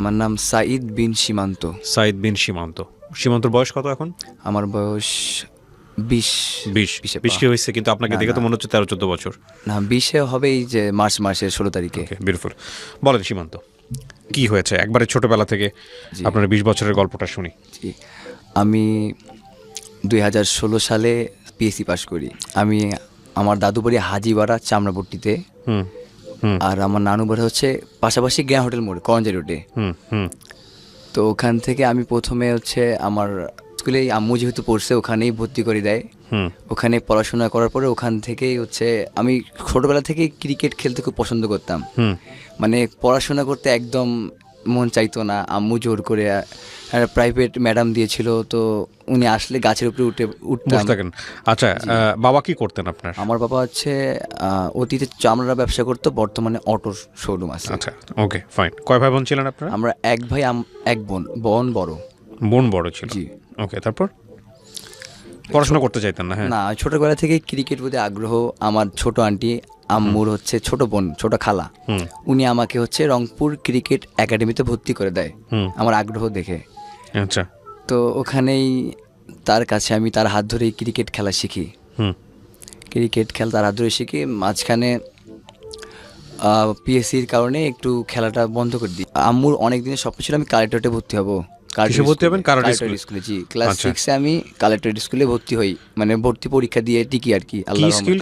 আমার নাম সাঈদ বিন সীমান্ত। সাঈদ বিন সীমান্ত। সীমান্তর বয়স কত এখন? আমার বয়স 20। 20 কি হয়েছে? কিন্তু আপনাকে দেখে তো মনে হচ্ছে 13-14 বছর। না, 20-এ হবে এই যে মার্চ মাসের 16 তারিখে। বিউটিফুল। বলেন সীমান্ত, কি হয়েছে একবারে ছোটবেলা থেকে আপনার 20 বছরের গল্পটা শুনি। জি, আমি 2016 সালে পিএসসি পাশ করি। আমার দাদু বাড়ি হাজিবাড়া চামড়াপট্টিতে, আর আমার নানু বাড়ি হচ্ছে পাশাপাশি গ্যাঁ হোটেল মোড় করঞ্জা রোডে। তো ওখান থেকে আমি প্রথমে হচ্ছে আমার স্কুলেই আম্মু যেহেতু পড়ছে ওখানেই ভর্তি করে দেয়। ওখানে পড়াশোনা করার পরে ওখান থেকেই হচ্ছে আমি ছোটবেলা থেকেই ক্রিকেট খেলতে খুব পছন্দ করতাম। মানে পড়াশোনা করতে একদম মন চাইতো না, আম্মু জোর করে প্রাইভেট ম্যাডাম দিয়েছিল, তো উনি আসলে গাছের উপরে উঠতাম। আচ্ছা, বাবা কি করতেন আপনার? আমার বাবা হচ্ছে অতীতে চামড়া ব্যবসা করতো, বর্তমানে অটোর শোরুম আছে। আচ্ছা, ওকে, ফাইন। কয় ভাই বোন ছিলেন আপনারা? আমরা এক ভাই এক বোন। বোন বড়। বোন বড় ছিল? জি। ওকে, তারপর পড়াশোনা করতে চাইতেন না? হ্যাঁ, না, ছোটবেলা থেকে ক্রিকেট প্রতি আগ্রহ। আমার ছোট আন্টি, আম্মুর হচ্ছে ছোট বোন, ছোট খালা, উনি আমাকে হচ্ছে রংপুর ক্রিকেট একাডেমিতে ভর্তি করে দেয় আমার আগ্রহ দেখে। আচ্ছা। তো ওখানেই তার কাছে আমি তার হাত ধরেই ক্রিকেট খেলা শিখি। ক্রিকেট খেলা তার হাত ধরে শিখি। মাঝখানে পিএসসির কারণে একটু খেলাটা বন্ধ করে দিই। আম্মুর অনেক দিনের স্বপ্ন ছিল আমি কালেক্টরেটে ভর্তি হব। ভর্তি হবেন? কারাটে স্কুলে। জি, ক্লাস 6-এ আমি কালেক্টরেট স্কুলে ভর্তি হই, মানে ভর্তি পরীক্ষা দিয়ে টিকি আর কি।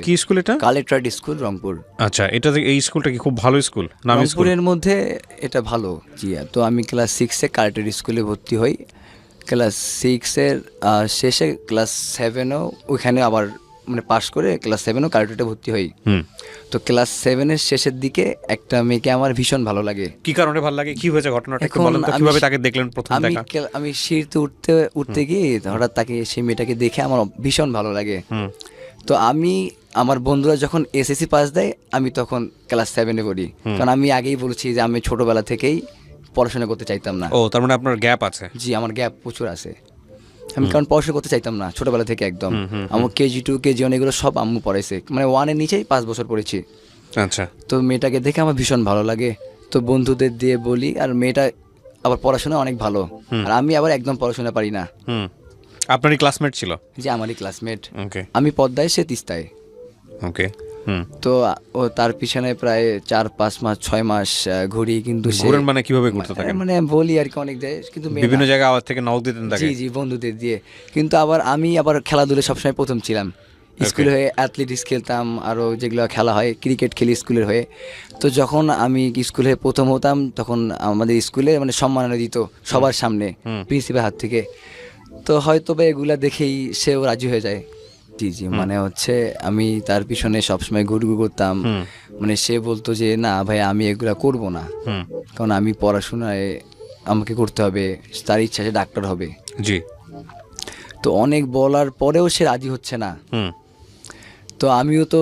কি স্কুল এটা? Collectorate school, Rangpur. আচ্ছা, এই স্কুলটা কি খুব ভালো স্কুল? রংপুরের মধ্যে এটা ভালো। জি, তো আমি ক্লাস 6-এ কালেক্টরেট স্কুলে ভর্তি হই। ক্লাস 6-এর শেষে ক্লাস 7-ও ওইখানে আবার মানে পাশ করে ক্লাস 7-ও কালেক্টরেটে ভর্তি হই। তো ক্লাস 7-এর শেষের দিকে একটা মেয়েকে আমার ভীষণ ভালো লাগে। কি কারণে ভালো লাগে? কি হয়েছে ঘটনাটা একটু বলেন তো, কিভাবে তাকে দেখলেন প্রথম দেখা? আমি সিঁড়িতে উঠতে গিয়ে হঠাৎ সেই মেয়েটাকে দেখে আমার ভীষণ ভালো লাগে। তো আমার বন্ধুরা যখন এসএসসি পাস দেয় আমি তখন ক্লাস 7-এ পড়ি। কারণ আমি আগেই বলছি যে আমি ছোটবেলা থেকেই পড়াশোনা করতে চাইতাম না। ও, তার মানে আপনার গ্যাপ আছে? জি, আমার গ্যাপ প্রচুর আছে। আমি কারণ পড়াশোনা করতে চাইতাম না ছোটবেলা থেকে একদম। আমার কেজি 2, কেজি 1 এগুলো সব আম্মু পড়াইছে, মানে 1-এর নিচেই 5 বছর পড়েছি। আচ্ছা। তো মেয়েটাকে দেখে আমার ভীষণ ভালো লাগে। তো বন্ধুদের দিয়ে বলি, আর মেয়েটা আবার পড়াশোনা অনেক ভালো, আর আমি আবার একদম পড়াশোনা পারি না। আপনারই ক্লাসমেট ছিল? যে আমারই ক্লাসমেট। ওকে। আমি পদ্মায়, সে তিস্তায়। ওকে। তো ও তার পিছনে প্রায় 4-5 মাস 6 মাস ঘুরি, কিন্তু মানে কিভাবে ঘুরতে থাকেন? মানে বলি আর কি অনেক দেয়, কিন্তু বিভিন্ন জায়গায় আওয়াজ থেকে নক দিতেন তাকে? জি, বন্ধুদের দিয়ে। কিন্তু আমি খেলাধুলা সবসময় প্রথম ছিলাম। স্কুলে হয়ে অ্যাথলেটিক্স খেলতাম, আরও যেগুলো খেলা হয় ক্রিকেট খেলি স্কুলের হয়ে। তো যখন আমি স্কুলে প্রথম হতাম তখন আমাদের স্কুলে মানে সম্মাননা দিত সবার সামনে প্রিন্সিপাল হাত থেকে। তো হয়তো বা এগুলা দেখেই সেও রাজি হয়ে যায়। জি, মানে হচ্ছে আমি তার পিছনে সবসময় ঘুরঘুর করতাম। মানে সে বলতো যে না ভাই, আমি এগুলা করব না, কারণ আমি পড়াশোনায় আমাকে করতে হবে। তার ইচ্ছা সে ডাক্তার হবে। জি। তো অনেক বলার পরেও সে রাজি হচ্ছে না। তো আমিও তো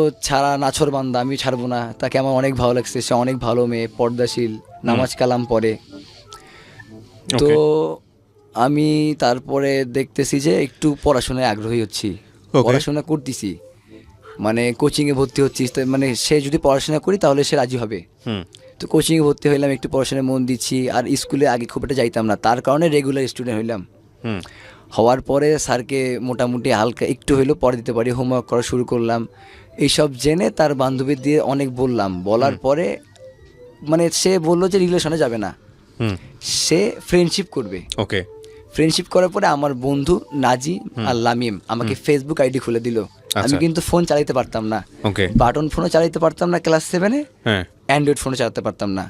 নাছর বান্দা, আমি ছাড়বো না। তাকে আমার অনেক ভালো লাগছে, সে অনেক ভালো মেয়ে, পর্দাশীল, নামাজ কালাম পড়ে। তো আমি তারপরে দেখতেছি যে একটু পড়াশোনায় আগ্রহী হচ্ছি, পড়াশোনা করতেছি, মানে কোচিংয়ে ভর্তি হচ্ছি। মানে সে যদি পড়াশোনা করি তাহলে সে রাজি হবে। তো কোচিংয়ে ভর্তি হইলাম, একটু পড়াশোনায় মন দিচ্ছি। আর স্কুলে আগে খুব একটা যাইতাম না, তার কারণে রেগুলার স্টুডেন্ট হইলাম। হওয়ার পরে স্যারকে মোটামুটি হালকা একটু হইলেও পড়ে দিতে পারি, হোমওয়ার্ক করা শুরু করলাম। এইসব জেনে তার বান্ধবী দিয়ে অনেক বলার পরে মানে সে বললো যে রিলেশনে যাবে না, সে ফ্রেন্ডশিপ করবে। ওকে। ফ্রেন্ডশিপ করার পরে আমার বন্ধু নাজি আর লামিম আমাকে ফেসবুক আইডি খুলে দিল। আমি কিন্তু ফোন চালাইতে পারতাম না, বাটন ফোনও চালাইতে পারতাম না ক্লাস 7-এ, অ্যান্ড্রয়েড ফোনও চালাতে পারতাম না।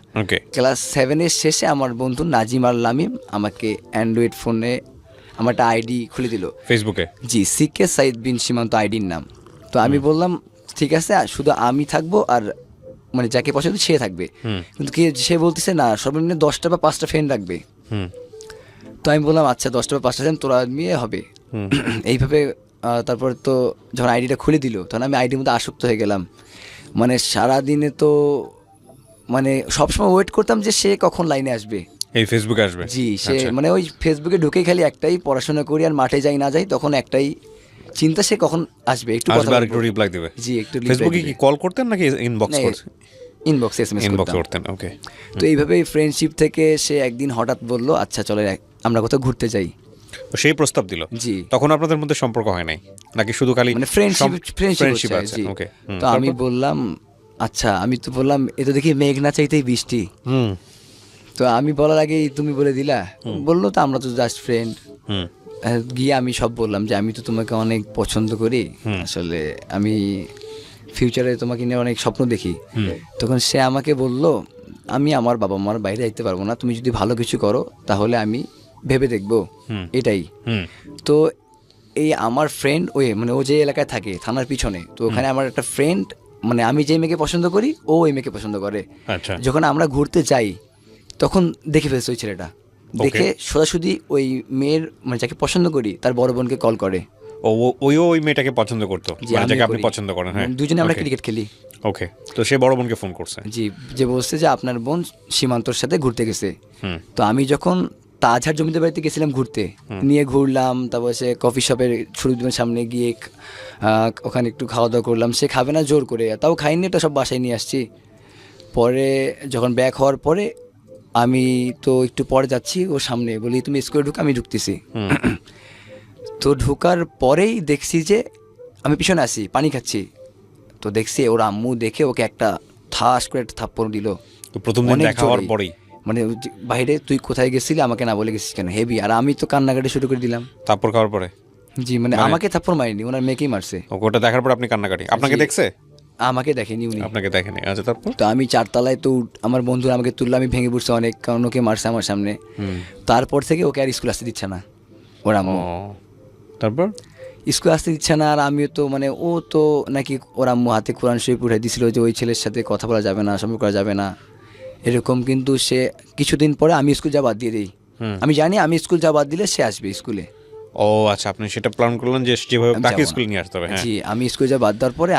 ক্লাস 7-এর শেষে আমার বন্ধু নাজিম আর লামিম আমাকে অ্যান্ড্রয়েড ফোনে আমার একটা আইডি খুলে দিল ফেসবুকে। জি, সিকে সাঈদ বিন সীমান্ত আইডির নাম। তো আমি বললাম ঠিক আছে, শুধু আমি থাকবো আর মানে যাকে পছন্দ সে থাকবে। কিন্তু সে বলতেছে না, সর্বনিম্ন 10টা বা 5টা ফ্রেন্ড রাখবে। তো আমি বললাম আচ্ছা 10টা বা 5টা ফ্রেন্ড তোরা নিয়ে হবে। এইভাবে তারপর তো যখন আইডিটা খুলে দিল তখন আমি আইডির মধ্যে আসক্ত হয়ে গেলাম। মানে সারাদিনে তো মানে সবসময় ওয়েট করতাম যে সে কখন লাইনে আসবে, এই ফেসবুকে আসবে। জি, সে মানে ওই ফেসবুকে ঢুকেই খালি একটাই, পড়াশোনা করি আর মাঠে যাই না যাই তখন একটাই চিন্তা, সে কখন আসবে, একটু কথা বলবো, একটু রিপ্লাই দেবে। জি, একটু ফেসবুকে কি কল করতেন নাকি ইনবক্স করতেন? ইনবক্সে এসএমএস ইনবক্স করতাম। করতেন, ওকে। তো এইভাবেই ফ্রেন্ডশিপ থেকে সে একদিন হঠাৎ বলল আচ্ছা চলে আমরা কোথাও ঘুরতে যাই। সেই প্রস্তাব দিল, জি। তখন আপনাদের মধ্যে সম্পর্ক হয় নাই নাকি শুধু খালি মানে ফ্রেন্ডশিপ আছে? জি। ওকে। তো আমি বললাম আচ্ছা, আমি তো বললাম এ তো দেখি মেঘ না চাইতেই বৃষ্টি। হুম তো আমি বলার আগেই তুমি বলে দিলা। বললো তো আমরা তো জাস্ট ফ্রেন্ড। হুম গিয়ে আমি সব বললাম যে আমি তো তোমাকে অনেক পছন্দ করি, আসলে আমি ফিউচারে তোমাকে নিয়ে অনেক স্বপ্ন দেখি। তখন সে আমাকে বলল আমি আমার বাবা মার বাইরে যাইতে পারবো না, তুমি যদি ভালো কিছু করো তাহলে আমি ভেবে দেখবো, এটাই। হুম তো এই আমার ফ্রেন্ড মানে ও যে এলাকায় থাকে থানার পিছনে, তো ওখানে আমার একটা ফ্রেন্ড, মানে আমি যে মেয়েকে পছন্দ করি ও ওই মেয়েকে পছন্দ করে। আচ্ছা। যখন আমরা ঘুরতে যাই তখন দেখে ফেলছে ওই ছেলেটা, দেখে সোজাসুজি ওই মেয়ের মানে যাকে পছন্দ করি তার বড় বোনকে কল করে। ওই মেয়েটাকে পছন্দ করতো, জি, মানে আমিও যাকে আপনি করি। পছন্দ করেন? হ্যাঁ, দুজনে আমরা Okay. ক্রিকেট খেলি। ওকে। তো সে বড় বোনকে ফোন করছে। জি, যে বলছে যে আপনার বোন সীমান্তর সাথে ঘুরতে গেছে। হুম তো আমি যখন তাজহার জমিদার বাড়িতে গেছিলাম ঘুরতে, নিয়ে ঘুরলাম, তারপর সে কফি শপের সুরুদ্দিনের সামনে গিয়ে ওখানে একটু খাওয়া দাওয়া করলাম। সে খাবে না জোর করে, তাও খাইনি, এটা সব বাসায় নিয়ে আসছি। পরে যখন ব্যাক হওয়ার পরে আমি তো একটু পরে যাচ্ছি ওর সামনে, বলি তুমি স্কুলে ঢুক, আমি ঢুকতেছি। তো ঢুকার পরেই দেখছি যে আমি পিছনে আসি, পানি খাচ্ছি। তো দেখছি ওর আম্মু দেখে ওকে একটা ঠাস করে একটা থাপ্পড় দিল। তো প্রথম দিন অনেক দেখা হওয়ার জোরে। পরেই মানে বাইরে তুই কোথায় গেছিলি আমাকে না বলে গেছিস কেন, হেভি। আর আমি তো কান্নাকাটি শুরু করে দিলাম। তারপর খাওয়ার পরে? জি, মানে আমাকে থাপ্পড় মারিনি, ওনার মেয়েকেই মারছে। ওটা দেখার পর আপনি কান্নাকাটি? আপনাকে জি। দেখছে? আমাকে দেখেনি উনি। আপনাকে দেখেনি। আচ্ছা, তারপর? তো আমি 4 তলায়, তো আমার বন্ধুরা আমাকে তুললো, আমি ভেঙে পড়ছি অনেক, কারণ ওকে মারছে আমার সামনে। তারপর থেকে ওকে আর স্কুল আসতে দিচ্ছে না ওর আম্মু। তারপর স্কুল আসতে দিচ্ছে না। আর আমিও তো মানে ও তো নাকি ওর আম্মু হাতে কোরআন শরীফ উঠাই দিছিল যে ওই ছেলের সাথে কথা বলা যাবে না, সম্পর্ক করা যাবে না, এরকম। কিন্তু সে কিছুদিন পরে আমি স্কুল যাওয়া বাদ দিয়ে দিই। আমি জানি আমি স্কুল যাওয়া বাদ দিলে সে আসবে স্কুলে। ও আচ্ছা, আপনি সেটা প্ল্যান করলেন যে যেভাবে আমি তাকে যাবো না। স্কুলে নিয়ে আসতে হবে। হ্যাঁ, জি, আমি স্কুল যাওয়া বাদ দেওয়ার পরে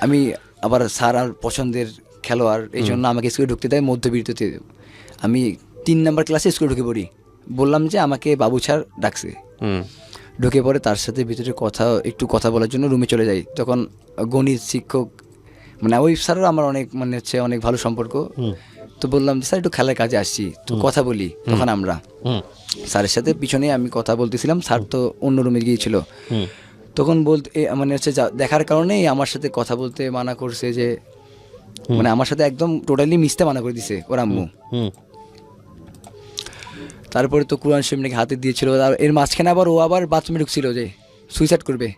আমি আবার স্যার আর পছন্দের খেলোয়াড়, এই জন্য আমাকে স্কুলে ঢুকতে দেয় মধ্যবিরতিতে। আমি 3 নম্বর ক্লাসে স্কুলে ঢুকে পড়ি, বললাম যে আমাকে বাবু স্যার ডাকছে। ঢুকে পড়ে তার সাথে ভিতরে একটু কথা বলার জন্য রুমে চলে যাই। তখন গণিত শিক্ষক, মানে ওই স্যারও আমার অনেক মানে হচ্ছে অনেক ভালো সম্পর্ক। তো বললাম যে স্যার একটু খেলার কাজে আসছি, তো কথা বলি। তখন আমরা স্যারের সাথে পিছনে আমি কথা বলতেছিলাম, স্যার তো অন্য রুমে গিয়েছিল। তখন মানে হচ্ছে দেখার কারণেই আমার সাথে কথা বলতে মানা করছে, যে মানে আমার সাথে একদম টোটালি মিশতে মানা করে দিছে ওর আম্মু। তারপরে তো কোরআন শরীফ নাকি হাতে দিয়েছিল। আর এর মাঝখানে আবার ও আবার বাথরুমে ঢুকছিল যে সুইসাইড করবে।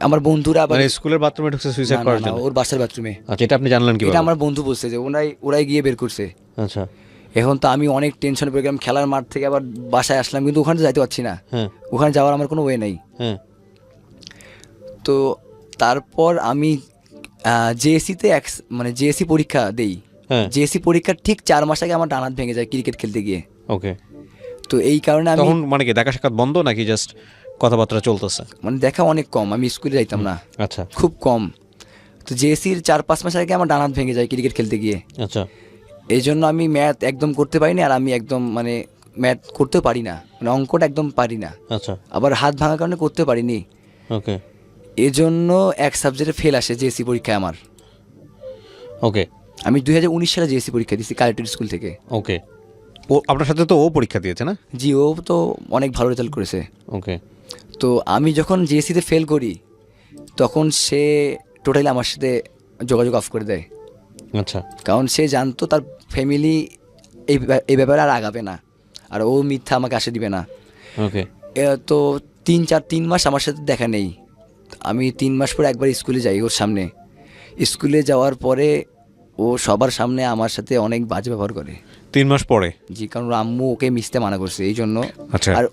আমার বন্ধুরা আবার মানে স্কুলের বাথরুমে ঢুকছে সুইসাইড না, করার না, জন্য? ওর বাসার বাথরুমে। আচ্ছা, এটা আপনি জানলেন কিভাবে? এটা আমার বন্ধু বলছে যে ওরাই গিয়ে বের করছে। আচ্ছা। এখন তো আমি অনেক টেনশন পেয়ে গেলাম, খেলার মাঠ থেকে আবার বাসায় আসলাম, কিন্তু ওখানে তো যাইতে পারছি না। হ্যাঁ ওখানে যাওয়ার আমার কোনো ওয়ে নেই। হ্যাঁ তো তারপর আমি জেএসসিতে মানে জেএসসি পরীক্ষা দেই। হ্যাঁ জেএসসি পরীক্ষার ঠিক 4 মাস আগে আমার ডান হাত ভেঙে যায় ক্রিকেট খেলতে গিয়ে। ওকে। তো এই কারণে আমি তখন মানে কি দেখা সাক্ষাৎ বন্ধ নাকি জাস্ট কথাবার্তা চলতেছে? মানে দেখা অনেক কম, আমি স্কুলে যাইতাম না, আচ্ছা খুব কম। তো জেএসসির 4-5 মাস আগে আমার ডান হাত ভেঙে যায় ক্রিকেট খেলতে গিয়ে। আচ্ছা এই জন্য আমি ম্যাথ একদম করতে পারিনি, আর আমি একদম মানে ম্যাথ করতেও পারি না, মানে অঙ্কটা একদম পারি না। আচ্ছা আবার হাত ভাঙার কারণে করতে পারিনি। ওকে এজন্য এক সাবজেক্টে ফেল আসে জেএসসি পরীক্ষায় আমার। ওকে আমি 2019 সালে জেএসসি পরীক্ষা দিয়েছি কালেক্টর স্কুল থেকে। ওকে। ও আপনার সাথে তো ও পরীক্ষা দিয়েছে না? জি, ও তো অনেক ভালো রেজাল্ট করেছে। ওকে। তো আমি যখন জেএসসিতে ফেল করি তখন সে টোটালি আমার সাথে যোগাযোগ অফ করে দেয়। আচ্ছা কারণ সে জানতো তার ফ্যামিলি এই ব্যাপারে আর আগাবে না, আর ও মিথ্যা আমাকে আসে দিবে না। ওকে। তো 3 মাস আমার সাথে দেখা নেই। আমি 3 মাস পরে একবার স্কুলে যাই ওর সামনে। স্কুলে যাওয়ার পরে ও সবার সামনে আমার সাথে অনেক বাজে ব্যবহার করে। 3 মাস পরে? জি, কারণ ওর আম্মু ওকে মিশতে মানা করছে এই জন্য। আচ্ছা। আর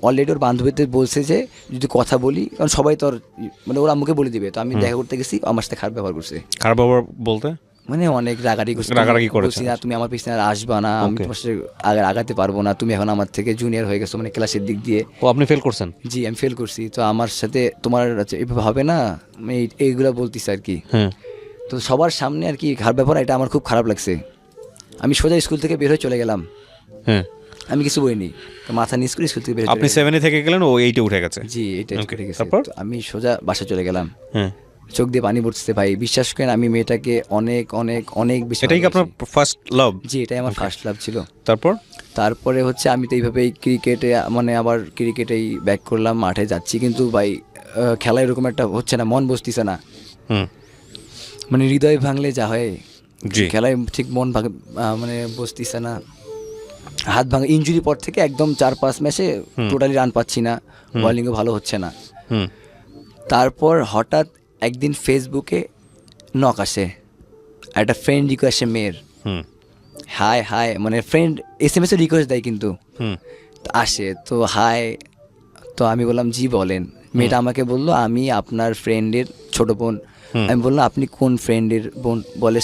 অলরেডি ওর বান্ধবীদের বলছে যে যদি কথা বলি, কারণ সবাই তোর মানে ওর আম্মুকে বলে দিবে। তো আমি দেখা করতে গেছি, আমার সাথে খারাপ ব্যবহার করছে। খারাপ ব্যবহার বলতে? মানে অনেক রাগারাগি করছে। করেছে? না, তুমি আমার পিছনে আর আসবা না, আমি তোমার সাথে আগাতে পারবো না, তুমি এখন আমার থেকে জুনিয়র হয়ে গেছো মানে ক্লাসের দিক দিয়ে। ও আপনি ফেল করছেন? জি, আমি ফেল করছি, তো আমার সাথে তোমার এভাবে হবে না, এইগুলো বলতিস আর কি। হ্যাঁ। তো সবার সামনে আর কি খারাপ ব্যাপার, এটা আমার খুব খারাপ লাগছে। আমি সোজা স্কুল থেকে বের হয়ে চলে গেলাম। হ্যাঁ। আমি কিছু বলিনি, তো মাথা নিচ করে স্কুল থেকে বের হয়ে আপনি 7 থেকে গেলেন, ও 8 উঠে গেছে? জি, এটা ঠিক আছে। তারপর? তো আমি সোজা বাসা চলে গেলাম। হ্যাঁ। চোখ দিয়ে পানি পড়তেছে ভাই, বিশ্বাস করেন আমি মেয়েটাকে অনেক অনেক অনেক বেশি এটাই কি আপনার ভালোবাসি। First love? জি, এটাই আমার ফার্স্ট লাভ ছিল। তারপরে হচ্ছে আমি তো এইভাবেই ক্রিকেটে মানে আবার ক্রিকেটেই ব্যাক করলাম, মাঠে যাচ্ছি, কিন্তু ভাই খেলা এরকম একটা হচ্ছে না, মন বসতিছে না। মানে হৃদয় ভাঙলে যা হয়, জি। খেলায় ঠিক মন মানে বসতিছে না, হাত ভাঙা ইনজুরি পর থেকে একদম 4-5 ম্যাচে টোটালি রান পাচ্ছি না, বোলিংও ভালো হচ্ছে না। তারপর হঠাৎ একদিন ফেসবুকে নক আসে, একটা ফ্রেন্ড রিকোয়েস্ট মেয়ের, হাই হাই মানে ফ্রেন্ড SMS এ রিকোয়েস্ট দেয় কিন্তু আসে, তো হাই, তো আমি বললাম জি বলেন। মেয়েটা আমাকে বললো আমি আপনার ফ্রেন্ডের ছোট বোন। আমি বললাম আপনি কোন ফ্রেন্ডের বোন? বলে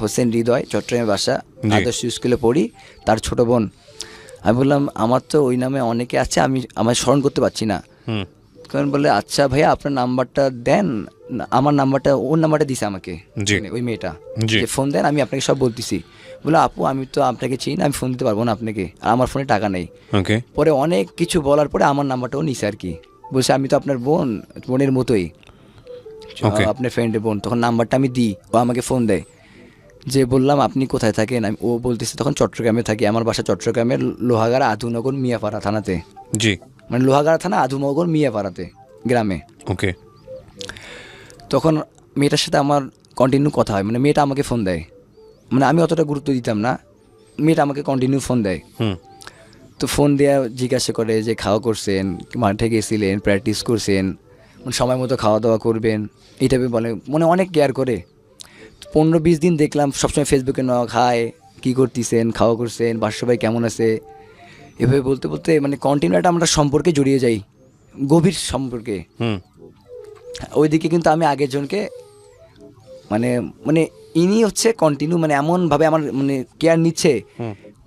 হোসেন হৃদয়, চট্টগ্রামে বাসা, আদর্শ স্কুলে পড়ি, তার ছোট বোন। আমি বললাম আমার তো ওই নামে অনেকে আছে, আমি আমার স্মরণ করতে পারছি না। কারণ বলে আচ্ছা ভাইয়া আপনার নাম্বারটা দেন, আমার নাম্বারটা, ওর নাম্বারটা দিছে আমাকে ওই মেয়েটা, যে ফোন দেন আমি আপনাকে সব বলতেছি। বলে আপু আমি তো আপনাকে চিনি না, আমি ফোন দিতে পারবো না আপনাকে, আর আমার ফোনে টাকা নেই। পরে অনেক কিছু বলার পরে আমার নাম্বারটাও নিছে আর কি, বলছে আমি তো আপনার বোনের মতোই, আপনার ফ্রেন্ডের বোন। তখন নাম্বারটা আমি দিই, ও আমাকে ফোন দেয়, যে বললাম আপনি কোথায় থাকেন? ও বলতেছে তখন চট্টগ্রামে থাকি, আমার বাসা চট্টগ্রামের লোহাগাড়া আধুনগর মিয়াপাড়া থানাতে। জি, মানে লোহাগাড়া থানা আধুনগর মিয়াপাড়াতে গ্রামে। ওকে। তখন মেয়েটার সাথে আমার কন্টিনিউ কথা হয়, মানে মেয়েটা আমাকে ফোন দেয়, মানে আমি অতটা গুরুত্ব দিতাম না, মেয়েটা আমাকে কন্টিনিউ ফোন দেয়। তো ফোন দেওয়া জিজ্ঞাসা করে যে খাওয়া করছেন, মাঠে গেছিলেন, প্র্যাকটিস করছেন, মানে সময় মতো খাওয়া দাওয়া করবেন, এই টাইপের বলে, মানে অনেক কেয়ার করে। 15-20 দিন দেখলাম সবসময় ফেসবুকে নক, হাই কী করতেছেন, খাওয়া করছেন, বাসার সবাই কেমন আছে, এভাবে বলতে বলতে মানে কন্টিনিউ একটা আমরা সম্পর্কে জড়িয়ে যাই, গভীর সম্পর্কে। ওইদিকে কিন্তু আমি আগের জনকে মানে মানে ইনি হচ্ছে কন্টিনিউ মানে এমনভাবে আমার মানে কেয়ার নিচ্ছে,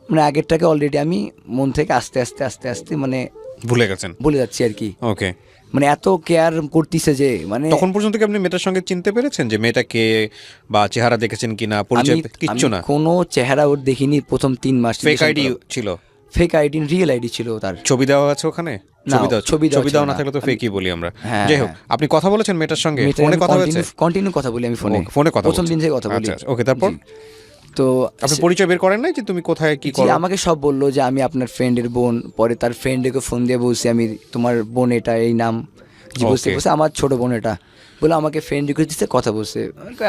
মানে আগেরটাকে অলরেডি আমি মন থেকে আস্তে আস্তে আস্তে আস্তে মানে ভুলে যাচ্ছি আর কি। ওকে, মানে এত কেয়ার করতেছে যে মানে তখন পর্যন্ত কি আপনি মেয়েটার সঙ্গে চিনতে পেরেছেন যে মেয়েটা কে, বা চেহারা দেখেছেন কিনা, পরিচয় কিচ্ছু না? কোনো চেহারা ওর দেখিনি প্রথম 3 মাস। ফেক আইডি ছিল? ফেক আইডি, রিয়েল আইডি ছিল তার। ছবি দেওয়া আছে ওখানে? ছবি দেওয়া না থাকলে তো ফেকই বলি আমরা। যাই হোক, আপনি কথা বলেছেন মেয়েটার সঙ্গে? ফোনে কথা হয়েছে? কন্টিনিউ কথা বলি আমি ফোনে কথা প্রথম দিন থেকে কথা বলি। ওকে, তারপর তো আপনি পরিচয় বের করেন নাই যে তুমি কোথায় কি করো? আমাকে সব বললো যে আমি আপনার ফ্রেন্ডের বোন। পরে তার ফ্রেন্ডকে ফোন দিয়ে বলছি আমি তোমার বোন, এটা এই নাম, জি বলছে আমার ছোট বোন এটা, বলে আমাকে ফ্রেন্ড রিকোয়েস্ট দিচ্ছে, কথা বলছে।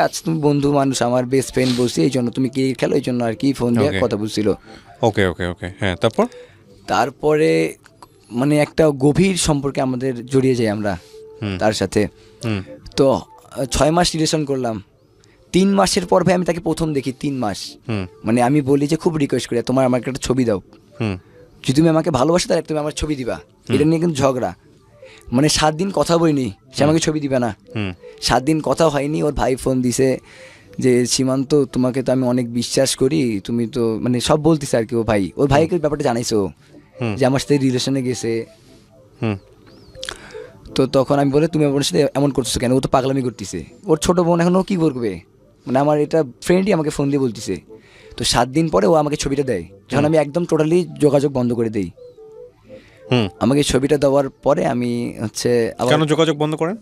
আচ্ছা তুমি বন্ধু মানুষ, আমার বেস্ট ফ্রেন্ড বলছি, এই জন্য তুমি ক্রিকেট খেলো এই জন্য আর কি, ফোন দিয়ে কথা বলছিল। ওকে ওকে ওকে, হ্যাঁ। তারপরে মানে একটা গভীর সম্পর্কে আমাদের জড়িয়ে যাই আমরা তার সাথে। তো 6 মাস রিলেশন করলাম। 3 মাসের পর ভাই আমি তাকে প্রথম দেখি, 3 মাস। মানে আমি বলি যে খুব রিকোয়েস্ট করি তোমার আমাকে একটা ছবি দাও, যদি তুমি আমাকে ভালোবাসো তাহলে তুমি আমার ছবি দিবা। এটা নিয়ে কিন্তু ঝগড়া, মানে 7 দিন কথা বলিনি, সে আমাকে ছবি দিবে না। 7 দিন কথা হয়নি, ওর ভাই ফোন দিছে যে সীমান্ত তোমাকে তো আমি অনেক বিশ্বাস করি, তুমি তো মানে সব বলতিছে আর কি। ওর ভাইকে ব্যাপারটা জানাইছো যে আমার সাথে রিলেশনে গেছে। তো তখন আমি বলে তুমি আমার সাথে এমন করছো কেন, ও তো পাগলামি করতেছে, ওর ছোট বোন, এখন ও কী করবে, মানে আমার এটা ফ্রেন্ডই আমাকে ফোন দিয়ে বলতেছে। তো 7 দিন পরে ও আমাকে ছবিটা দেয়, যখন আমি একদম টোটালি যোগাযোগ বন্ধ করে দিই। আমাকে ছবিটা দেওয়ার পরে আমি হচ্ছে কেন যোগাযোগ বন্ধ করেন?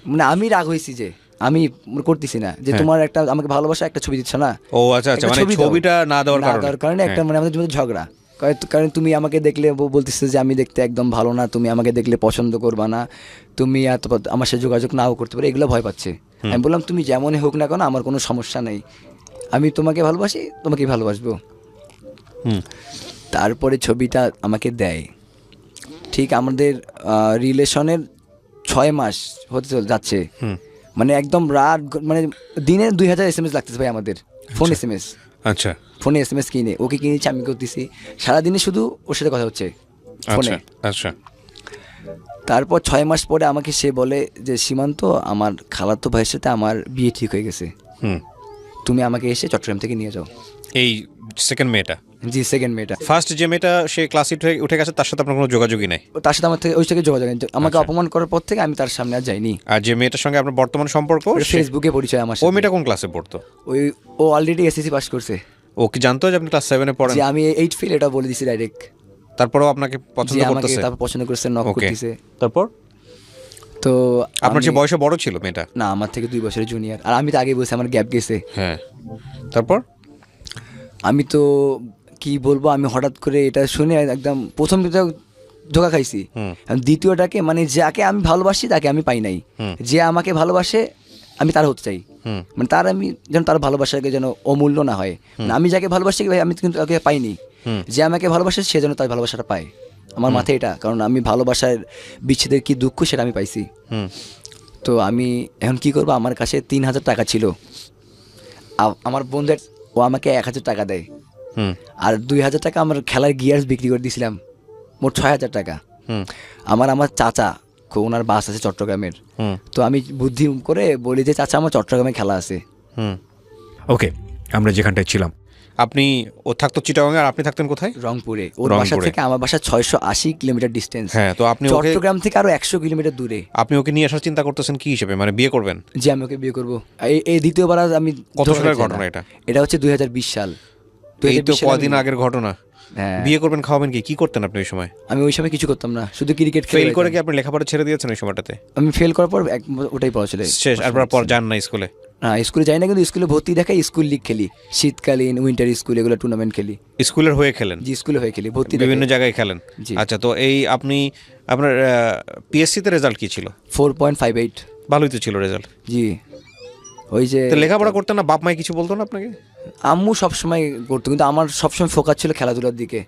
মানে আমি রাগ হয়েছি যে আমি করতেছি না, যে তোমার একটা আমাকে ভালোবাসা একটা ছবি দিচ্ছ না। ও আচ্ছা আচ্ছা, মানে ছবিটা না দেওয়ার কারণে একটা মানে আমাদের মধ্যে ঝগড়া। কারণ তুমি আমাকে দেখলে বলতেছে যে আমি দেখতে একদম ভালো না, তুমি আমাকে দেখলে পছন্দ করবা না, তুমি এত আমার সাথে যোগাযোগ নাও করতে পারো, এগুলো ভয় পাচ্ছে। আমি বললাম তুমি যেমনই হোক না কেন আমার কোনো সমস্যা নেই, আমি তোমাকে ভালোবাসি, তোমাকেই ভালোবাসবো। তারপরে ছবিটা আমাকে দেয়, ঠিক আমাদের রিলেশনের 6 মাস হতে যাচ্ছে, মানে একদম রাত, মানে দিনে 2000 SMS লাগতেছে ভাই আমাদের, ফোন SMS। আচ্ছা, ফোনে SMS কিনে ওকে কিনেছি, আমি করতেছি সারাদিনে, শুধু ওর সাথে কথা হচ্ছে ফোনে। আচ্ছা, তারপর 6 মাস পরে আমাকে সে বলে যে সীমান্ত, আমার খালাতো ভাইয়ের সাথে আমার বিয়ে ঠিক হয়ে গেছে, তুমি আমাকে এসে চট্টগ্রাম থেকে নিয়ে যাও। এই সেকেন্ড মেয়েটা? জি, সেকেন্ড মেয়েটা। ফার্স্ট যে মেয়েটা সে ক্লাসে উঠে গেছে তার সাথে আপনার কোনো যোগাযোগই নাই? তার সাথে আমার থেকে ওই থেকে যোগাযোগ নেই, আমাকে অপমান করার পর থেকে আমি তার সামনে আর যাইনি। আর যে মেয়েটার সঙ্গে আপনার বর্তমান সম্পর্ক, ফেসবুকে পরিচয় আমার সাথে। ওই মেয়েটা কোন ক্লাসে পড়তো? ও অলরেডি SSC পাস করছে। ও কি জানতো যে আপনি ক্লাস 7 এ পড়েন? জি, আমি 8 ফেল এটা বলে দিছি ডাইরেক্ট। তারপরও আপনাকে পছন্দ করতেছে? তারপর পছন্দ করছে, নক করতেছে। তারপর তো তো আপনার যে বয়সে বড় ছিল মেয়েটা? না, আমার থেকে 2 বছরের জুনিয়র। আর আমি তো আগে বলছি আমার গ্যাপ গেছে। হ্যাঁ, তারপর আমি তো কি বলবো, আমি হঠাৎ করে এটা শুনে একদম প্রথম ধোকা খাইছি। দ্বিতীয়টাকে মানে যাকে আমি ভালোবাসি তাকে আমি পাই নাই, যে আমাকে ভালোবাসে আমি তার হতে চাই, মানে তার আমি যেন তার ভালোবাসাকে যেন অমূল্য না হয়। মানে আমি যাকে ভালোবাসি ভাই আমি কিন্তু তাকে পাইনি, যে আমাকে ভালোবাসে সে যেন তার ভালোবাসাটা পায়। আমার মাথায় এটা, কারণ আমি ভালোবাসার বিচ্ছেদের কি দুঃখ সেটা আমি পাইছি। তো আমি এখন কি করবো, আমার কাছে 3,000 টাকা ছিল, আমার বন্ধুর ও আমাকে 1,000 টাকা দেয়, আর 2,000 টাকা আমার খেলার গিয়ার্স বিক্রি করে দিয়েছিলাম, মোট 6,000 টাকা। আমার চাচা ওনার বাস আছে চট্টগ্রামের, তো আমি বুদ্ধি করে বলি যে চাচা আমার চট্টগ্রামে খেলা আছে। ওকে, আমরা যেখানটায় ছিলাম, আপনি ও থাকতো চিটাগাঙে আর আপনি থাকতেন কোথায়? রংপুরে। ওর বাসা থেকে আমার বাসা 680 কিলোমিটার ডিস্টেন্স। হ্যাঁ, তো আপনি চট্টগ্রাম থেকে আরো 100 কিলোমিটার দূরে। আপনি ওকে নিয়ে আসার চিন্তা করতেছেন কি হিসেবে, মানে বিয়ে করবেন? যে আমি ওকে বিয়ে করবো। এই দ্বিতীয়বার আমি। কত সালের ঘটনা এটা? এটা হচ্ছে 2020 সাল। এই তো কদিন আগের ঘটনা। বিয়ে করবেন, খাওয়াবেন কি করতেন আপনি ওই সময়? আমি ওই সময় কিছু করতাম না, শুধু ক্রিকেট খেলে। ফেল করে কি আপনি লেখাপড়া ছেড়ে দিয়েছেন ওই সময়টাতে? আমি ফেল করার পর ওটাই পড়া ছিল শেষ। আর পর যান না স্কুলে? না, স্কুলে যাই না, কিন্তু স্কুলে ভর্তি দেখাই, স্কুল লিগ খেলি, শীতকালীন উইন্টার স্কুল এগুলো টুর্নামেন্ট খেলি। স্কুলের হয়ে খেলেন? জি, স্কুলে হয়ে খেলি, ভর্তি বিভিন্ন জায়গায় খেলেন। আচ্ছা, তো এই আপনি আপনার পিএসসি তে রেজাল্ট কি ছিল? 4.58। ভালোই তো ছিল রেজাল্ট। জি, ওই যে লেখাপড়া করতেন না? বাপ মাই কিছু বলতো না আপনাকে? আম্মু সবসময় করতো, কিন্তু আমার সবসময় ফোকাস ছিল খেলাধুলার দিকে।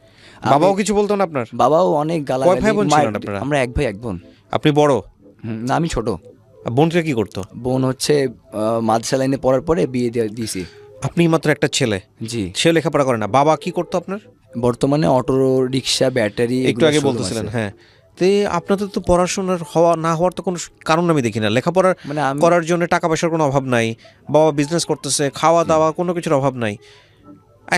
বাবাও কিছু বলতো না আপনার? বাবাও অনেক গালাগালি। কয় ভাই বোন ছিলেন আপনারা? আমরা 1 ভাই 1 বোন। আপনি বড়? না, আমি ছোট। বোনটা কি করতো? বোন হচ্ছে মাদ্রাসা লাইনে পড়ার পরে বিয়ে দিয়েছি। আপনি মাত্র একটা ছেলে? জি। সে লেখাপড়া করে না? বাবা কি করতো আপনার? বর্তমানে অটো রিক্সা, ব্যাটারি, একটু আগে বলতেছিলেন। হ্যাঁ, তো আপনাদের তো পড়াশোনার না হওয়ার তো কোনো কারণ আমি দেখি না। লেখাপড়ার মানে করার জন্য টাকা পয়সার কোনো অভাব নাই, বাবা বিজনেস করতেছে, খাওয়া দাওয়া কোনো কিছুর অভাব নাই।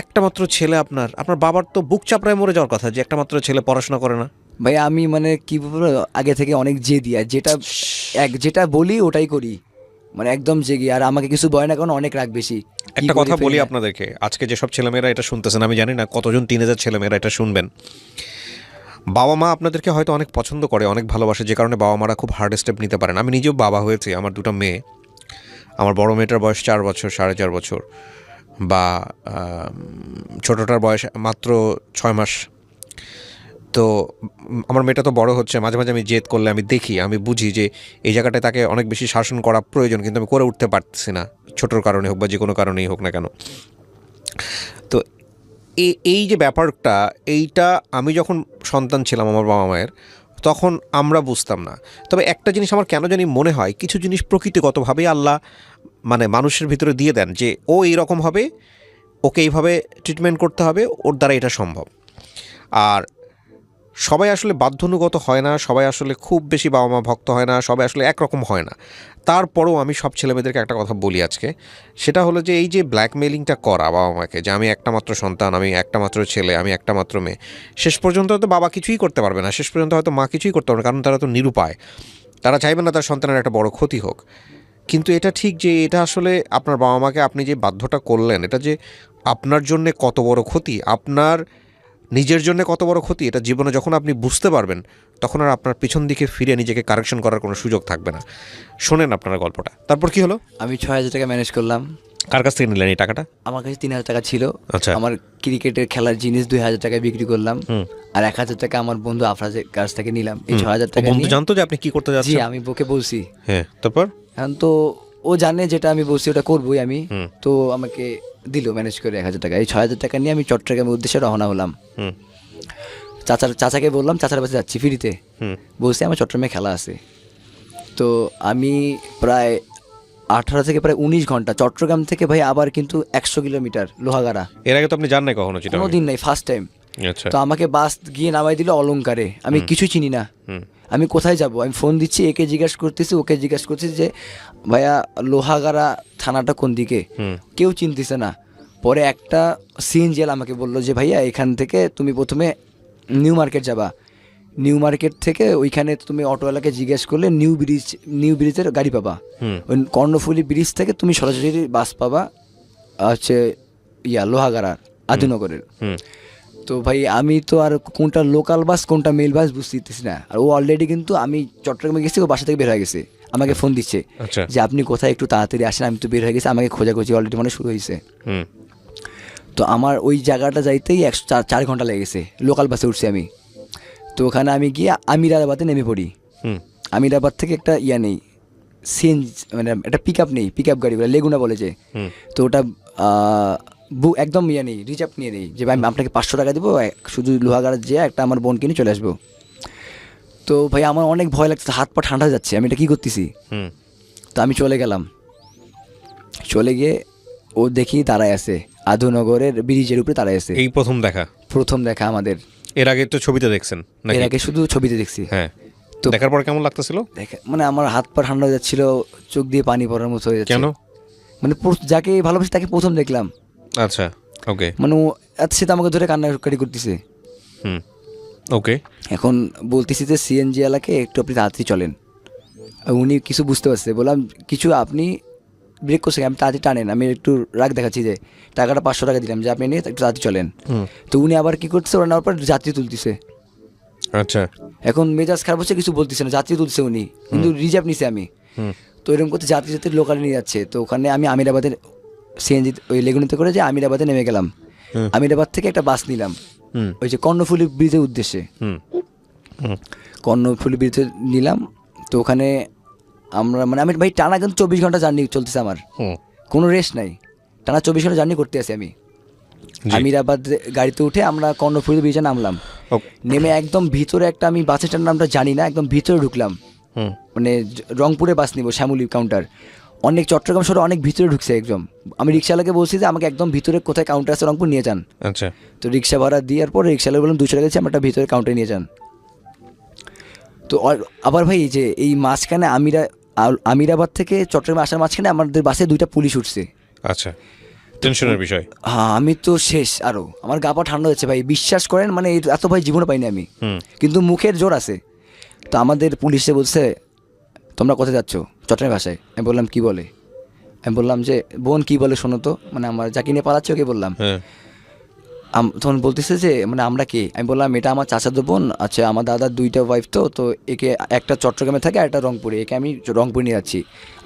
একটা মাত্র ছেলে আপনার বাবার তো বুক চাপড়ায় মরে যাওয়ার কথা যে একটা মাত্র ছেলে পড়াশোনা করে না। ভাই আমি মানে কি বলবো, আগে থেকে অনেক জেদি, আর যেটা বলি ওটাই করি, মানে একদম জেগি, আর আমাকে কিছু বলে না, কারণ অনেক রাগ বেশি। একটা কথা বলি আপনাদেরকে, আজকে যেসব ছেলেমেয়েরা এটা শুনতেছেন, আমি জানি না কতজন টিনেজার ছেলেমেয়েরা এটা শুনবেন। বাবা মা আপনাদেরকে হয়তো অনেক পছন্দ করে, অনেক ভালোবাসে, যে কারণে বাবা মারা খুব হার্ড স্টেপ নিতে পারেন। আমি নিজেও বাবা হয়েছি, আমার 2টা মেয়ে। আমার বড় মেয়েটার বয়স 4 বছর, 4.5 বছর, বা ছোটোটার বয়স মাত্র 6 মাস। তো আমার মেয়েটা তো বড় হচ্ছে, মাঝে মাঝে আমি জেদ করলে আমি দেখি, আমি বুঝি যে এই জায়গাটায় তাকে অনেক বেশি শাসন করা প্রয়োজন, কিন্তু আমি করে উঠতে পারতেছি না, ছোটোর কারণে হোক বা যে কোনো কারণেই হোক না কেন। তো এই যে ব্যাপারটা, এইটা আমি যখন সন্তান ছিলাম আমার বাবা মায়ের, তখন আমরা বুঝতাম না। তবে একটা জিনিস আমার কেন জানি মনে হয়, কিছু জিনিস প্রকৃতিগতভাবেই আল্লাহ মানে মানুষের ভিতরে দিয়ে দেন, যে ও এইরকম হবে, ওকে এইভাবে ট্রিটমেন্ট করতে হবে, ওর দ্বারা এটা সম্ভব। আর সবাই আসলে বাধ্যনুগত হয় না, সবাই আসলে খুব বেশি বাবা মা ভক্ত হয় না, সবাই আসলে একরকম হয় না। তারপরেও আমি সব ছেলেমেয়েদেরকে একটা কথা বলি আজকে, সেটা হলো যে এই যে ব্ল্যাকমেলিংটা করা বাবা মাকে, যে আমি একটা মাত্র সন্তান, আমি একটা মাত্র ছেলে, আমি একটা মাত্র মেয়ে, শেষ পর্যন্ত হয়তো বাবা কিছুই করতে পারবে না, শেষ পর্যন্ত হয়তো মা কিছুই করতে পারবে না, কারণ তারা তো নিরুপায়, তারা চাইবে না তার সন্তানের একটা বড় ক্ষতি হোক। কিন্তু এটা ঠিক যে এটা আসলে আপনার বাবা মাকে আপনি যে বাধ্যটা করলেন, এটা যে আপনার জন্যে কত বড় ক্ষতি, আপনার নিজের জন্য কত বড় ক্ষতি, এটা জীবনে যখন আপনি বুঝতে পারবেন, তখন আর আপনার পিছন দিকে ফিরে নিজেকে কারেকশন করার কোনো সুযোগ থাকবে না। শোনেন আপনারা গল্পটা। তারপর কি হলো? আমি 6,000 টাকা ম্যানেজ করলাম। কার কাছ থেকে নিলেন এই টাকাটা? আমার কাছে 3,000 টাকা ছিল। আচ্ছা। আমার ক্রিকেটের খেলার জিনিস 2,000 টাকায় বিক্রি করলাম, আর 1,000 টাকা আমার বন্ধু আফরাজের কাছ থেকে নিলাম। এই 6,000 টাকা বন্ধু জানতো যে আপনি কি করতে যাচ্ছেন? জি, আমি ওকে বলছি। হ্যাঁ, তারপর এখন তো ও জানে যেটা আমি বলছি ওটা করবোই আমি, তো আমাকে দিল ম্যানেজ করে 1,000 টাকা। এই 6,000 টাকা নিয়ে আমি চট্টগ্রামের উদ্দেশ্যে রওনা হলাম। চাচাকে বললাম চাচার কাছে যাচ্ছি ফ্রিতে, বলছি আমার চট্টগ্রামে খেলা আছে। তো আমি প্রায় 18 থেকে প্রায় 19 ঘন্টা চট্টগ্রাম থেকে ভাই, আবার কিন্তু 100 কিলোমিটার লোহাগাড়া। এর আগে তো আপনি যান নাই কখনো? কোনোদিন নাই, ফার্স্ট টাইম। আচ্ছা। তো আমাকে বাস গিয়ে নামাই দিল অলংকারে, আমি কিছু চিনি না, আমি কোথায় যাব। আমি ফোন দিচ্ছি, একে জিজ্ঞাসা করতেছি, ওকে জিজ্ঞাসা করতেছি যে ভাইয়া লোহাগাড়া থানাটা কোন দিকে, কেউ চিনতেছে না। পরে একটা সিএনজিএল আমাকে বললো যে ভাইয়া এখান থেকে তুমি প্রথমে নিউ মার্কেট যাবা, নিউ মার্কেট থেকে ওইখানে তুমি অটোওয়ালাকে জিজ্ঞেস করলে নিউ ব্রিজের গাড়ি পাবা, ওই কর্ণফুলী ব্রিজ থেকে তুমি সরাসরি বাস পাবা হচ্ছে লোহাগাড়ার আদিনগরের। তো ভাই আমি তো আর কোনটা লোকাল বাস কোনটা মেল বাস বুঝতেছি না, আর ও অলরেডি কিন্তু আমি চট্টগ্রামে গেছি, ও বাসা থেকে বের হয়ে গেছে, আমাকে ফোন দিচ্ছে আচ্ছা। যে আপনি কোথায়, একটু তাড়াতাড়ি আসেন, আমি তো বের হয়ে গেছি, আমাকে খোঁজাখুঁজি অলরেডি মানে শুরু হয়েছে। হুম তো আমার ওই জায়গাটা যাইতেই 4 ঘন্টা লেগে গেছে, লোকাল বাসে উঠছি আমি। তো ওখানে আমি গিয়ে আমিরাবাদে নেমে পড়ি। হুম আমিরাবাদ থেকে একটা নেই সিএনজি, মানে একটা পিক আপ নেই, পিক আপ গাড়ি বলে লেগুনা বলে যে। হুম তো ওটা একদম নেই, রিজার্ভ নিয়ে নেই যে ভাই আমি আপনাকে 500 টাকা দেবো, শুধু লোহাগাড়া যেয়ে একটা আমার বোন কিনে চলে আসবো। তো ভাই আমার অনেক ভয় লাগছে, হাত পা ঠান্ডা হয়ে যাচ্ছে, আমি এটা কী করতেছি। হুম তো আমি চলে গেলাম, চলে গিয়ে ও দেখি দাঁড়ায় আছে আধুনগরের ব্রিজের উপরে দাঁড়ায় আছে। এই প্রথম দেখা? প্রথম দেখা আমাদের। এর আগে তো ছবিতে দেখছেন নাকি? এর আগে শুধু ছবিতে দেখছি। হ্যাঁ। তো তো- দেখার পর কেমন লাগতেছিল? দেখে মানে আমার হাত পা ঠান্ডা হয়ে যাচ্ছিল, চোখ দিয়ে পানি পড়ার মতো হয়ে যাচ্ছে। কেন? মানে যাকে ভালোবাসি তাকে প্রথম দেখলাম, আচ্ছা, ওকে। মানে ও সে তো আমাকে ধরে কান্নাকাটি করতেছে। হুম ওকে। এখন বলতেছি যে সিএনজি এলাকে একটু আপনি তাড়াতাড়ি চলেন। আর উনি কিছু বুঝতে পারছে, বললাম কিছু আপনি ব্রেক করছে, আমি তাড়াতাড়ি টানেন, আমি একটু রাগ দেখাচ্ছি যে টাকাটা 500 টাকা দিলাম যে আপনি নিয়ে একটু তাড়াতাড়ি চলেন। হুম তো উনি আবার কি করছে, ওরা নেওয়ার পর যাত্রী তুলতেছে। আচ্ছা। এখন মেজাজ খারাপ হচ্ছে, কিছু বলতেছে না, যাত্রী তুলছে উনি, কিন্তু রিজার্ভ নিছে আমি। হুম তো এরকম করতে যাত্রী যাত্রী লোকালে নিয়ে যাচ্ছে। তো ওখানে আমি আমিরাবাদের সিএনজি ওই লেগুনিতে করে যে আমিরাবাদে নেমে গেলাম। হুম। আমিরাবাদ থেকে একটা বাস নিলাম হুম ওই যে কর্ণফুলী ব্রিজের উদ্দেশ্যে। হুম হুম কর্ণফুলী ব্রিজে নিলাম। তো ওখানে আমরা মানে আমি ভাই টানা কিন্তু 24 ঘন্টা জার্নি চলতেছে আমার, হুম কোনো রেস্ট নাই, টানা 24 ঘন্টা জার্নি করতে আছি আমি। জি। আমিরাবাদ গাড়িতে উঠে আমরা কর্ণফুলী ব্রিজে নামলাম, ও- নেমে একদম ভিতরে একটা, আমি বাসের নামটা জানি না, একদম ভিতরে ঢুকলাম। হুম মানে রংপুরে বাস নিব, শ্যামলী কাউন্টার, অনেক চট্টগ্রাম শহরে অনেক ভিতরে ঢুকছে একদম। আমি রিক্সাওয়ালাকে বলছি যে আমাকে একদম ভিতরে কোথায় কাউন্টার আছে রংপুর নিয়ে যান। আচ্ছা। তো রিক্সা ভাড়া দেওয়ার পর রিক্সাওয়ালা বললাম 200 টাকা দিচ্ছি, আমার একটা ভিতরে কাউন্টারে নিয়ে যান। তো আবার ভাই যে এই মাঝখানে আমিরাবাদ থেকে চট্টগ্রামে আসার মাঝখানে আমাদের বাসে 2টা পুলিশ উঠছে। আচ্ছা, টেনশনের বিষয়। হ্যাঁ আমি তো শেষ, আরও আমার গা পা ঠান্ডা হচ্ছে ভাই, বিশ্বাস করেন মানে এত ভাই জীবনে পাইনি আমি। হুম কিন্তু মুখের জোর আছে। তো আমাদের পুলিশে বলছে তোমরা কোথায় যাচ্ছ, চট্টগ্রাম ভাষায়। আমি বললাম কি বলে, আমি বললাম যে বোন কি বলে শোনো তো, মানে আমার যাকে নিয়ে পালাচ্ছে ওকে বললাম। হ্যাঁ। তখন বলতেছে যে মানে আমরা কে, আমি বললাম এটা আমার চাচাতো বোন, আচ্ছা আমার দাদার 2টা ওয়াইফ, তো একে একটা চট্টগ্রামে থাকে আর একটা রংপুরে, একে আমি রংপুরে নিয়ে যাচ্ছি।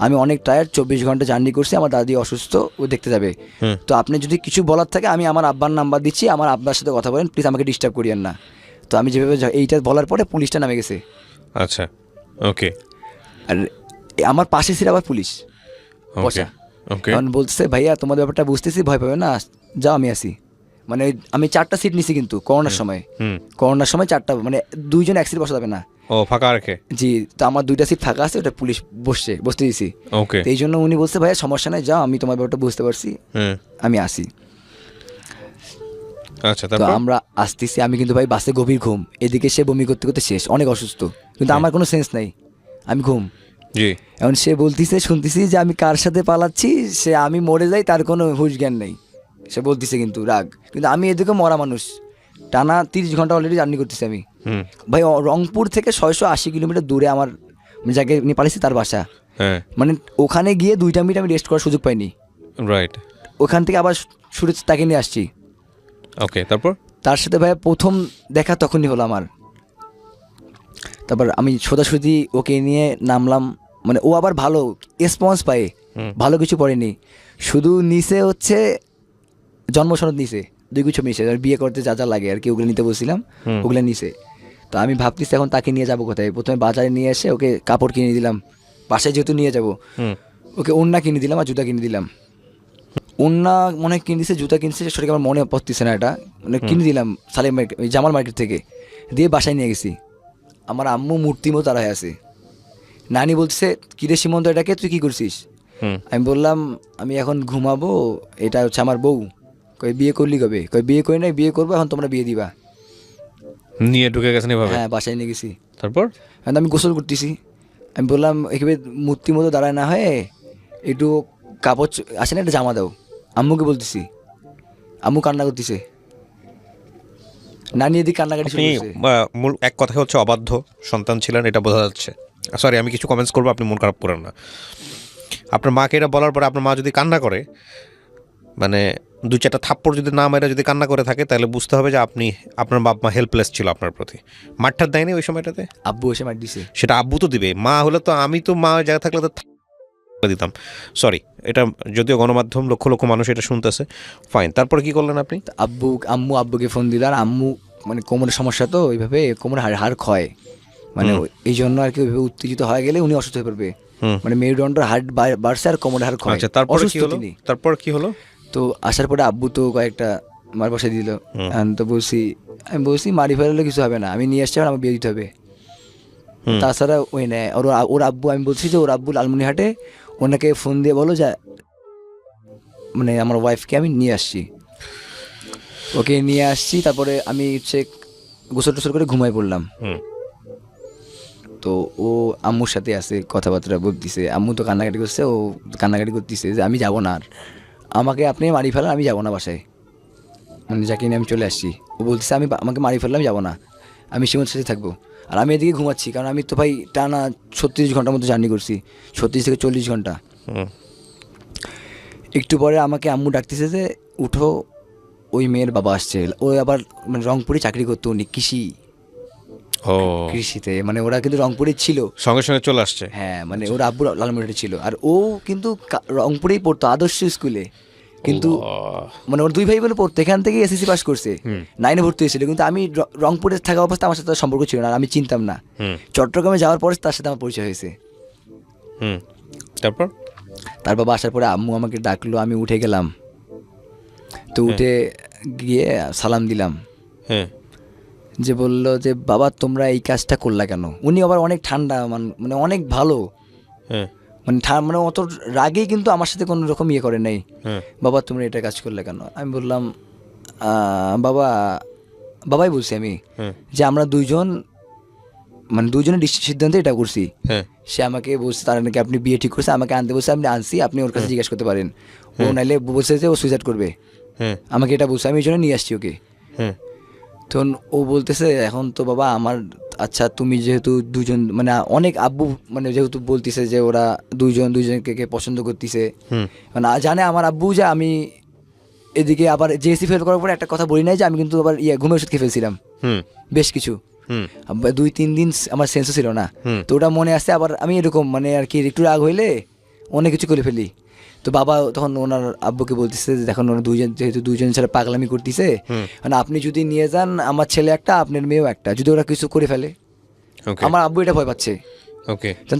আমি অনেক টায়ার্ড, 24 ঘন্টা জার্নি করছি, আমার দাদি অসুস্থ, ও দেখতে যাবে। হুম। তো আপনি যদি কিছু বলার থাকে আমি আমার আব্বার নাম্বার দিচ্ছি, আমার আব্বার সাথে কথা বলেন প্লিজ, আমাকে ডিস্টার্ব করিয়েন না। তো আমি যেভাবে এইটা বলার পরে পুলিশটা নামে গেছে। আচ্ছা, ওকে আর আমার পাশে ছিল আবার পুলিশ ওকে বসা। ওকে। এখন বলছে ভাইয়া তোমাদের ব্যাপারটা বুঝতেছি, ভয় পাবে না, যাও আমি আসি। মানে আমি 4টা সিট নিছি কিন্তু করোনার সময়, হুম। করোনার সময় 4টা, মানে 2জন এক সিট বসা যাবে না। ও ফাঁকা রেখে? জি, তো আমার 2টা সিট ফাঁকা আছে, ওটা পুলিশ বসতে দিয়েছি। ওকে। তো এই জন্য উনি বলছে ভাইয়া সমস্যা নাই, যাও, আমি তোমার ব্যাপারটা বুঝতে পারছি, হ্যাঁ। আমি আসি। আচ্ছা, তো তারপর? আমরা আসতেছি, আমি কিন্তু ভাই বাসে গভীর ঘুম, এদিকে সে বমি করতে করতে শেষ, অনেক অসুস্থ, কিন্তু আমার কোনো সেন্স নাই, আমি ঘুম। জি। এখন সে বলতিছে, শুনতেছি যে আমি কার সাথে পালাচ্ছি, সে আমি মরে যাই তার কোনো হুঁশ জ্ঞান নেই, সে বলতিছে কিন্তু রাগ, কিন্তু আমি এদিকে মরা মানুষ, টানা 30 ঘন্টা অলরেডি জার্নি করতেছি আমি। হুম। ভাই রংপুর থেকে 680 কিলোমিটার দূরে আমার যাকে নিয়ে পালিয়েছি তার বাসা। হ্যাঁ। মানে ওখানে গিয়ে 2টা মিনিট আমি রেস্ট করার সুযোগ পাইনি, রাইট। ওখান থেকে আবার শুরু তাকে নিয়ে আসছি। ওকে, তারপর? তার সাথে ভাই প্রথম দেখা তখনই হলো আমার। তারপর আমি সোজাসুজি ওকে নিয়ে নামলাম, মানে ও আবার ভালো রেসপন্স পায়, ভালো কিছু পড়েনি, শুধু নিচে হচ্ছে জন্মসনদ নিচে, 2 কিছু নিচে, বিয়ে করতে যা যা লাগে আর কি, ওগুলো নিতে বলছিলাম, ওগুলো নিচে। তো আমি ভাবতেছি এখন তাকে নিয়ে যাবো কোথায়, প্রথমে বাজারে নিয়ে এসে ওকে কাপড় কিনে দিলাম, বাসায় যেহেতু নিয়ে যাবো, হুম। ওকে ওড়না কিনে দিলাম আর জুতা কিনে দিলাম। ওড়না মনে হয় কিনে দিছে, জুতা কিনছে সেটাকে আমার মনে পড়তেছে না, এটা মানে কিনে দিলাম সালেম মার্কেট, ওই জামাল মার্কেট থেকে, দিয়ে বাসায় নিয়ে গেছি। আমার আম্মু মূর্তি মতো তারা আছে, নানি বলছে কিরে সীমন্ত এটাকে তুই কী করছিস। হুম। আমি বললাম আমি এখন ঘুমাবো, এটা হচ্ছে আমার বউ। কই বিয়ে করলি কবে, কই বিয়ে করি নাই, বিয়ে করবো, এখন তোমরা বিয়ে দিবা। নিয়ে ঢুকে গেছেন এভাবে? হ্যাঁ বাসায় নিয়ে গেছি। তারপর? এখন আমি গোসল করতেছি, আমি বললাম একেবারে মূর্তি মতো দাঁড়ায় না হয়ে একটু কাপড় আসে না, একটা জামা দাও। আম্মুকে বলতেছি, আম্মু কান্না করতেছে, নানি এদিকে কান্নাকাটি শুরু আপনি করছে। মূল এক কথায় হচ্ছে অবাধ্য সন্তান ছিলেন, এটা বোঝা যাচ্ছে। সরি, আমি কিছু কমেন্টস করবো, আপনি মন খারাপ করেন না। আপনার মাকে এটা বলার পরে আপনার মা যদি কান্না করে, মানে দু চারটা থাপ্পড় যদি না মেরে যদি কান্না করে থাকে তাহলে বুঝতে হবে যে আপনার বাপ মা হেল্পলেস ছিল আপনার প্রতি। মাঠটার দেয়নি ওই সময়টাতে? আব্বু এসে মার দিছে। সেটা আব্বু তো দিবে, মা হলে তো আমি তো মা জায়গা থাকলে তো দিতাম। সরি, এটা যদিও গণমাধ্যম লক্ষ লক্ষ মানুষ এটা শুনতেছে, ফাইন। তারপরে কি করলেন আপনি? তো আব্বুকে ফোন দিল, আর আম্মু মানে কোমরের সমস্যা, তো ওইভাবে কোমরের হাড় ক্ষয়, মানে এই জন্য আর কি ওইভাবে উত্তেজিত হয়ে গেলে উনি অসুস্থ হয়ে পড়বে, মানে মেরুদণ্ডের হাড় বাড়ছে আর কোমরের হাড় ক্ষয়। আচ্ছা, তারপরে কি হলো? তারপর কি হলো? তো আসার পরে আব্বু তো কয়েকটা মার বসে দিল। তো আমি বলছি মারি ফেললে কিছু হবে না, আমি নিয়ে আসছি, আমার বিয়ে দিতে হবে। তাছাড়া ওই নেয় ওর আব্বু, আমি বলছি যে ওর আব্বু লালমনিরহাটে, ওনাকে ফোন দিয়ে বলো যে মানে আমার ওয়াইফকে আমি নিয়ে আসছি। ওকে নিয়ে আসছি, তারপরে আমি হচ্ছে গোসল টোসল করে ঘুমাই পড়লাম। তো ও আম্মুর সাথে আছে, কথাবার্তা বলতেছে, আম্মু তো কান্নাকাটি করছে, ও কান্নাকাটি করতেছে যে আমি যাবো না, আর আমাকে আপনি মারি ফেলেন, আমি যাবো না বাসায়, মানে যাকে নিয়ে আমি চলে আসছি। ও বলতেছে আমাকে মারি ফেললাম, যাবো না, আমি সীমার সাথে থাকবো। আর আমি এদিকে ঘুমাচ্ছি, কারণ আমি তো ভাই টানা 36 ঘন্টার মতো জার্নি করছি, 36 থেকে 40 ঘন্টা। একটু পরে আমাকে আম্মু ডাকতেছে যে উঠো, ওই মেয়ের বাবা আসছে। ও আবার মানে রংপুরে চাকরি করতো, উনি কৃষিতে, মানে ওরা কিন্তু রংপুরে ছিল, সঙ্গে সঙ্গে চলে আসছে। হ্যাঁ, মানে ওর আব্বু লালমনিরহাটে ছিল, আর ও কিন্তু রংপুরেই পড়তো আদর্শ স্কুলে, কিন্তু মানে ওর দুই ভাই বোনে পড়তো, এখান থেকে এসএসসি পাস করছে, 9-এ ভর্তি হয়েছিল। কিন্তু আমি রংপুরে থাকা অবস্থা আমার সাথে সম্পর্ক ছিল না, আর আমি চিনতাম না। চট্টগ্রামে যাওয়ার পরে তার সাথে আমার পরিচয় হয়েছে। তার বাবা আসার পরে আম্মু আমাকে ডাকলো, আমি উঠে গেলাম। তো উঠে গিয়ে সালাম দিলাম, যে বললো যে বাবা তোমরা এই কাজটা করলা কেন। উনি আবার অনেক ঠান্ডা, মানে অনেক ভালো, মানে অত রাগেই কিন্তু আমার সাথে কোনো রকম ইয়ে করে নাই। বাবা তোমরা এটা কাজ করলে কেন? আমি বললাম বাবাই বলছি আমি, যে আমরা দুজনের সিদ্ধান্তে এটা করছি। সে আমাকে বলছে তার নাকি আপনি বিয়ে ঠিক করছে, আমাকে আনতে বলছে, আপনি আনছি, আপনি ওর কাছে জিজ্ঞাসা করতে পারেন। ও নাইলে বলছে যে ও সুইসাইড করবে, আমাকে এটা বলছে, আমি এই জন্য নিয়ে আসছি ওকে। তখন ও বলতেছে এখন তো বাবা আমার, আচ্ছা তুমি যেহেতু দুজন, মানে অনেক আব্বু মানে যেহেতু বলতেছে যে ওরা দুজনকে পছন্দ করতেছে, মানে জানে আমার আব্বু যে আমি এদিকে আবার জেএসসি ফেল করার পরে একটা কথা বলি নাই যে আমি কিন্তু আবার ঘুমের ওষুধ খেয়ে ফেলছিলাম বেশ কিছু, 2-3 দিন আমার সেন্সও ছিল না। তো ওটা মনে আসছে, আবার আমি এরকম মানে আর কি একটু রাগ হইলে অনেক কিছু করে ফেলি। তো বাবা তখন ওনার আব্বুকে বলতেছে যে এখন ওরা যেহেতু দুজন ছেলে পাগলামি করতেছে, মানে আপনি যদি নিয়ে যান, আমার ছেলে একটা আপনার মেয়েও একটা, যদি ওরা কিছু করে ফেলে, আমার আব্বু এটা ভয় পাচ্ছে,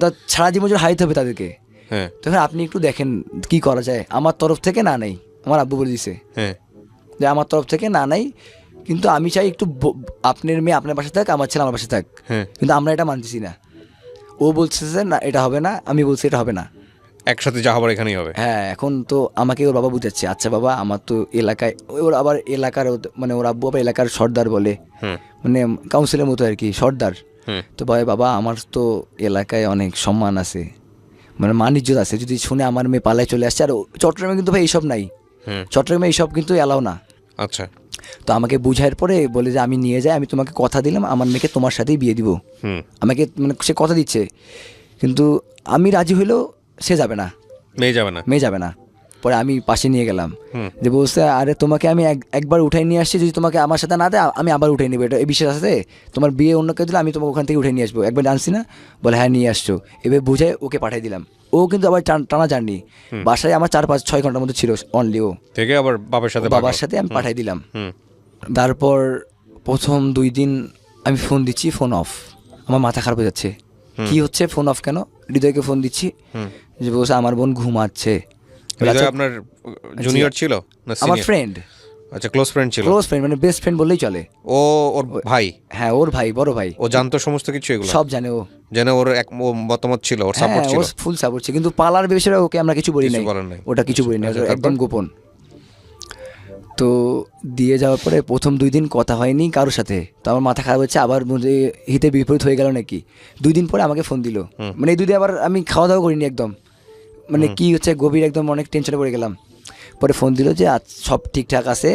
তার সারা জীবন হারাইতে হবে তাদেরকে। তখন আপনি একটু দেখেন কি করা যায়, আমার তরফ থেকে না নেই, আমার আব্বু বলে দিছে যে আমার তরফ থেকে না নাই, কিন্তু আমি চাই একটু আপনার মেয়ে আপনার বাসায় থাক, আমার ছেলে আমার বাসায় থাক, কিন্তু আমরা এটা মানতেছি না। ও বলছে যে না এটা হবে না, আমি বলছি এটা হবে না, একসাথে যা হবার এখানেই হবে। হ্যাঁ, এখন তো আমাকে ওর বাবা বুঝাচ্ছে, আচ্ছা বাবা আমার তো এলাকায়, ওর আবার এলাকার মানে ওর আব্বু আবার এলাকার সর্দার বলে, মানে কাউন্সিলের মতো আর কি, সর্দার। তো বাবা আমার তো এলাকায় অনেক সম্মান আছে, মানে মান-ইজ্জত আছে, যদি শুনে আমার মেয়ে পালায় চলে আসছে, আর চট্টগ্রামে কিন্তু ভাই এইসব নাই, চট্টগ্রামে এইসব কিন্তু এলাও না। আচ্ছা, তো আমাকে বুঝার পরে বলে যে আমি নিয়ে যাই, আমি তোমাকে কথা দিলাম আমার মেয়েকে তোমার সাথেই বিয়ে দিব, আমাকে মানে সে কথা দিচ্ছে, কিন্তু আমি রাজি হইলেও সে যাবে না, মেয়ে যাবে না। পরে আমি পাশে নিয়ে গেলাম, যে বলছে আরে তোমাকে আমি একবার উঠাই নিয়ে আসছি, যদি তোমাকে আমার সাথে না দেয় আমি আবার উঠাই নিবো, এটা এই বিশ্বাস আছে, তোমার বিয়ে অন্য কেউ দিলে আমি তোমাকে ওখান থেকে উঠে নিয়ে আসবো, একবার জানছি না, বলে হ্যাঁ নিয়ে আসছো, এবার বুঝে ওকে পাঠিয়ে দিলাম। ও কিন্তু আবার টানা জার্নি, বাসায় আমার 4-5-6 ঘন্টার মতো ছিল অনলি, ও থেকে আবার বাবার সাথে আমি পাঠিয়ে দিলাম। তারপর প্রথম 2 দিন আমি ফোন দিচ্ছি, ফোন অফ, আমার মাথা খারাপ হয়ে যাচ্ছে, কি হচ্ছে, ফোন অফ কেন? হৃদয়কে ফোন দিচ্ছি, যে বলছে আমার বোন ঘুমাচ্ছে। আপনার জুনিয়র ছিল না আমার ফ্রেন্ড? আচ্ছা, ক্লোজ ফ্রেন্ড ছিল, মানে বেস্ট ফ্রেন্ড বললেই চলে। ওর ভাই? হ্যাঁ, ওর ভাই, বড় ভাই। ও জানতো সমস্ত কিছু, এগুলো সব জানে, ও জানে, ওর এক মতামত ছিল, ওর সাপোর্ট ছিল, ওর ফুল সাপোর্ট ছিল, কিন্তু পালার বিষয়ে ওকে আমরা কিছু বলি নাই, ওটা কিছু বলি নাই, একদম গোপন। তো দিয়ে যাওয়ার পরে প্রথম 2 দিন কথা হয়নি কারোর সাথে, তো আমার মাথা খারাপ হচ্ছে, আবার হিতে বিপরীত হয়ে গেল নাকি। 2 দিন পরে আমাকে ফোন দিল, মানে এই 2 দিন আবার আমি খাওয়া দাওয়া করিনি একদম, মানে কি হচ্ছে গভীর একদম অনেক টেনশনে পড়ে গেলাম। পরে ফোন দিল যে সব ঠিকঠাক আছে,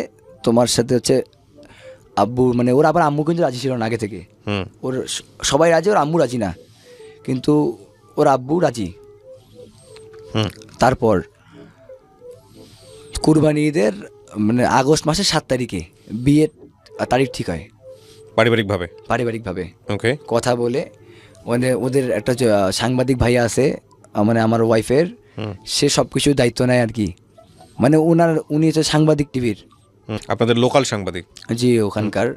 তোমার সাথে হচ্ছে আব্বু, মানে ওর আবার আম্মু কিন্তু রাজি ছিল না আগে থেকে, ওর সবাই রাজি, ওর আম্মু রাজি না, কিন্তু ওর আব্বু রাজি। তারপর কুরবানি ঈদের মানে আগস্ট মাসের 7 তারিখে বিয়ের তারিখ ঠিক হয় পারিবারিকভাবে? পারিবারিকভাবে ওকে। কথা বলে। ওদের একটা যে, সাংবাদিক ভাইয়া আছে মানে আমার ওয়াইফের, সে সব কিছু দায়িত্ব নেয় আর কি। মানে উনি হচ্ছে সাংবাদিক টিভির, আপনাদের লোকাল সাংবাদিক? জি ওখানকার।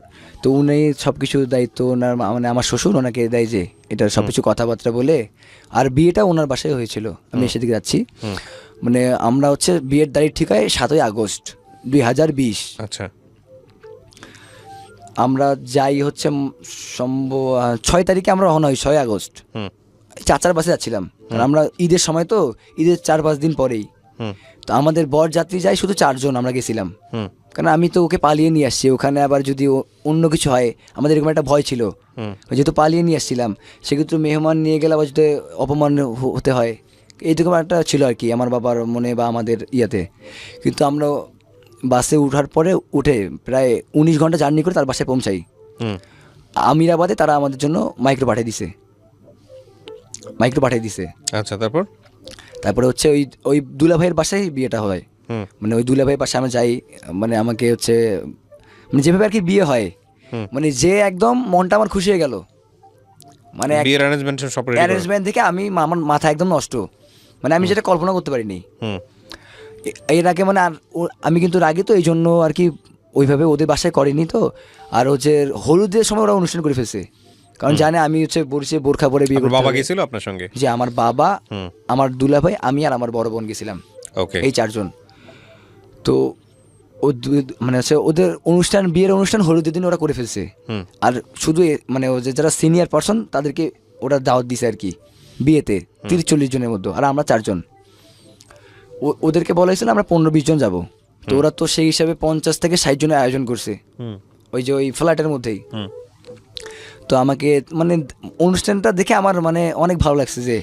তো উনি সব কিছু দায়িত্ব ওনার মানে আমার শ্বশুর ওনাকে দেয় যে এটা সব কিছু কথাবার্তা বলে। আর বিয়েটা ওনার বাসায় হয়েছিল, আমি সেদিকে যাচ্ছি। মানে আমরা হচ্ছে বিয়ের তারিখ ঠিক হয় 7ই আগস্ট 2020। আচ্ছা। আমরা যাই হচ্ছে 6 তারিখে আমরা রওনা হই, 6 আগস্ট। চাচার বাসে যাচ্ছিলাম, কারণ আমরা ঈদের সময় তো, ঈদের 4-5 দিন পরেই। তো আমাদের বর যাত্রী যাই শুধু 4 জন আমরা গেছিলাম, কারণ আমি তো ওকে পালিয়ে নিয়ে আসছি। ওখানে আবার যদি অন্য কিছু হয়, আমাদের এরকম একটা ভয় ছিল, যেহেতু পালিয়ে নিয়ে আসছিলাম সেক্ষেত্রে মেহমান নিয়ে গেলে আবার যদি অপমান হতে হয়, এইরকম একটা ছিল আর কি আমার বাবার মনে বা আমাদের ইয়াতে। কিন্তু আমরা বাসে উঠার পরে উঠে প্রায় 19 ঘন্টা জার্নি করে তার বাসায় পৌঁছাই। আমিরাবাদে তারা আমাদের জন্য মাইক্রো পাঠিয়ে দিছে। আচ্ছা। তারপরে হচ্ছে ওই দুলা ভাইয়ের বাসায় বিয়েটা হয়। মানে ওই দুলা ভাইয়ের বাসায় আমরা যাই, মানে আমাকে হচ্ছে মানে যেভাবে আর কি বিয়ে হয়, মানে যে একদম মনটা আমার খুশি হয়ে গেল। মানে বিয়ের অ্যারেঞ্জমেন্ট থেকে আমার মাথা একদম নষ্ট, মানে আমি যেটা কল্পনা করতে পারিনি এর আগে। মানে আর আমি কিন্তু আগে তো এই জন্য আর কি ওইভাবে ওদের বাসায় করিনি তো। আর হচ্ছে হলুদের সময় ওরা অনুষ্ঠান করে ফেলছে, কারণ জানে আমি হচ্ছে বলছি বোরখা পরে বিয়ে করতে। বাবা গেছিল আপনার সঙ্গে? যে আমার বাবা, আমার দুলা ভাই, আমি আর আমার বড় বোন গেছিলাম, এই 4 জন। তো মানে হচ্ছে ওদের বিয়ের অনুষ্ঠান হলুদের দিন ওরা করে ফেলছে। আর শুধু মানে যারা সিনিয়র পার্সন তাদেরকে ওরা দাওয়াত দিছে আর কি বিয়েতে, 30-40 জনের মধ্যে। আর আমরা 4 জন, ওদেরকে বলা হয়েছিল আমরা 15-20 জন যাবো। তো ওরা তো সেই হিসাবে 50 থেকে 60 জনের আয়োজন করছে ওই যে ওই ফ্ল্যাটের মধ্যেই। তো আমাকে মানে অনুষ্ঠানটা দেখে আমার মানে অনেক ভালো লাগছে, যে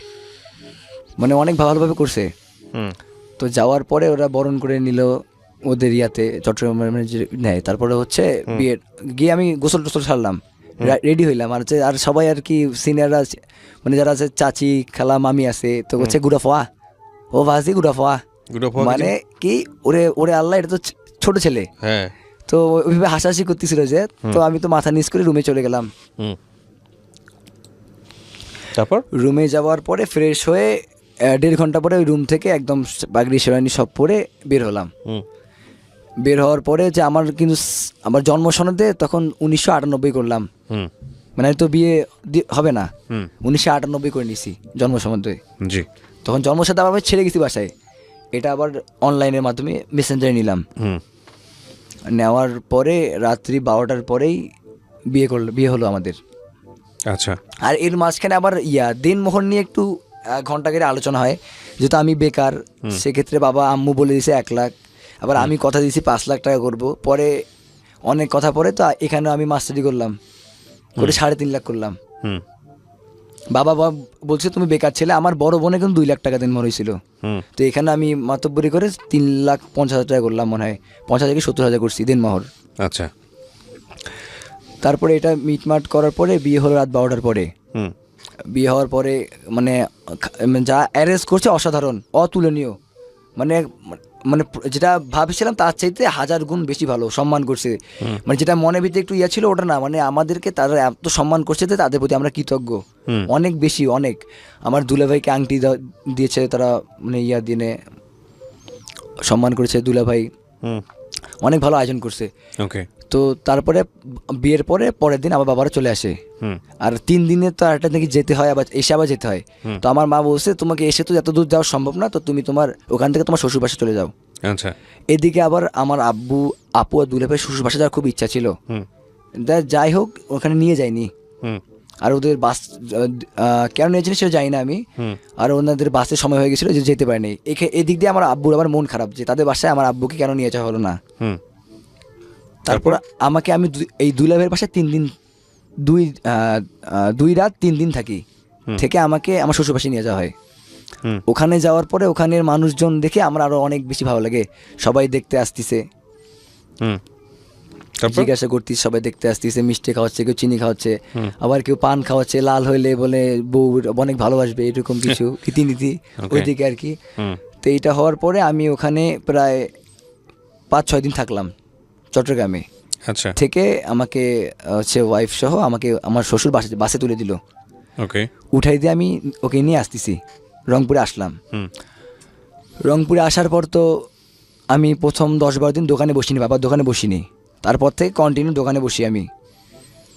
মানে অনেক ভালোভাবে করছে। তো যাওয়ার পরে ওরা বরণ করে নিল ওদের ইয়াতে, চট্টগ্রামের নেয়। তারপরে হচ্ছে বিয়ের গিয়ে আমি গোসল টোসল ছাড়লাম, রেডি হইলাম। আর সবাই আর কি সিনিয়ররা মানে যারা আছে, চাচি খালা মামি আছে, তো হচ্ছে গুড়াফোয়া, ও ভাজি গুড়াফোয়া, মানে কি ওরে আল্লাহ, এটা তো ছোট ছেলে। তো ওইভাবে হাসাহাসি করতেছিল যে, তো আমি তো মাথা নিচ করে রুমে চলে গেলাম। তারপর রুমে যাওয়ার পরে ফ্রেশ হয়ে 1.5 ঘন্টা পরে ওই রুম থেকে একদম পাগড়ি শেরওয়ানি সব পরে বের হলাম। বের হওয়ার পরে যে আমার কিন্তু আমার জন্ম সনদে তখন 1998 করলাম, মানে তো বিয়ে হবে না, 1998 করে নিছি জন্ম সনদে। তখন জন্ম সাথে আবার ছেড়ে গেছি বাসায়, এটা আবার অনলাইনের মাধ্যমে মেসেঞ্জারে নিলাম। নেওয়ার পরে রাত্রি 12টার পরেই বিয়ে হলো আমাদের। আচ্ছা। আর এর মাঝখানে আবার দিনমোহর নিয়ে একটু ঘন্টা করে আলোচনা হয়, যেহেতু আমি বেকার, সেক্ষেত্রে বাবা আম্মু বলে দিয়েছে 1 লাখ, আবার আমি কথা দিয়েছি 5 লাখ টাকা করবো। পরে অনেক কথা পরে তো এখানে আমি মাস্টারি করলাম, করে 3.5 লাখ করলাম। বাবা বলছে তুমি বেকার ছেলে। আমার বড় বোনে কিন্তু 2 লাখ টাকা দিনমোহর হয়েছিল। তো এখানে আমি মাতব্বরি করে 3,50,000 টাকা করলাম, মনে হয় 50,000 থেকে 70,000 করছি দিনমোহর। আচ্ছা। তারপরে এটা মিটমাট করার পরে বিয়ে হলো রাত 12টার পরে। বিয়ে হওয়ার পরে মানে যা অ্যারেঞ্জ করছে অসাধারণ, অতুলনীয়। মানে মানে যেটা ভাবছিলাম তার চাইতে 1000 গুণ বেশি ভালো সম্মান করছে। মানে যেটা মনে ভিতরে একটু ছিল ওটা না, মানে আমাদেরকে তারা এত সম্মান করছে যে তাদের প্রতি আমরা কৃতজ্ঞ অনেক বেশি, অনেক। আমার দুলাভাইকে আংটি দিয়েছে তারা, মানে দিনে সম্মান করেছে দুলাভাই, অনেক ভালো আয়োজন করছে। তো তারপরে বিয়ের পরের দিন আমার বাবারা চলে আসে। আর 3 দিনে তো একটা নাকি যেতে হয়, আবার এসে আবার যেতে হয়। তো আমার মা বলছে তোমাকে এসে তো এত দূর যাওয়া সম্ভব না, তো তুমি তোমার ওখান থেকে তোমার শ্বশুর বাসা চলে যাও। আচ্ছা। এদিকে আবার আমার আপু আর দুলাভাই শ্বশুর বাসা যাওয়ার খুব ইচ্ছা ছিল, যাই হোক ওখানে নিয়ে যায়নি। আর ওদের বাস কেন নিয়ে যায়নি সেটা জানি না আমি। আর ওনাদের বাসের সময় হয়ে গেছিলো যে যেতে পারেনি। এদিক দিয়ে আমার আব্বুর আবার মন খারাপ যে তাদের বাসায় আমার আব্বুকে কেন নিয়ে যাওয়া হলো না। তারপর আমি এই দুলাভাইয়ের বাসায় 3 দিন 2 রাত 3 দিন থেকে আমাকে আমার শ্বশুর বাসায় নিয়ে যাওয়া হয়। ওখানে যাওয়ার পরে ওখানের মানুষজন দেখে আমার আরো অনেক বেশি ভালো লাগে। সবাই দেখতে আসতেছে, জিজ্ঞাসা করতিস, সবাই দেখতে আসতেছে, মিষ্টি খাওয়াচ্ছে, কেউ চিনি খাওয়াচ্ছে, আবার কেউ পান খাওয়াচ্ছে, লাল হইলে বলে বউ অনেক ভালোবাসবে, এরকম কিছু রীতিনীতি ওইদিকে আর কি। তো এইটা হওয়ার পরে আমি ওখানে প্রায় 5-6 দিন থাকলাম চট্টগ্রামে। আচ্ছা, থেকে আমাকে হচ্ছে ওয়াইফ সহ আমাকে আমার শ্বশুর বাসে তুলে দিল। ওকে। উঠাই দিয়ে আমি ওকে নিয়ে আসতেছি, রংপুরে আসলাম। হুম রংপুরে আসার পর তো আমি প্রথম 10-12 দিন দোকানে বসিনি, বাবার দোকানে বসিনি। তারপর থেকে কন্টিনিউ দোকানে বসি। আমি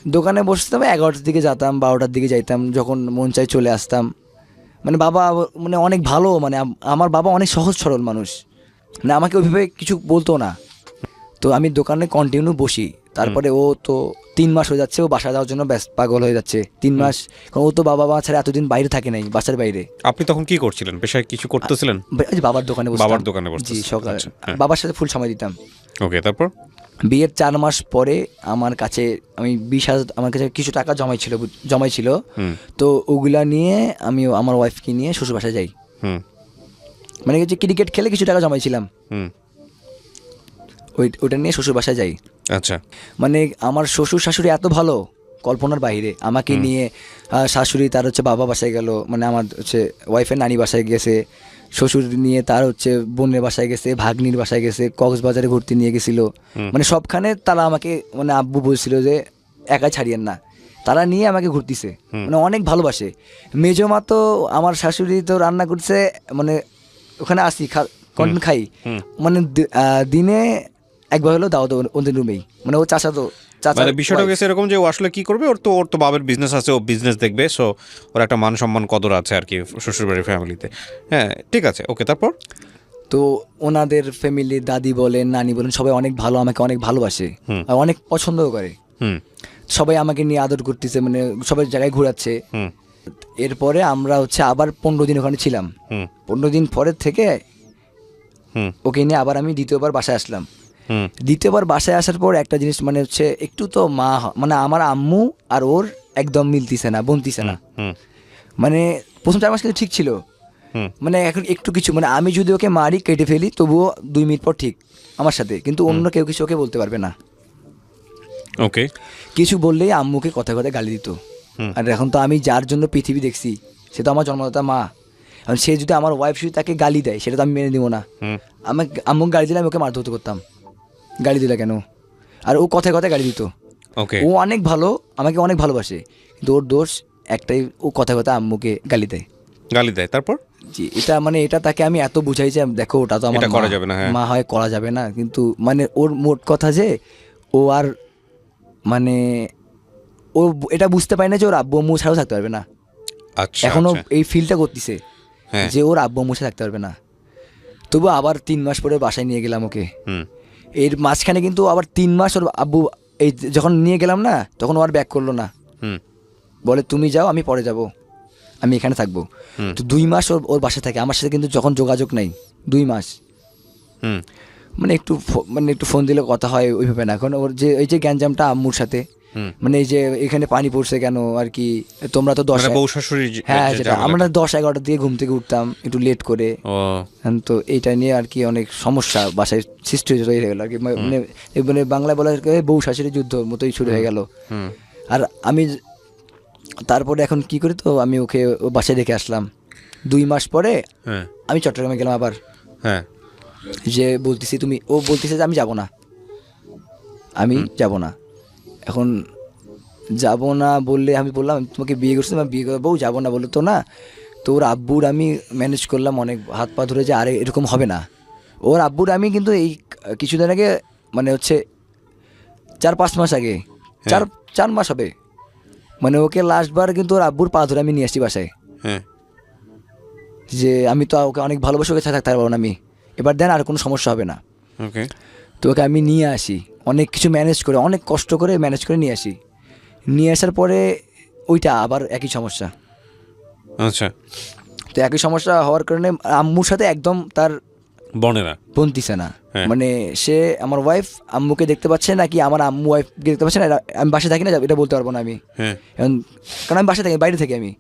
দোকানে বসতাম 11টার দিকে যেতাম, 12টার দিকে যাইতাম, যখন মন চাই চলে আসতাম। মানে বাবা মানে অনেক ভালো, মানে আমার বাবা অনেক সহজ সরল মানুষ, মানে আমাকে ওইভাবে কিছু বলতো না। তো আমি দোকানে কন্টিনিউ বসি। তারপরে ও তো 3 মাস হয়ে যাচ্ছে, ও বাসা যাওয়ার জন্য ব্যস্ত পাগল হয়ে যাচ্ছে 3 মাস, কারণ ও তো বাবা মা ছাড়া এতদিন বাইরে থাকে নাই, বাসার বাইরে। আপনি তখন কি করছিলেন, পেশায় কিছু করতেছিলেন? ওই যে বাবার দোকানে বসতাম। বাবার দোকানে জি, বসতেছিলেন, সকালে আচ্ছা, হ্যাঁ। বাবার সাথে ফুল সময় দিতাম। ওকে, তারপর? বিয়ের 4 মাস পরে আমার কাছে আমি 20,000 আমার কাছে কিছু টাকা জমাইছিল। তো ওগুলা নিয়ে আমি আমার ওয়াইফকে নিয়ে শ্বশুর বাসায় যাই। হুম মানে যে ক্রিকেট খেলে কিছু টাকা জমাইছিলাম, হুম ওইটা নিয়ে শ্বশুর বাসায় যাই। আচ্ছা, মানে আমার শ্বশুর শাশুড়ি এত ভালো, কল্পনার বাইরে। আমাকে নিয়ে শাশুড়ি তার হচ্ছে বাবা বাসায় গেল, মানে আমার হচ্ছে ওয়াইফের নানি বাসায় গেছে। শ্বশুর নিয়ে তার হচ্ছে বোনের বাসায় গেছে, ভাগ্নির বাসায় গেছে, কক্সবাজারে ঘুরতে নিয়ে গেছিল। মানে সবখানে তারা আমাকে, মানে আব্বু বলছিল যে একা ছাড়িয়েন না, তারা নিয়ে আমাকে ঘুরতেছে, মানে অনেক ভালোবাসে। মেজো মা তো আমার শাশুড়ি তো রান্না করছে, মানে ওখানে আসি কন্টিনিউ খাই, মানে দিনে একবার হলো দাও তো ওদের রুমেই, মানে ও চাচা মানে বিষয়টা গেছে এরকম যে ও আসলে কি করবে, ওর তো বাবার বিজনেস আছে, ও বিজনেস দেখবে, সো ওর একটা মান সম্মান কদর আছে আর কি শ্বশুরবাড়ির ফ্যামিলিতে। হ্যাঁ, ঠিক আছে, ওকে, তারপর? তো ওনাদের ফ্যামিলি, দাদি বলেন নানি বলেন, সবাই অনেক ভালো, আমাকে অনেক ভালোবাসে আর অনেক পছন্দও করে। হুম সবাই আমাকে নিয়ে আদর করতেছে, মানে সবাই জায়গায় ঘোরাচ্ছে। হুম এরপরে আমরা হচ্ছে আবার 15 দিন ওখানে ছিলাম। হুম 15 দিন পরের থেকে হুম ওকে নিয়ে আবার আমি দ্বিতীয়বার বাসায় আসলাম। হুম দ্বিতীয়বার বাসায় আসার পর একটা জিনিস, মানে হচ্ছে একটু তো মানে আমার আম্মু আর ওর একদম মিলতিছে না, বনতিছে না। হুম মানে প্রথম 4 মাস কিন্তু ঠিক ছিল, হুম মানে এখন একটু কিছু, মানে আমি যদি ওকে মারি কেটে ফেলি তবুও 2 মিনিট পর ঠিক আমার সাথে, কিন্তু অন্য কেউ কিছু ওকে বলতে পারবে না। ওকে, কিছু বললেই আম্মুকে কথায় কথায় গালি দিত। আর এখন তো আমি যার জন্য পৃথিবী দেখছি, সে তো আমার জন্মদাতা মা। এখন সে যদি আমার ওয়াইফ যদি তাকে গালি দেয়, সেটা তো আমি মেনে নিব না। আমাকে আম্মুকে গালি দিলে আমি ওকে মারধর করতাম, গালি দিলে কেন? আর ও কথায় কথায় গালি দিত। ওকে, ও অনেক ভালো, আমাকে অনেক ভালোবাসে, কিন্তু ওর দোষ একটাই, ও কথায় কথায় আম্মুকে গালি দেয়। গালি দেয়, তারপর? জি, এটা তাকে আমি এত বুঝাই যে দেখো ওটা তো আমার এটা করা যাবে না, হ্যাঁ। মা হয়, করা যাবে না, কিন্তু মানে ওর মোট কথা যে ও আর মানে ও এটা বুঝতে পারে না যে ওর আব্বু আম্মু ছাড়াও থাকতে পারবে না। আচ্ছা, এখনো আচ্ছা, এই ফিলটা করতেছে হ্যাঁ। যে ওর আব্বু আম্মু ছাড়া থাকতে পারবে না। তবু আবার 3 মাস পরে বাসায় নিয়ে গেলাম ওকে। হুম এর মাঝখানে কিন্তু আবার 3 মাস ওর আব্বু, এই যখন নিয়ে গেলাম না, তখন ও আর ব্যাক করলো না। হুম বলে তুমি যাও, আমি পরে যাব, আমি এখানে থাকবো। তো 2 মাস ওর বাসায় থাকে, আমার সাথে কিন্তু যখন যোগাযোগ নাই 2 মাস। হুম মানে একটু ফোন দিলে কথা হয় ওইভাবে না। এখন ওর যে এই যে গ্যাঞ্জামটা আম্মুর সাথে, মানে এই যে এখানে পানি পড়ছে কেন আর কি, তোমরা তো 10, মানে বউ শাশুড়ি হ্যাঁ যেটা আমরা 10-11টার দিকে ঘুম থেকে উঠতাম একটু লেট করে। ও তো এইটা নিয়ে আর কি অনেক সমস্যা বাসায় সৃষ্টি হয়ে গেল আর কি, মানে বাংলায় বলা হয় বউ শাশুড়ি যুদ্ধ মতোই শুরু হয়ে গেল। আর আমি তারপরে এখন কি করি, তো আমি ওকে বাসায় রেখে আসলাম। 2 মাস পরে হ্যাঁ আমি চট্টগ্রামে গেলাম আবার। হ্যাঁ যে বলতেছি ও বলতেছে যে আমি যাব না, আমি যাব না। এখন যাব না বললে, আমি বললাম তোমাকে বিয়ে করছি, আমি বিয়ে করবো, যাব না বলে তো না। তো ওর আব্বুর আমি ম্যানেজ করলাম অনেক হাত পা ধরে, যে আরে এরকম হবে না। ওর আব্বুর আমি কিন্তু এই কিছুদিন আগে, মানে হচ্ছে 4-5 মাস আগে, 4 মাস হবে, মানে ওকে লাস্টবার কিন্তু ওর আব্বুর পা ধরে আমি নিয়ে আসছি বাসায়। হ্যাঁ যে আমি তো ওকে অনেক ভালোবাসি, ওকে থাকতে পারবো না আমি, এবার দেন আর কোনো সমস্যা হবে না। ওকে, তো ওকে আমি নিয়ে আসি, অনেক কিছু ম্যানেজ করে, অনেক কষ্ট করে ম্যানেজ করে নিয়ে আসি। নিয়ে আসার পরে ওইটা আবার একই সমস্যা। আচ্ছা, তো একই সমস্যা হওয়ার কারণে আম্মুর সাথে একদম তার বনেরা বনতিছে না। হ্যাঁ। মানে সে আমার ওয়াইফ আম্মুকে দেখতে পাচ্ছে না, কি আমার আম্মু ওয়াইফকে দেখতে পাচ্ছে না, আমি বাসায় থাকি না, এটা বলতে পারবো না আমি। হ্যাঁ কারণ আমি বাসায় থাকি, বাইরে থাকি আমি।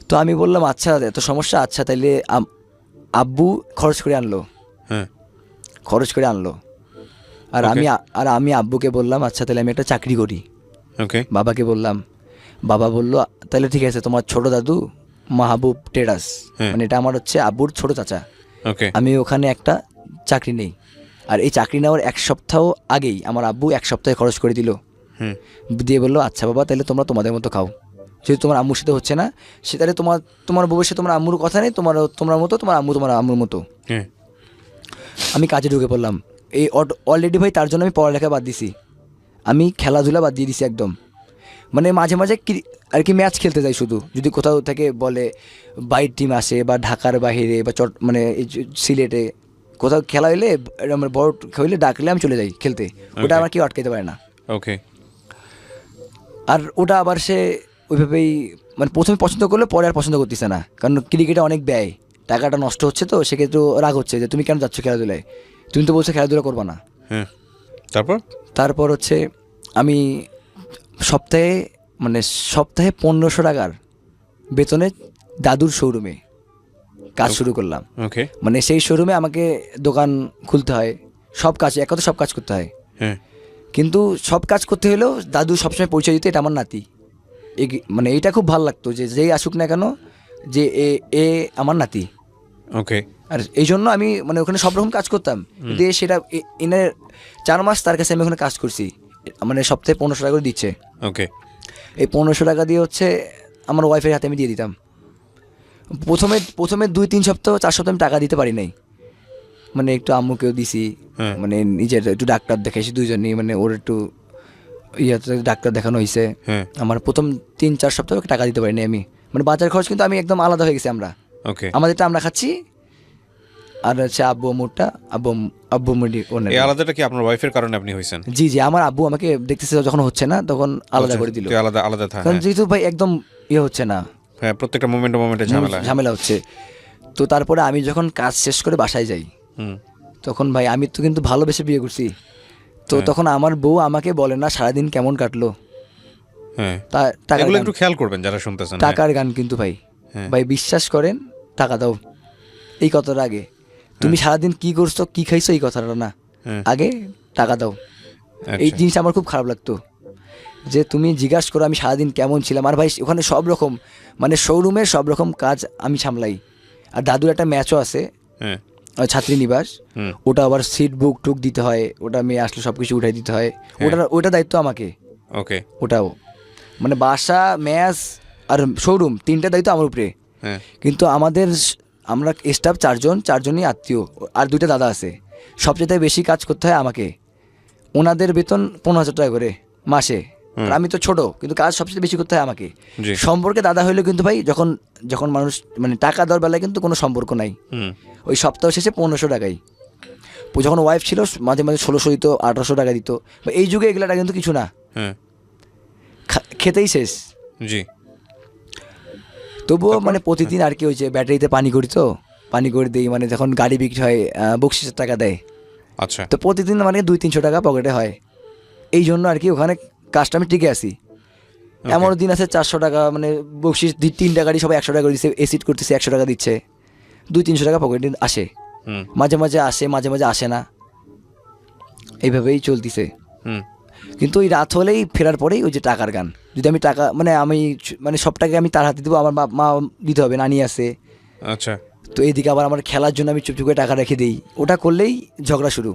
তো আমি বললাম আচ্ছা এত সমস্যা, আচ্ছা তাইলে আব্বু খরচ করে আনলো। হ্যাঁ আর আমি আব্বুকে বললাম আচ্ছা তাহলে আমি একটা চাকরি করি। ওকে, বাবাকে বললাম, বাবা বললো তাহলে ঠিক আছে, তোমার ছোট দাদু মাহবুব টেরাস, মানে এটা আমার হচ্ছে আব্বুর ছোট চাচা, ওকে, আমি ওখানে একটা চাকরি নেই, আর এই চাকরি নেওয়ার 1 সপ্তাহ আগেই আমার আব্বু 1 সপ্তাহে খরচ করে দিল, দিয়ে বললো আচ্ছা বাবা তাহলে তোমরা তোমাদের মতো খাও, যেহেতু তোমার আম্মুর সাথে হচ্ছে না, সে তাহলে তোমার বউয়ের সাথে তোমার আম্মুর কথা নেই, তোমার মতো তোমার আম্মু তোমার আম্মুর মতো। আমি কাজে ঢুকে পড়লাম। এই অলরেডি ভাই তার জন্য আমি পড়ালেখা বাদ দিছি, আমি খেলাধুলা বাদ দিয়ে দিছি একদম। মানে মাঝে মাঝে আর কি ম্যাচ খেলতে যাই শুধু, যদি কোথাও থেকে বলে বাইর টিম আসে বা ঢাকার বাইরে বা মানে এই সিলেটে কোথাও খেলা হইলে আমার বড় হইলে ডাকলে আমি চলে যাই খেলতে, ওটা আমার কেউ আটকাতে পারে না। ওকে। আর ওটা আবার সে ওইভাবেই মানে প্রথমে পছন্দ করলে পরে আর পছন্দ করতেছে না, কারণ ক্রিকেটে অনেক ব্যয়, টাকাটা নষ্ট হচ্ছে, তো সেক্ষেত্রে রাগ হচ্ছে যে তুমি কেন যাচ্ছ খেলাধুলায়, তুমি তো বলছো খেলাধুলা করবা না। তারপর হচ্ছে আমি সপ্তাহে 1500 টাকার বেতনে দাদুর শোরুমে কাজ শুরু করলাম। মানে সেই শোরুমে আমাকে দোকান খুলতে হয়, সব কাজ এক কথা সব কাজ করতে হয়। কিন্তু সব কাজ করতে হলেও দাদু সবসময় পরিচয় দিত এটা আমার নাতি। মানে এইটা খুব ভালো লাগতো যে যেই আসুক না কেন যে এ আমার নাতি। ওকে। আর এই জন্য আমি মানে ওখানে সব রকম কাজ করতাম, কিন্তু সেটা এনে 4 মাস তার কাছে আমি ওখানে কাজ করছি, মানে সপ্তাহে 1500 টাকা করে দিচ্ছে। ওকে। এই 1500 টাকা দিয়ে হচ্ছে আমার ওয়াইফের হাতে আমি দিয়ে দিতাম। প্রথমে 2-3 সপ্তাহ 4 সপ্তাহ আমি টাকা দিতে পারি নাই, মানে একটু আম্মুকেও দিছি, মানে নিজের একটু ডাক্তার দেখাইছি দুইজনই, মানে ওর একটু ডাক্তার দেখানো হয়েছে। আমার প্রথম 3-4 সপ্তাহ টাকা দিতে পারিনি আমি, মানে বাজার খরচ কিন্তু আমি একদম আলাদা হয়ে গেছি। আমাদেরটা আমরা খাচ্ছি, আর হচ্ছে আব্বু আম্মুরটা আব্বু মুড়ি ওনার। এই আলাদাটা কি আপনার ওয়াইফের কারণে আপনি হইছেন? জি আমার আব্বু আমাকে দেখতেছে যখন হচ্ছে না তখন আলাদা করে দিল, আলাদা কারণ যেহেতু ভাই একদম হচ্ছে না, প্রত্যেকটা মোমেন্টে ঝামেলা হচ্ছে। তো তারপরে আমি যখন কাজ শেষ করে বাসায় যাই, তখন ভাই আমি তো কিন্তু ভালোবেসে বিয়ে করছি, তো তখন আমার বউ আমাকে বলে না সারাদিন কেমন কাটলো। একটু খেয়াল করবেন যারা শুনতেছেন, টাকার গান কিন্তু ভাই বিশ্বাস করেন, টাকা দাও এই কথাটা আগে, তুমি সারাদিন কি করছো কি খাইছো এই কথাটা না, আগে টাকা দাও। এই জিনিসটা আমার খুব খারাপ লাগতো, যে তুমি জিজ্ঞাসা করো আমি সারাদিন কেমন ছিলাম। আর ভাই ওখানে সব রকম মানে শোরুমের সব রকম কাজ আমি সামলাই। আর দাদুর একটা ম্যাচও আছে, ছাত্রী নিবাস, ওটা আবার সিট বুক টুক দিতে হয়, ওটা মেয়ে আসলে সব কিছু উঠাই দিতে হয়, ওটা দায়িত্ব আমাকে। ওকে। ওটাও মানে বাসা ম্যাচ আর শোরুম 3টা দায়িত্ব আমার উপরে। কিন্তু আমরা স্টাফ 4জনই আত্মীয়, আর 2টা দাদা আছে, সবচেয়ে বেশি কাজ করতে হয় আমাকে। ওনাদের বেতন 15,000 টাকা করে মাসে, আর আমি তো ছোট, কিন্তু কাজ সবচেয়ে বেশি করতে হয় আমাকে। সম্পর্কে দাদা হইলেও কিন্তু ভাই যখন মানুষ মানে টাকা দেওয়ার বেলায় কিন্তু কোনো সম্পর্ক নাই, ওই সপ্তাহ শেষে 1500 টাকাই। যখন ওয়াইফ ছিল মাঝে মাঝে 1600 দিত, 1800 টাকা দিত। এই যুগে এগুলাটা কিন্তু কিছু না, খেতেই শেষ। তবুও মানে প্রতিদিন আর কি হয়েছে ব্যাটারিতে পানি করে দিই, মানে যখন গাড়ি বিক্রি হয় বকশিসের টাকা দেয়। আচ্ছা। তো প্রতিদিন মানে 200-300 টাকা পকেটে হয়, এই জন্য আর কি ওখানে কাজটা আমি টিকে আসি। এমন দিন আছে 400 টাকা মানে বকশিস 3টা গাড়ি সবাই 100 টাকা করে দিচ্ছে, এসিড করতেছে 100 টাকা দিচ্ছে, 200-300 টাকা পকেটে আসে, মাঝে মাঝে আসে মাঝে মাঝে আসে না, এইভাবেই চলতেছে। কিন্তু ওই রাত হলেই ফেরার পরেই ওই যে টাকার গান, যদি আমি টাকা মানে সব টাকা আমি তার হাতে দেবো, আমার মা দিতে হবে, নানি আছে। আচ্ছা। তো এইদিকে আবার আমার খেলার জন্য আমি চুপচুপ করে টাকা রেখে দিই, ওটা করলেই ঝগড়া শুরু।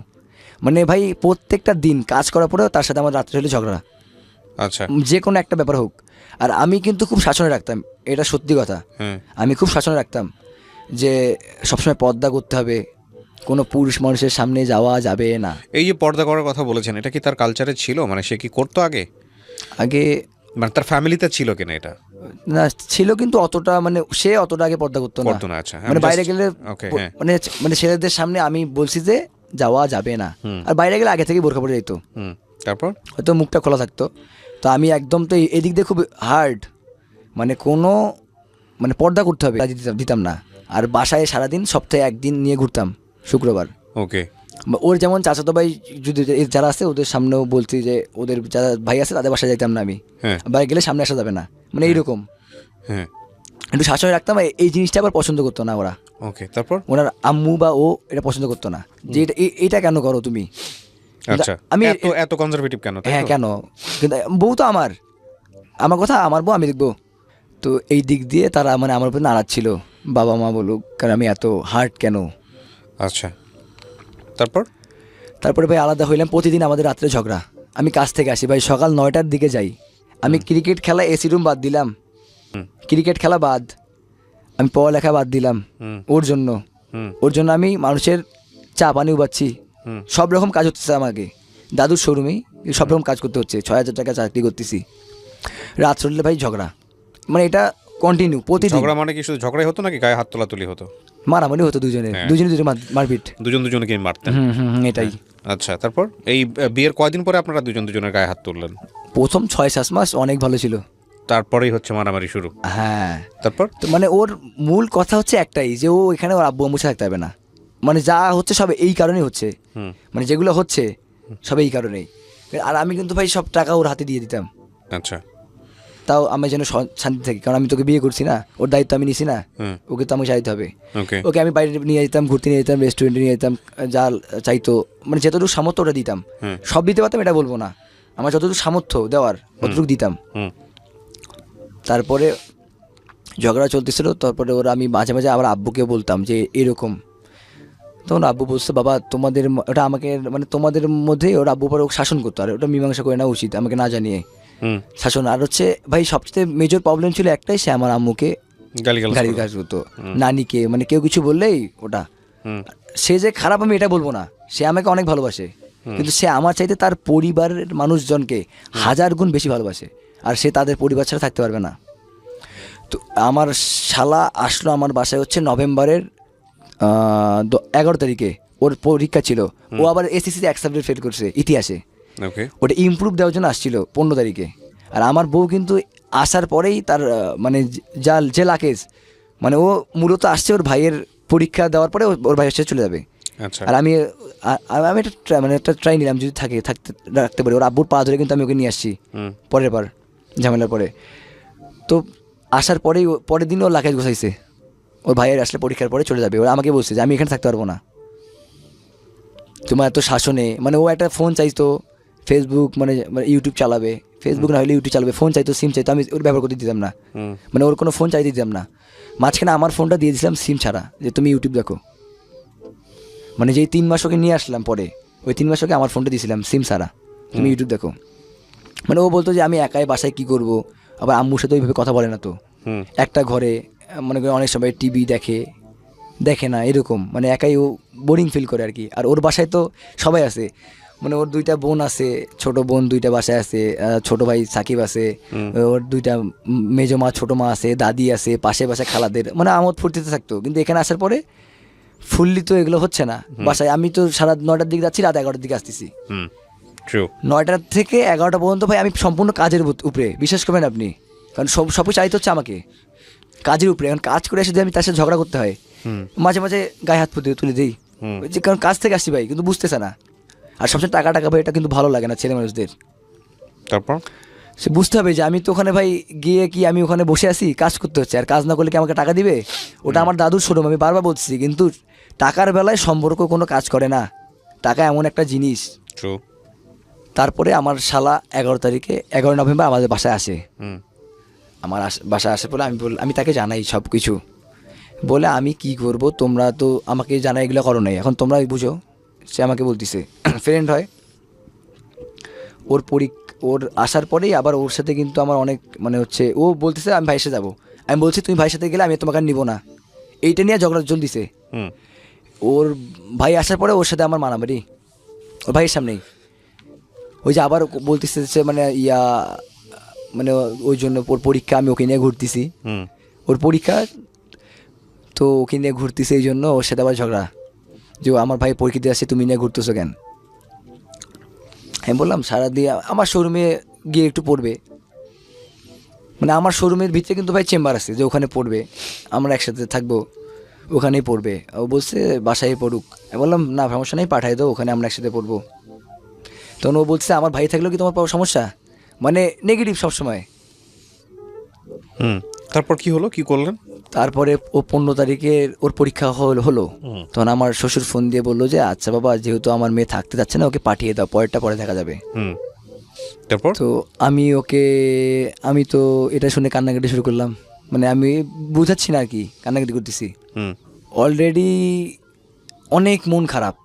মানে ভাই প্রত্যেকটা দিন কাজ করার পরেও তার সাথে আমার রাত্রে হলে ঝগড়া। আচ্ছা। যে কোনো একটা ব্যাপার হোক। আর আমি কিন্তু খুব শাসনে রাখতাম, এটা সত্যি কথা, আমি খুব শাসনে রাখতাম যে সবসময় পর্দা করতে হবে, কোনো পুরুষ মানুষের সামনে যাওয়া যাবে না। এই যে পর্দা করার কথা বলেছেন, এটা কি তার কালচারে ছিল? মানে সে কি করতো আগে মানে তার ফ্যামিলিতে ছিল কিনা? এটা না ছিল, কিন্তু অতটা মানে সে অতটা আগে পর্দা করতো না। আচ্ছা। মানে বাইরে গেলে মানে ছেলেদের সামনে আমি বলছি যে যাওয়া যাবে না, আর বাইরে গেলে আগে থেকে বোরখা পরে যেত, তারপর হয়তো মুখটা খোলা থাকতো। তো আমি একদম তো এদিক দিয়ে খুব হার্ড, মানে কোনো মানে পর্দা করতে হবে দিতাম না। আর বাসায় সারাদিন সপ্তাহে 1 দিন নিয়ে ঘুরতাম, শুক্রবার। ওকে। ওর যেমন চাচাতো ভাই যদি যারা আছে ওদের সামনেও বলছি যে ওদের যারা ভাই আছে তাদের বাসায় যাইতাম না আমি, বাইরে গেলে সামনে আসা যাবে না, মানে এইরকম একটু শাসনে রাখতাম। এই জিনিসটা আবার পছন্দ করতো না ওরা। ওকে। তারপর ওনার আম্মু বা ও এটা পছন্দ করতো না, যে এটা কেন করো তুমি। আচ্ছা, আমি এত কনজারভেটিভ কেন? হ্যাঁ কেন, কিন্তু বউ তো আমার কথা আমার বউ আমি দেখবো। তো এই দিক দিয়ে তারা মানে আমার উপর নারাজ ছিল, বাবা মা বলুক, কারণ আমি এত হার্ড কেন। আচ্ছা। তারপর তারপরে ভাই আলাদা হইলাম। প্রতিদিন আমাদের রাত্রে ঝগড়া। আমি কাজ থেকে আসি ভাই সকাল 9টার দিকে যাই। আমি ক্রিকেট খেলা এসি রুম বাদ দিলাম, ক্রিকেট খেলা বাদ, আমি পড়ালেখা বাদ দিলাম ওর জন্য। ওর জন্য আমি মানুষের চা পানি উবাচ্ছি, সব রকম কাজ হচ্ছে আমাকে। দাদুর শোরুমেই সব রকম কাজ করতে হচ্ছে, 6,000 টাকা চাকরি করতেছি। রাত চললে ভাই ঝগড়া, মানে এটা কন্টিনিউ প্রতিদিন। ঝগড়া মানে কি শুধু ঝগড়াই হতো নাকি গায়ে হাত তোলাতুলি হতো? মারামারি হতো দুজনে, দুজনে মারপিট, দুজনকে মারতেন? এটাই। আচ্ছা, তারপর এই বিয়ের কয়দিন পরে আপনারা দুজনের গায়ে হাত তুললেন? প্রথম 6-7 মাস অনেক ভালো ছিল, তারপরেই হচ্ছে মারামারি শুরু। হ্যাঁ। তারপর তো মানে ওর মূল কথা হচ্ছে একটাই, যে ও এখানে ওর আব্বু আম্মুর সাথে থাকতে হবে না। মানে যা হচ্ছে সব এই কারণেই হচ্ছে, মানে যেগুলো হচ্ছে সব এই কারণেই। আর আমি কিন্তু ভাই সব টাকা ওর হাতে দিয়ে দিতাম। আচ্ছা, তাও আমি যেন শান্তি থাকি, কারণ আমি তোকে বিয়ে করছি না, ওর দায়িত্ব আমি নিছি না, ওকে তো আমাকে চাইতে হবে। ওকে। ওকে আমি বাইরে নিয়ে যেতাম, ঘুরতে নিয়ে যেতাম, রেস্টুরেন্টে নিয়ে যেতাম, যা চাইতো মানে যতটুকু সামর্থ্য ওটা দিতাম। সব দিতে পারতাম এটা বলবো না, আমার যতটুকু সামর্থ্য দেওয়ার ততটুকু দিতাম। তারপরে ঝগড়া চলতেছিল, তারপরে ওরা আমি মাঝে মাঝে আবার আব্বুকে বলতাম যে এরকম। তখন আব্বু বলছে বাবা তোমাদের ওটা আমাকে মানে তোমাদের মধ্যে ওর আব্বু পরে শাসন করতো, আর ওটা মীমাংসা করে নেওয়া উচিত আমাকে না জানিয়ে শাসন। আর হচ্ছে ভাই সবচেয়ে মেজর প্রবলেম ছিল একটাই, সে আমার আম্মুকে গালি করতো, নানিকে, মানে কেউ কিছু বললেই ওটা। সে যে খারাপ আমি এটা বলবো না, সে আমাকে অনেক ভালোবাসে, কিন্তু সে আমার চাইতে তার পরিবারের মানুষজনকে 1000 গুণ বেশি ভালোবাসে, আর সে তাদের পরিবার ছাড়া থাকতে পারবে না। তো আমার শালা আসলো আমার বাসায় হচ্ছে নভেম্বরের 11 তারিখে, ওর পরীক্ষা ছিল। ও আবার এসএসসিতে 1 সাবজেক্ট ফেল করছে ইতিহাসে, ওটা ইমপ্রুভ দেওয়ার জন্য আসছিল 15 তারিখে। আর আমার বউ কিন্তু আসার পরেই তার মানে যে লাকেজ, মানে ও মূলত আসছে ওর ভাইয়ের পরীক্ষা দেওয়ার পরে ওর ভাইয়ের সাথে চলে যাবে। আর আমি একটা মানে একটা ট্রাই নিলাম, যদি থাকতে রাখতে পারি। ওর আব্বুর পা ধরে কিন্তু আমি ওকে নিয়ে আসছি পরের বার ঝামেলার পরে। তো আসার পরের দিন ওর লাকেজ গোছাইছে, ওর ভাইয়ের আসলে পরীক্ষার পরে চলে যাবে। ওরা আমাকে বলছে যে আমি এখানে থাকতে পারবো না তোমার এত শাসনে। মানে ও একটা ফোন চাইতো, ফেসবুক মানে ইউটিউব চালাবে, ফেসবুক না হলে ইউটিউব চালাবে, ফোন চাইতো, সিম চাইতো, আমি ওর ব্যবহার করতে দিতাম না, মানে ওর কোনো ফোন চাইতে দিতাম না। মাঝখানে আমার ফোনটা দিয়ে দিয়েছিলাম সিম ছাড়া, যে তুমি ইউটিউব দেখো। মানে যেই 3 মাস ওকে নিয়ে আসলাম পরে, ওই 3 মাস ওকে আমার ফোনটা দিয়েছিলাম সিম ছাড়া, তুমি ইউটিউব দেখো। মানে ও বলতো যে আমি একাই বাসায় কী করবো, আবার আম্মুর সাথে ওইভাবে কথা বলে না তো, একটা ঘরে মনে করি অনেক সময় টিভি দেখে না এরকম, মানে একাই ও বোরিং ফিল করে আর কি। আর ওর বাসায় তো সবাই আছে, মানে ওর 2টা বোন আছে, ছোট বোন 2টা বাসায় আছে, ছোট ভাই সাকিব আছে, ওর 2টা মেজো মা ছোটো মা আছে, দাদি আছে, পাশে বাসায় খালাদের, মানে আমোদ ফুর্তিতে থাকতো। কিন্তু এখানে আসার পরে ফুললি তো এগুলো হচ্ছে না বাসায়। আমি তো সারা 9টার দিকে যাচ্ছি, রাত 11টার দিকে আসতেছি। 9টা থেকে 11টা পর্যন্ত ভাই আমি সম্পূর্ণ কাজের উপরে, বিশ্বাস করবেন আপনি, কারণ সব কিছু চাইতে হচ্ছে আমাকে কাজের উপরে। এখন কাজ করে এসে যদি আমি তার সাথে ঝগড়া করতে হয়, মাঝে মাঝে গায়ে হাত তুলে দিই, যে কারণ কাজ থেকে আসছি ভাই, কিন্তু বুঝতেছে না। আর সবসময় টাকা ভাই, এটা কিন্তু ভালো লাগে না ছেলে মানুষদের। তারপর সে বুঝতে হবে যে আমি তো ওখানে ভাই গিয়ে কি আমি ওখানে বসে আছি, কাজ করতে হচ্ছে, আর কাজ না করলে কি আমাকে টাকা দিবে? ওটা আমার দাদুর শোরুম, আমি বারবার বলছি, কিন্তু টাকার বেলায় সম্পর্ক কোনো কাজ করে না, টাকা এমন একটা জিনিস। তারপরে আমার শালা 11 নভেম্বর আমাদের বাসায় আসে। আমার বাসায় আসে বলে আমি তাকে জানাই সব কিছু, বলে আমি কি করব, তোমরা তো আমাকে জানাই এগুলো করো নাই, এখন তোমরা বুঝো। সে আমাকে বলতেছে ফ্রেন্ড হয় ওর আসার পরেই আবার ওর সাথে কিন্তু আমার অনেক মানে হচ্ছে, ও বলতেছে আমি ভাইয়ের সাথে যাবো, আমি বলছি তুমি ভাইয়ের সাথে গেলে আমি তোমাকে আর নিবো না, এইটা নিয়ে ঝগড়া চলতেছে। ওর ভাই আসার পরে ওর সাথে আমার মারামারি ওর ভাইয়ের সামনেই। ওই যে আবার বলতেছে মানে মানে ওই জন্য ওর পরীক্ষা, আমি ওকে নিয়ে ঘুরতেছি, ওর পরীক্ষা তো ওকে নিয়ে ঘুরতেছি, এই জন্য ওর সাথে আবার ঝগড়া, যে আমার ভাই পরীক্ষা দিয়ে আসছে, তুমি নিয়ে ঘুরতেছো কেন? আমি বললাম সারা দিয়ে আমার শোরুমে গিয়ে একটু পড়বে, মানে আমার শোরুমের ভিতরে কিন্তু ভাই চেম্বার আছে, যে ওখানে পড়বে, আমরা একসাথে থাকবো, ওখানেই পড়বে। ও বলছে বাসায় পড়ুক। আমি বললাম না সমস্যা নেই, পাঠাই দাও, ওখানে আমরা একসাথে পড়বো। তখন ও বলছে আমার ভাই থাকলেও কি তোমার সমস্যা, মানে নেগেটিভ সবসময়। তারপর কি হলো, কি করলেন? তারপরে ও 15 তারিখে ওর পরীক্ষা হলো। তখন আমার শ্বশুর ফোন দিয়ে বললো যে আচ্ছা বাবা, যেহেতু আমার মেয়ে থাকতে যাচ্ছে না, ওকে পাঠিয়ে দাও, পরেরটা পরে দেখা যাবে। তারপর তো আমি তো এটা শুনে কান্নাকাটি শুরু করলাম, মানে আমি বুঝাচ্ছি না আর কি, কান্নাকাটি করতেছি। অলরেডি অনেক মন খারাপ,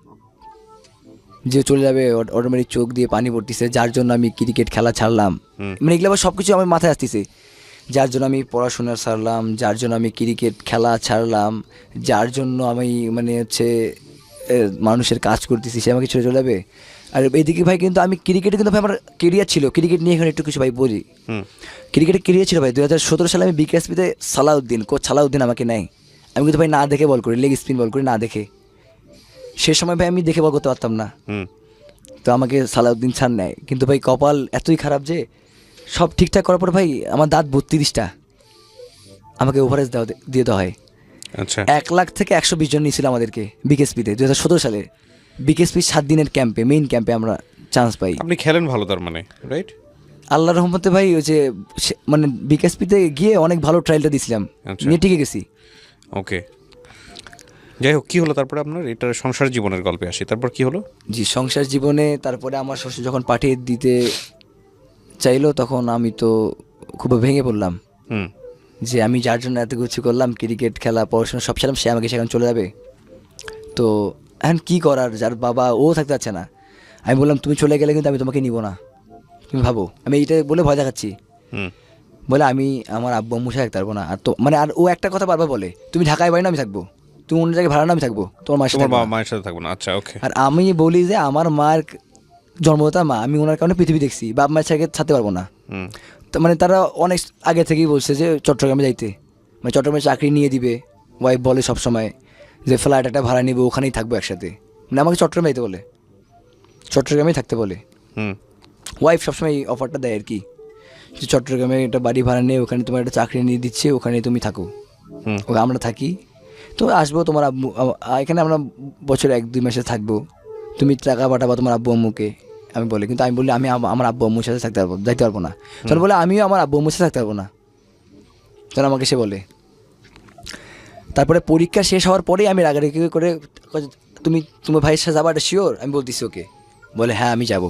যে চলে যাবে অটোমেটিক চোখ দিয়ে পানি পড়তেছে, যার জন্য আমি ক্রিকেট খেলা ছাড়লাম। মানে এগুলো আবার সব কিছু আমার মাথায় আসতেছে, যার জন্য আমি পড়াশোনা ছাড়লাম, যার জন্য আমি ক্রিকেট খেলা ছাড়লাম, যার জন্য আমি মানে হচ্ছে মানুষের কাজ করতেছি, সে আমাকে ছেড়ে চলে যাবে। আর এইদিকে ভাই কিন্তু আমি ক্রিকেটে কিন্তু ভাই আমার কেরিয়ার ছিল, ক্রিকেট নিয়ে এখানে একটু কিছু ভাই বলি। ক্রিকেটের কেরিয়ার ছিল ভাই 2017 সালে আমি বিকেএসপিতে কোচ সালাউদ্দিন আমাকে নেয়। আমি কিন্তু ভাই না দেখে বল করি, লেগ স্পিন বল করি না দেখে। সে সময় ভাই আমি দেখে বল করতে পারতাম না, তো আমাকে সালাউদ্দিন স্যার নেয়। কিন্তু ভাই কপাল এতই খারাপ যে সব ঠিকঠাক করার পর ভাই আমার দাঁত 32টা, আমাকে ওভারেজ দিয়ে দেওয়া হয়। আচ্ছা 1 লাখ থেকে 120 জন নিয়েছিল আমাদেরকে বিকেএসপিতে 2017 সালে। বিকেএসপি 7 দিনের ক্যাম্পে, মেইন ক্যাম্পে আমরা চান্স পাই। আপনি খেলেন ভালো তার মানে, রাইট? আল্লাহর রহমতে ভাই ওই যে মানে বিকেএসপিতে গিয়ে অনেক ভালো ট্রায়ালটা দিয়েছিলাম, আচ্ছা। নিয়ে টিকে গেছি। ওকে, যাই হোক, কী হলো তারপরে আপনার? এটার সংসার জীবনের গল্পে আসি, তারপর কি হলো? জি, সংসার জীবনে তারপরে আমার শ্বশুর যখন পাঠিয়ে দিতে চাইলো তখন আমি তো খুব ভেঙে পড়লাম যে আমি যার জন্য এত কিছু করলাম, ক্রিকেট খেলা পড়াশোনা সব ছিলাম, সে আমাকে সেখানে চলে যাবে। তো এখন কী করার, যার বাবা ও থাকতে পারছে না। আমি বললাম তুমি চলে গেলে কিন্তু আমি তোমাকে নিব না, তুমি ভাবো। আমি এইটা বলে ভয় দেখাচ্ছি, বলে আমি আমার আব্বু আম্মুর সাথে থাকতে পারবো না। আর তো মানে আর ও একটা কথা বারবার বলে, তুমি ঢাকায় বাড়ি না আমি থাকবো, তুমি অন্য জায়গায় ভাড়া না আমি থাকবো, তোমার মায়ের সাথে তোমার থাকবো বাবা না। মায়ের সাথে থাকবো না? আচ্ছা, ওকে। আর আমি বলি যে আমার মায়ের জন্মদাতা মা, আমি ওনার কারণে পৃথিবী দেখছি, বাপ মায়ের সাথে থাকতে পারবো না। তো মানে তারা অনেক আগে থেকেই বলছে যে চট্টগ্রামে যাইতে, মানে চট্টগ্রামে চাকরি নিয়ে দিবে। ওয়াইফ বলে সবসময় যে ফ্ল্যাট একটা ভাড়া নিবো, ওখানেই থাকবো একসাথে। মানে আমাকে চট্টগ্রামে যাইতে বলে, চট্টগ্রামেই থাকতে বলে। ওয়াইফ সবসময় এই অফারটা দেয় আর কি, যে চট্টগ্রামে একটা বাড়ি ভাড়া নিয়ে ওখানে তোমার একটা চাকরি নিয়ে দিচ্ছে, ওখানে তুমি থাকো, ওকে আমরা থাকি, তো আসবো তোমার আব্বু এখানে আমরা বছরে 1-2 মাসে থাকবো, তুমি টাকা পাঠাবো তোমার আব্বু আম্মুকে। আমি বলি, কিন্তু আমি বলি আমি আমার আব্বু আম্মুর সাথে থাকতে পারবো, যাইতে পারবো না। তখন বলে আমিও আমার আব্বু আম্মুর সাথে থাকতে পারবো না, তখন আমাকে সে বলে। তারপরে পরীক্ষা শেষ হওয়ার পরেই আমি রাগারাগি করে, তুমি তোমার ভাইয়ের সাথে যাবো, এটা শিওর? আমি বলতেছি ওকে, বলে হ্যাঁ আমি যাব।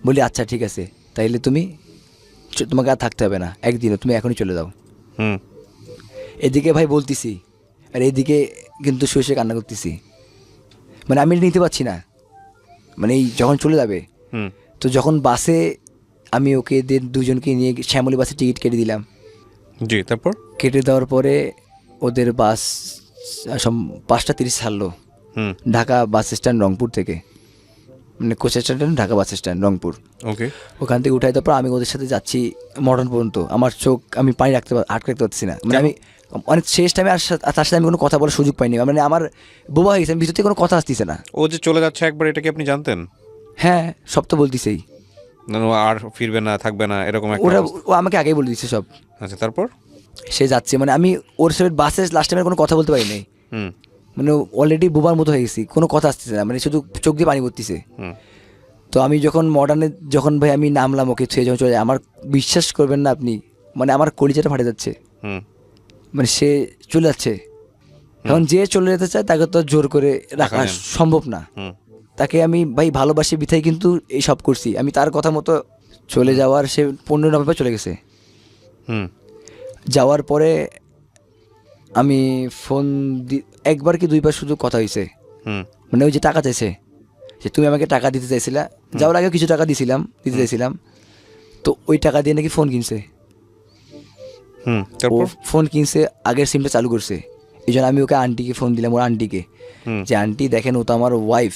বলি আচ্ছা ঠিক আছে, তাইলে তুমি তোমাকে আর থাকতে হবে না একদিনও, তুমি এখনই চলে যাও। এদিকে ভাই বলতেছি, আর এদিকে কিন্তু শুয়ে কান্না করতেছি, মানে আমি নিতে পারছি না। মানে এই যখন চলে যাবে, তো যখন বাসে আমি ওকে দুজনকে নিয়ে শ্যামলী বাসে টিকিট কেটে দিলাম। জি, তারপর কেটে দেওয়ার পরে ওদের বাস 5টা 30 ছাড়লো ঢাকা বাস স্ট্যান্ড রংপুর থেকে, মানে coach stand Dhaka bus stand Rangpur. Okay, ওখান থেকে উঠাই দেওয়ার পর আমি ওদের সাথে যাচ্ছি মডার্ন পর্যন্ত। আমার চোখ আমি পানি আটকে রাখতে পারছি না, মানে আমি অনেক শেষ টাইমে আর তার সাথে আমি কোনো কথা বলার সুযোগ পাইনি, মানে আমার বোবা হয়ে গেছে, আমি ভিতর থেকে কোনো কথা আসতেছে না। ও যে চলে যাচ্ছে একবার, এটা কি আপনি জানতেন? হ্যাঁ, সব তো বলতেছেই, ও আর ফিরবে না, থাকবে না, এরকম একটা ওরা অবস্থা? ও আমাকে আগেই বলে দিচ্ছে সব। আচ্ছা, তারপর? সে যাচ্ছে, মানে আমি ওর সাথে বাসে লাস্ট টাইমে কোনো কথা বলতে পারিনি, মানে অলরেডি বোবার মতো হয়ে গেছি, কোনো কথা আসতেছে না, মানে শুধু চোখ দিয়ে পানি পড়তেছে। তো আমি যখন মডার্নে যখন ভাই আমি নামলাম, ওকে ছুঁয়ে যখন চলে যায়, আমার বিশ্বাস করবেন না আপনি, মানে আমার কলিজাটা ফাটে যাচ্ছে। মানে সে চলে যাচ্ছে, এখন যে চলে যেতে চায় তাকে তো জোর করে রাখা সম্ভব না। তাকে আমি ভাই ভালোবাসি বিথাই কিন্তু এই সব করছি, আমি তার কথা মতো চলে যাওয়ার, সে 15 নভেম্বর চলে গেছে। যাওয়ার পরে আমি ফোন একবার কি 2বার শুধু কথা হয়েছে, মানে ওই যে টাকা চাইছে, যে তুমি আমাকে টাকা দিতে চাইছিলা, যাওয়ার আগে কিছু টাকা দিতে চাইছিলাম, তো ওই টাকা দিয়ে নাকি ফোন কিনছে। ও ফোন কিনছে, আগের সিমটা চালু করছে, এই জন্য আমি ওকে আন্টিকে ফোন দিলাম, ওর আন্টিকে, যে আন্টি দেখেন ও তো আমার ওয়াইফ,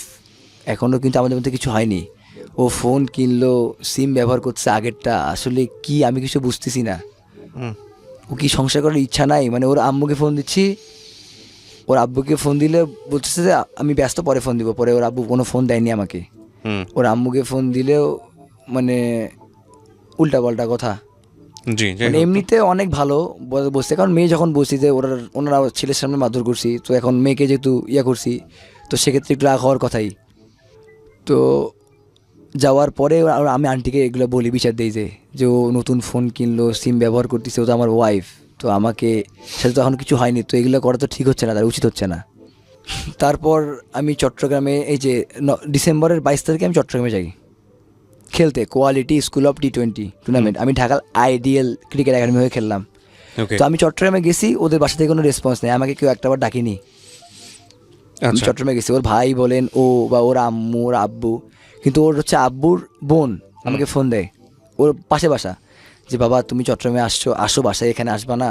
এখনও কিন্তু আমাদের মধ্যে কিছু হয়নি, ও ফোন কিনলো, সিম ব্যবহার করছে আগেরটা, আসলে কি আমি কিছু বুঝতেছি না, ও কি সংসার করার ইচ্ছা নাই? মানে ওর আম্মুকে ফোন দিচ্ছি, ওর আব্বুকে ফোন দিলে বলতেছে যে আমি ব্যস্ত, পরে ফোন দিব, পরে ওর আব্বু কোনো ফোন দেয়নি আমাকে। ওর আম্মুকে ফোন দিলেও মানে উল্টাপাল্টা কথা। জি, মানে এমনিতে অনেক ভালো বসছে, কারণ মেয়ে যখন বসছি যে ওনারা ছেলের সামনে মারধর করছি, তো এখন মেয়েকে যেহেতু করছি, তো সেক্ষেত্রে একটু রাগ হওয়ার কথাই। তো যাওয়ার পরে আমি আন্টিকে এগুলো বলি, বিচার দিই যে ও নতুন ফোন কিনলো, সিম ব্যবহার করতেছে, ও তো আমার ওয়াইফ, তো আমাকে সাথে তো এখন কিছু হয়নি, তো এগুলো করা তো ঠিক হচ্ছে না, তার উচিত হচ্ছে না। তারপর আমি চট্টগ্রামে এই যে ডিসেম্বরের 22 তারিখে আমি চট্টগ্রামে যাই খেলতে, quality school of T20 tournament. আমি ঢাকার আইডিয়াল ক্রিকেট একাডেমি হয়ে খেললাম। তো আমি চট্টগ্রামে গেছি, ওদের বাসা থেকে কোনো রেসপন্স নেই, আমাকে কেউ একটাবার ডাকিনি। আমি আচ্ছা। চট্টগ্রামে গেছি, ওর ভাই বলেন ও বা ওর আম্মু ওর আব্বু, কিন্তু ওর হচ্ছে আব্বুর বোন আমাকে ফোন দেয়, ওর পাশে বাসা, যে বাবা তুমি চট্টগ্রামে আসো বাসায়, এখানে আসবা না?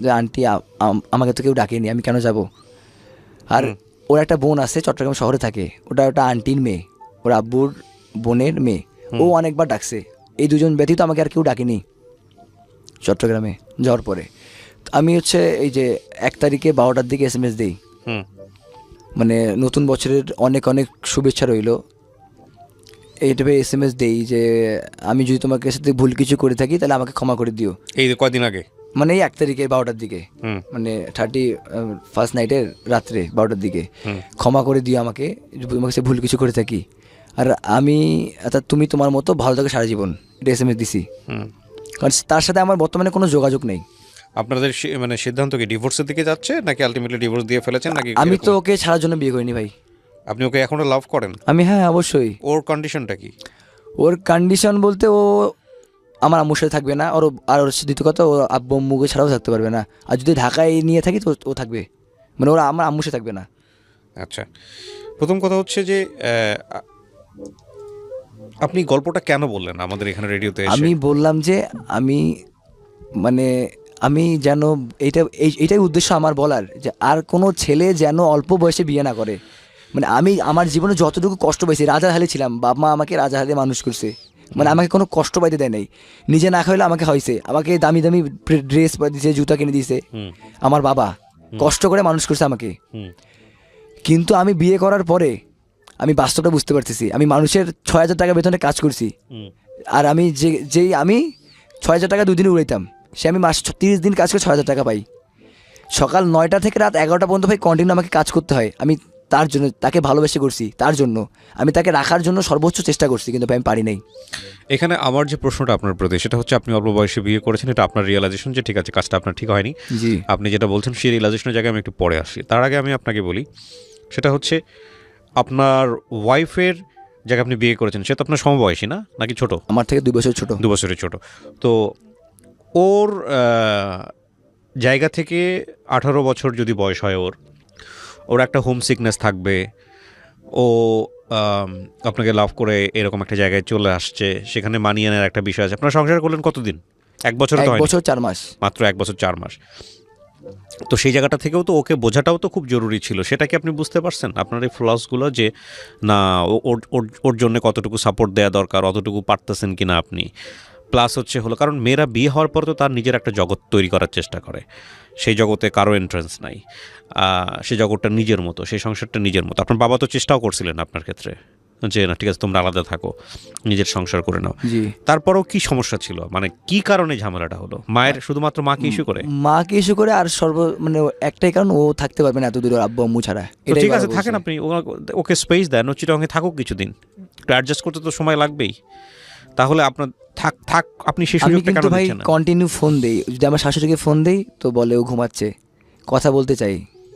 যে আন্টি আমাকে তো কেউ ডাকেনি, আমি কেন যাব? আর ওর একটা বোন আছে চট্টগ্রাম শহরে থাকে, ওটা আন্টির মেয়ে, ওর আব্বুর বোনের মেয়ে, ও অনেকবার ডাকছে। এই দুজন ব্যতীত আমাকে আর কেউ ডাকেনি চট্টগ্রামে যাওয়ার পরে। তো আমি হচ্ছে এই যে 1 তারিখে 12টার দিকে SMS দিই, হুম মানে নতুন বছরের অনেক অনেক শুভেচ্ছা রইল, এইটাবে SMS দেই যে আমি যদি তোমাকে সাথে ভুল কিছু করে থাকি তাহলে আমাকে ক্ষমা করে দিও। এই যে কয়দিন আগে? মানে এই 1 তারিখে 12টার দিকে, হুম মানে 31st নাইটের রাত্রে 12টার দিকে, ক্ষমা করে দিও আমাকে যদি তোমার কাছে ভুল কিছু করে থাকি, আর আমি অর্থাৎ তুমি তোমার মতো ভালো থাকো সারা জীবন, এটা SMS দিছি। হুম। কারণ তার সাথে আমার বর্তমানে কোনো যোগাযোগ নেই। আপনাদের মানে সিদ্ধান্ত কি ডিভোর্সের দিকে যাচ্ছে, নাকি আলটিমেটলি ডিভোর্স দিয়ে ফেলেছেন, নাকি আমি তো এরকম? ওকে ছাড়ার জন্য বিয়ে করিনি ভাই। আপনি ওকে এখনো লাভ করেন? আমি, হ্যাঁ অবশ্যই। ওর কন্ডিশনটা কি? ওর কন্ডিশন বলতে ও আমার আম্মুর সাথে থাকবে না, আর ওর দ্বিতীয় কথা, ও আব্বু আম্মুকে ছাড়াও থাকতে পারবে না, আর যদি ঢাকায় নিয়ে থাকি তো ও থাকবে, মানে ওরা আমার আম্মুর সাথে থাকবে না। আচ্ছা, প্রথম কথা হচ্ছে যে আপনি গল্পটা কেন বললেন আমাদের এখানে রেডিওতে এসে? আমি বললাম যে আমি মানে আমি যেন এইটাই উদ্দেশ্য আমার বলার, যে আর কোনো ছেলে যেন অল্প বয়সে বিয়ে না করে। মানে আমি আমার জীবনে যতটুকু কষ্ট পাইছি, রাজারহালে ছিলাম, বাবা মা আমাকে রাজারহালে মানুষ করছে, মানে আমাকে কোনো কষ্ট পাইতে দেয় নাই, নিজে না খাইলে আমাকে হয়েছে, আমাকে দামি দামি ড্রেস দিয়েছে, জুতা কিনে দিয়েছে আমার বাবা, কষ্ট করে মানুষ করছে আমাকে। কিন্তু আমি বিয়ে করার পরে আমি বাস্তবটা বুঝতে পারতেছি, আমি মানুষের 6,000 টাকা বেতনে কাজ করছি, আর আমি যেই আমি 6,000 টাকা 2 দিনে উড়াইতাম, সে আমি মাস 30 দিন কাজ করে 6,000 টাকা পাই। সকাল 9টা থেকে রাত 11টা পর্যন্ত ভাই কন্টিনিউ আমাকে কাজ করতে হয়। আমি তার জন্য তাকে ভালোবেসে করছি, তার জন্য আমি তাকে রাখার জন্য সর্বোচ্চ চেষ্টা করছি, কিন্তু ভাই আমি পারি নাই। এখানে আমার যে প্রশ্নটা আপনার প্রতি, সেটা হচ্ছে আপনি অল্প বয়সে বিয়ে করেছেন, এটা আপনার রিয়েলাইজেশন যে ঠিক আছে কাজটা আপনার ঠিক হয়নি। জি, আপনি যেটা বলছেন সেই রিয়েলাইজেশনের জায়গায় আমি একটু পরে আসি। তার আগে আমি আপনাকে বলি, সেটা হচ্ছে আপনার ওয়াইফের যাকে আপনি বিয়ে করেছেন সে তো আপনার সমবয়সী না, নাকি ছোট? আমার থেকে 2 বছর ছোট। 2 বছরের ছোট। তো ওর জায়গা থেকে 18 বছর যদি বয়স হয় ওর একটা হোম সিকনেস থাকবে। ও আপনাকে লাভ করে এরকম একটা জায়গায় চলে আসছে, সেখানে মানিয়ে নেওয়ার একটা বিষয় আছে। আপনারা সংসার করলেন কতদিন? 1 বছর তো 1 হয়নি, বছর 4 মাস। মাত্র 1 বছর 4 মাস। তো সেই জায়গাটা থেকেও তো ওকে বোঝাটাও তো খুব জরুরি ছিল। সেটা কি আপনি বুঝতে পারছেন আপনার এই ফ্লসগুলো, যে না ওর জন্য কতটুকু সাপোর্ট দেওয়া দরকার, অতটুকু পারতেছেন কি না আপনি? প্লাস হচ্ছে হলো, কারণ মেয়েরা বিয়ে হওয়ার পর তো তার নিজের একটা জগৎ তৈরি করার চেষ্টা করে, সেই জগতে কারো এন্ট্রান্স নাই, সেই জগৎটা নিজের মতো, সেই সংসারটা নিজের মতো। আপনার বাবা তো চেষ্টাও করছিলেন আপনার ক্ষেত্রে যে না ঠিক আছে তোমরা আলাদা থাকো, নিজের সংসার করে নাও। জি, তারপরেও কি সমস্যা ছিল, মানে কি কারণে ঝামেলাটা হলো? মায়ের শুধুমাত্র মাকে ইস্যু করে? মাকে ইস্যু করে, আর মানে একটাই কারণ, ও থাকতে পারবে না এত দূরে ওর আব্বু আম্মু ছাড়া। তো ঠিক আছে থাকেন আপনি, ওকে স্পেস দেন, ও চিটাগাংয়ে থাকুক কিছুদিন, একটু অ্যাডজাস্ট করতে তো সময় লাগবেই। তাহলে আপনার থাক আপনি সেই আমি সুযোগটা কেন কিন্তু ভাই দিচ্ছেন না? কন্টিনিউ ফোন দেই, যদি আমার শাশুড়িকে ফোন দেই তো বলে ও ঘুমাচ্ছে, কথা বলতে চাই,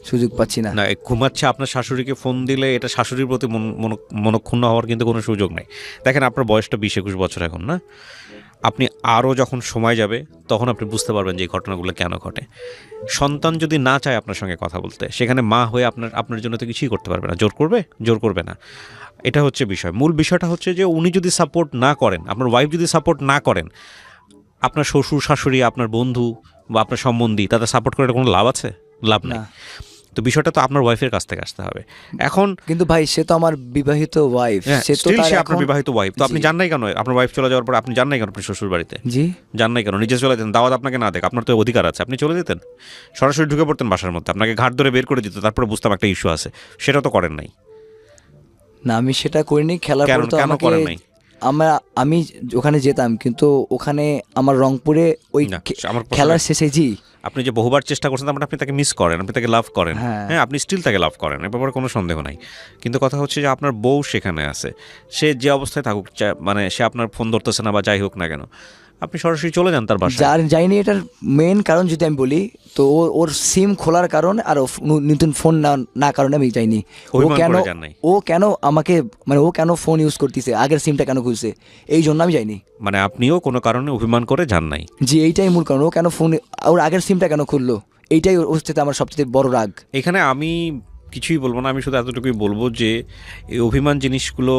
সুযোগ পাচ্ছি না। না, ঘুমাচ্ছে, আপনার শাশুড়িকে ফোন দিলে এটা শাশুড়ির প্রতি মনক্ষুণ্ণ হওয়ার কিন্তু কোনো সুযোগ নেই। দেখেন আপনার বয়সটা 20-21 বছর এখন, না? আপনি আরও যখন সময় যাবে তখন আপনি বুঝতে পারবেন যে এই ঘটনাগুলো কেন ঘটে। সন্তান যদি না চায় আপনার সঙ্গে কথা বলতে, সেখানে মা হয়ে আপনার জন্য তো কিছুই করতে পারবে না। জোর করবে না, এটা হচ্ছে বিষয়। মূল বিষয়টা হচ্ছে যে উনি যদি সাপোর্ট না করেন, আপনার ওয়াইফ যদি সাপোর্ট না করেন, আপনার শ্বশুর শাশুড়ি, আপনার বন্ধু বা আপনার সম্বন্ধী তাদের সাপোর্ট করে কোনো লাভ আছে? লাভ নেই। না। তো বিষয়টা তো আপনার ওয়াইফের কাছ থেকে আসতে হবে। এখন কিন্তু ভাই সে তো আমার বিবাহিত ওয়াইফ, সে তো স্টিল তার সে আপনার এখন। বিবাহিত ওয়াইফ, তো আপনি জি। জান নাই কেন? আপনার ওয়াইফ চলে যাওয়ার পর আপনি জান নাই কেন আপনি শ্বশুর বাড়িতে? জি, জান নাই কেন? নিজে চলে যেতেন, দাওয়াত আপনাকে না দেখ, আপনার তো অধিকার আছে, আপনি চলে যেতেন, সরাসরি ঢুকে পড়তেন বাসার মধ্যে, আপনাকে ঘাট ধরে বের করে দিত, তারপরে বুঝতাম একটা ইস্যু আছে। সেটা তো করেন নাই। না আমি সেটা করিনি। খেলার পর তো কেন আমাকে করেন নাই? আমি ওখানে যেতাম, কিন্তু ওখানে আমার রংপুরে ওই না, আমার প্রশ্ন- খেলার শেষে, জি, আপনি যে বহুবার চেষ্টা করছেন তার মানে আপনি তাকে মিস করেন, আপনি তাকে লাভ করেন। হ্যাঁ। হ্যাঁ, আপনি স্টিল তাকে লাভ করেন, এ ব্যাপারে কোনো সন্দেহ নাই। কিন্তু কথা হচ্ছে যে আপনার বউ সেখানে আছে, সে যে অবস্থায় থাকুক, মানে সে আপনার ফোন ধরতেছে না বা যাই হোক না কেন, আপনি সরাসরি চলে যান তার বাসায়। যাইনি এটার মেন কারণ যদি আমি বলি তো ওর সিম খোলার কারণ, আর নতুন ফোন না কারণে আমি যাইনি। অভিমান করে যান নাই? ও কেন আমাকে, মানে ও কেন ফোন ইউজ করতেছে, আগের সিমটা কেন খুলছে, এই জন্য আমি যাইনি। মানে আপনিও কোনো কারণে অভিমান করে যান নাই? জি, এইটাই মূল কারণ। ও কেন ফোন, ওর আগের সিমটা কেন খুললো, এইটাই ওর সাথে আমার সবচেয়ে বড় রাগ। এখানে আমি কিছুই বলবো না, আমি শুধু এতটুকুই বলবো যে এই অভিমান জিনিসগুলো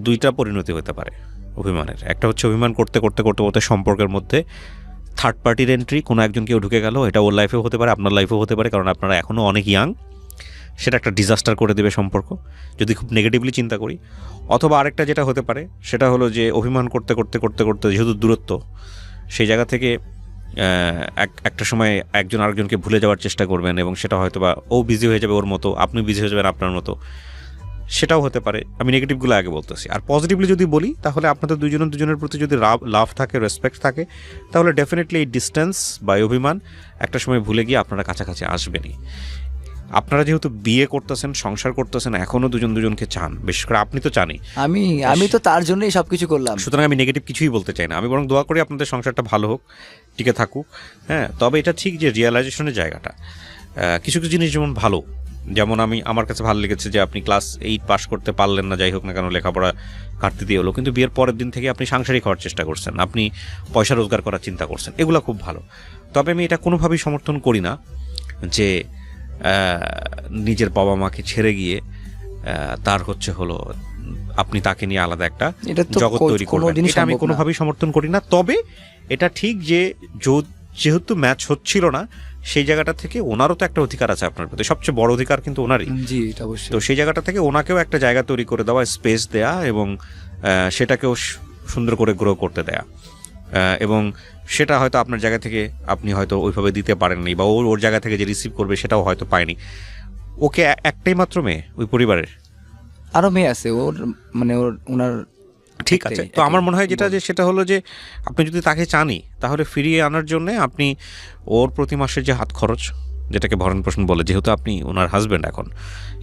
দুইটা পরিণতি হতে পারে অভিমানের। একটা হচ্ছে অভিমান করতে করতে করতে করতে সম্পর্কের মধ্যে থার্ড পার্টির এন্ট্রি, কোনো একজন কেউ ঢুকে গেল, এটা ওর লাইফেও হতে পারে, আপনার লাইফেও হতে পারে, কারণ আপনারা এখনও অনেক ইয়াং। সেটা একটা ডিজাস্টার করে দেবে সম্পর্ক, যদি খুব নেগেটিভলি চিন্তা করি। অথবা আরেকটা যেটা হতে পারে সেটা হলো যে অভিমান করতে করতে করতে করতে যেহেতু দূরত্ব, সেই জায়গা থেকে একটা সময় একজন আরেকজনকে ভুলে যাওয়ার চেষ্টা করবেন, এবং সেটা হয়তো বা ও বিজি হয়ে যাবে ওর মতো, আপনি বিজি হয়ে যাবেন আপনার মতো, সেটাও হতে পারে। আমি নেগেটিভগুলো আগে বলতেছি। আর পজিটিভলি যদি বলি, তাহলে আপনাদের দুজনের প্রতি যদি লাভ থাকে, রেসপেক্ট থাকে, তাহলে ডেফিনেটলি এই ডিস্টেন্স বা অভিমান একটা সময় ভুলে গিয়ে আপনারা কাছাকাছি আসবেনই। আপনারা যেহেতু বিয়ে করতেছেন, সংসার করতেছেন, এখনও দুজনকে চান, বিশেষ করে আপনি তো চানই। আমি তো তার জন্যই সবকিছু করলাম। সুতরাং আমি নেগেটিভ কিছুই বলতে চাই না, আমি বরং দোয়া করি আপনাদের সংসারটা ভালো হোক, টিকে থাকুক। হ্যাঁ, তবে এটা ঠিক যে রিয়েলাইজেশনের জায়গাটা, কিছু কিছু জিনিস যেমন ভালো, যেমন আমার কাছে ভালো লেগেছে যে আপনি ক্লাস 8 পাস করতে পারলেন না, যাই হোক না কেন, লেখাপড়া ঘাটতি দিয়ে হলো, কিন্তু বিয়ের পরের দিন থেকে আপনি সাংসারিক হওয়ার চেষ্টা করছেন, আপনি পয়সা রোজগার করার চিন্তা করছেন, এগুলো খুব ভালো। তবে আমি এটা কোনোভাবেই সমর্থন করি না যে নিজের বাবা মাকে ছেড়ে গিয়ে তার হলো আপনি তাকে নিয়ে আলাদা একটা জগৎ তৈরি করবেন, এটা আমি কোনোভাবেই সমর্থন করি না। তবে এটা ঠিক যে যেহেতু ম্যাচ হচ্ছিল না, সেই জায়গাটা থেকে ওনারও তো একটা অধিকার আছে আপনার প্রতি, সবচেয়ে বড় অধিকার কিন্তু ওনারই। জি, এটা অবশ্যই। তো সেই জায়গাটা থেকে ওনাকেও একটা জায়গা তৈরি করে দেওয়া, স্পেস দেয়া, এবং সেটাকেও সুন্দর করে গ্রো করতে দেয়া, এবং সেটা হয়তো আপনার জায়গা থেকে আপনি হয়তো ওইভাবে দিতে পারেননি, বা ওর জায়গা থেকে যে রিসিভ করবে সেটাও হয়তো পায়নি। ওকে একটাই মাত্র মেয়ে ওই পরিবারের, আরো মেয়ে আছে ওর, মানে ওনার। ঠিক আছে, তো আমার মনে হয় সেটা হলো যে আপনি যদি তাকে চানই, তাহলে ফিরিয়ে আনার জন্য আপনি ওর প্রতি মাসের যে হাত খরচ, যেটাকে ভরণ পোষণ বলে, যেহেতু আপনি ওনার হাজব্যান্ড এখন,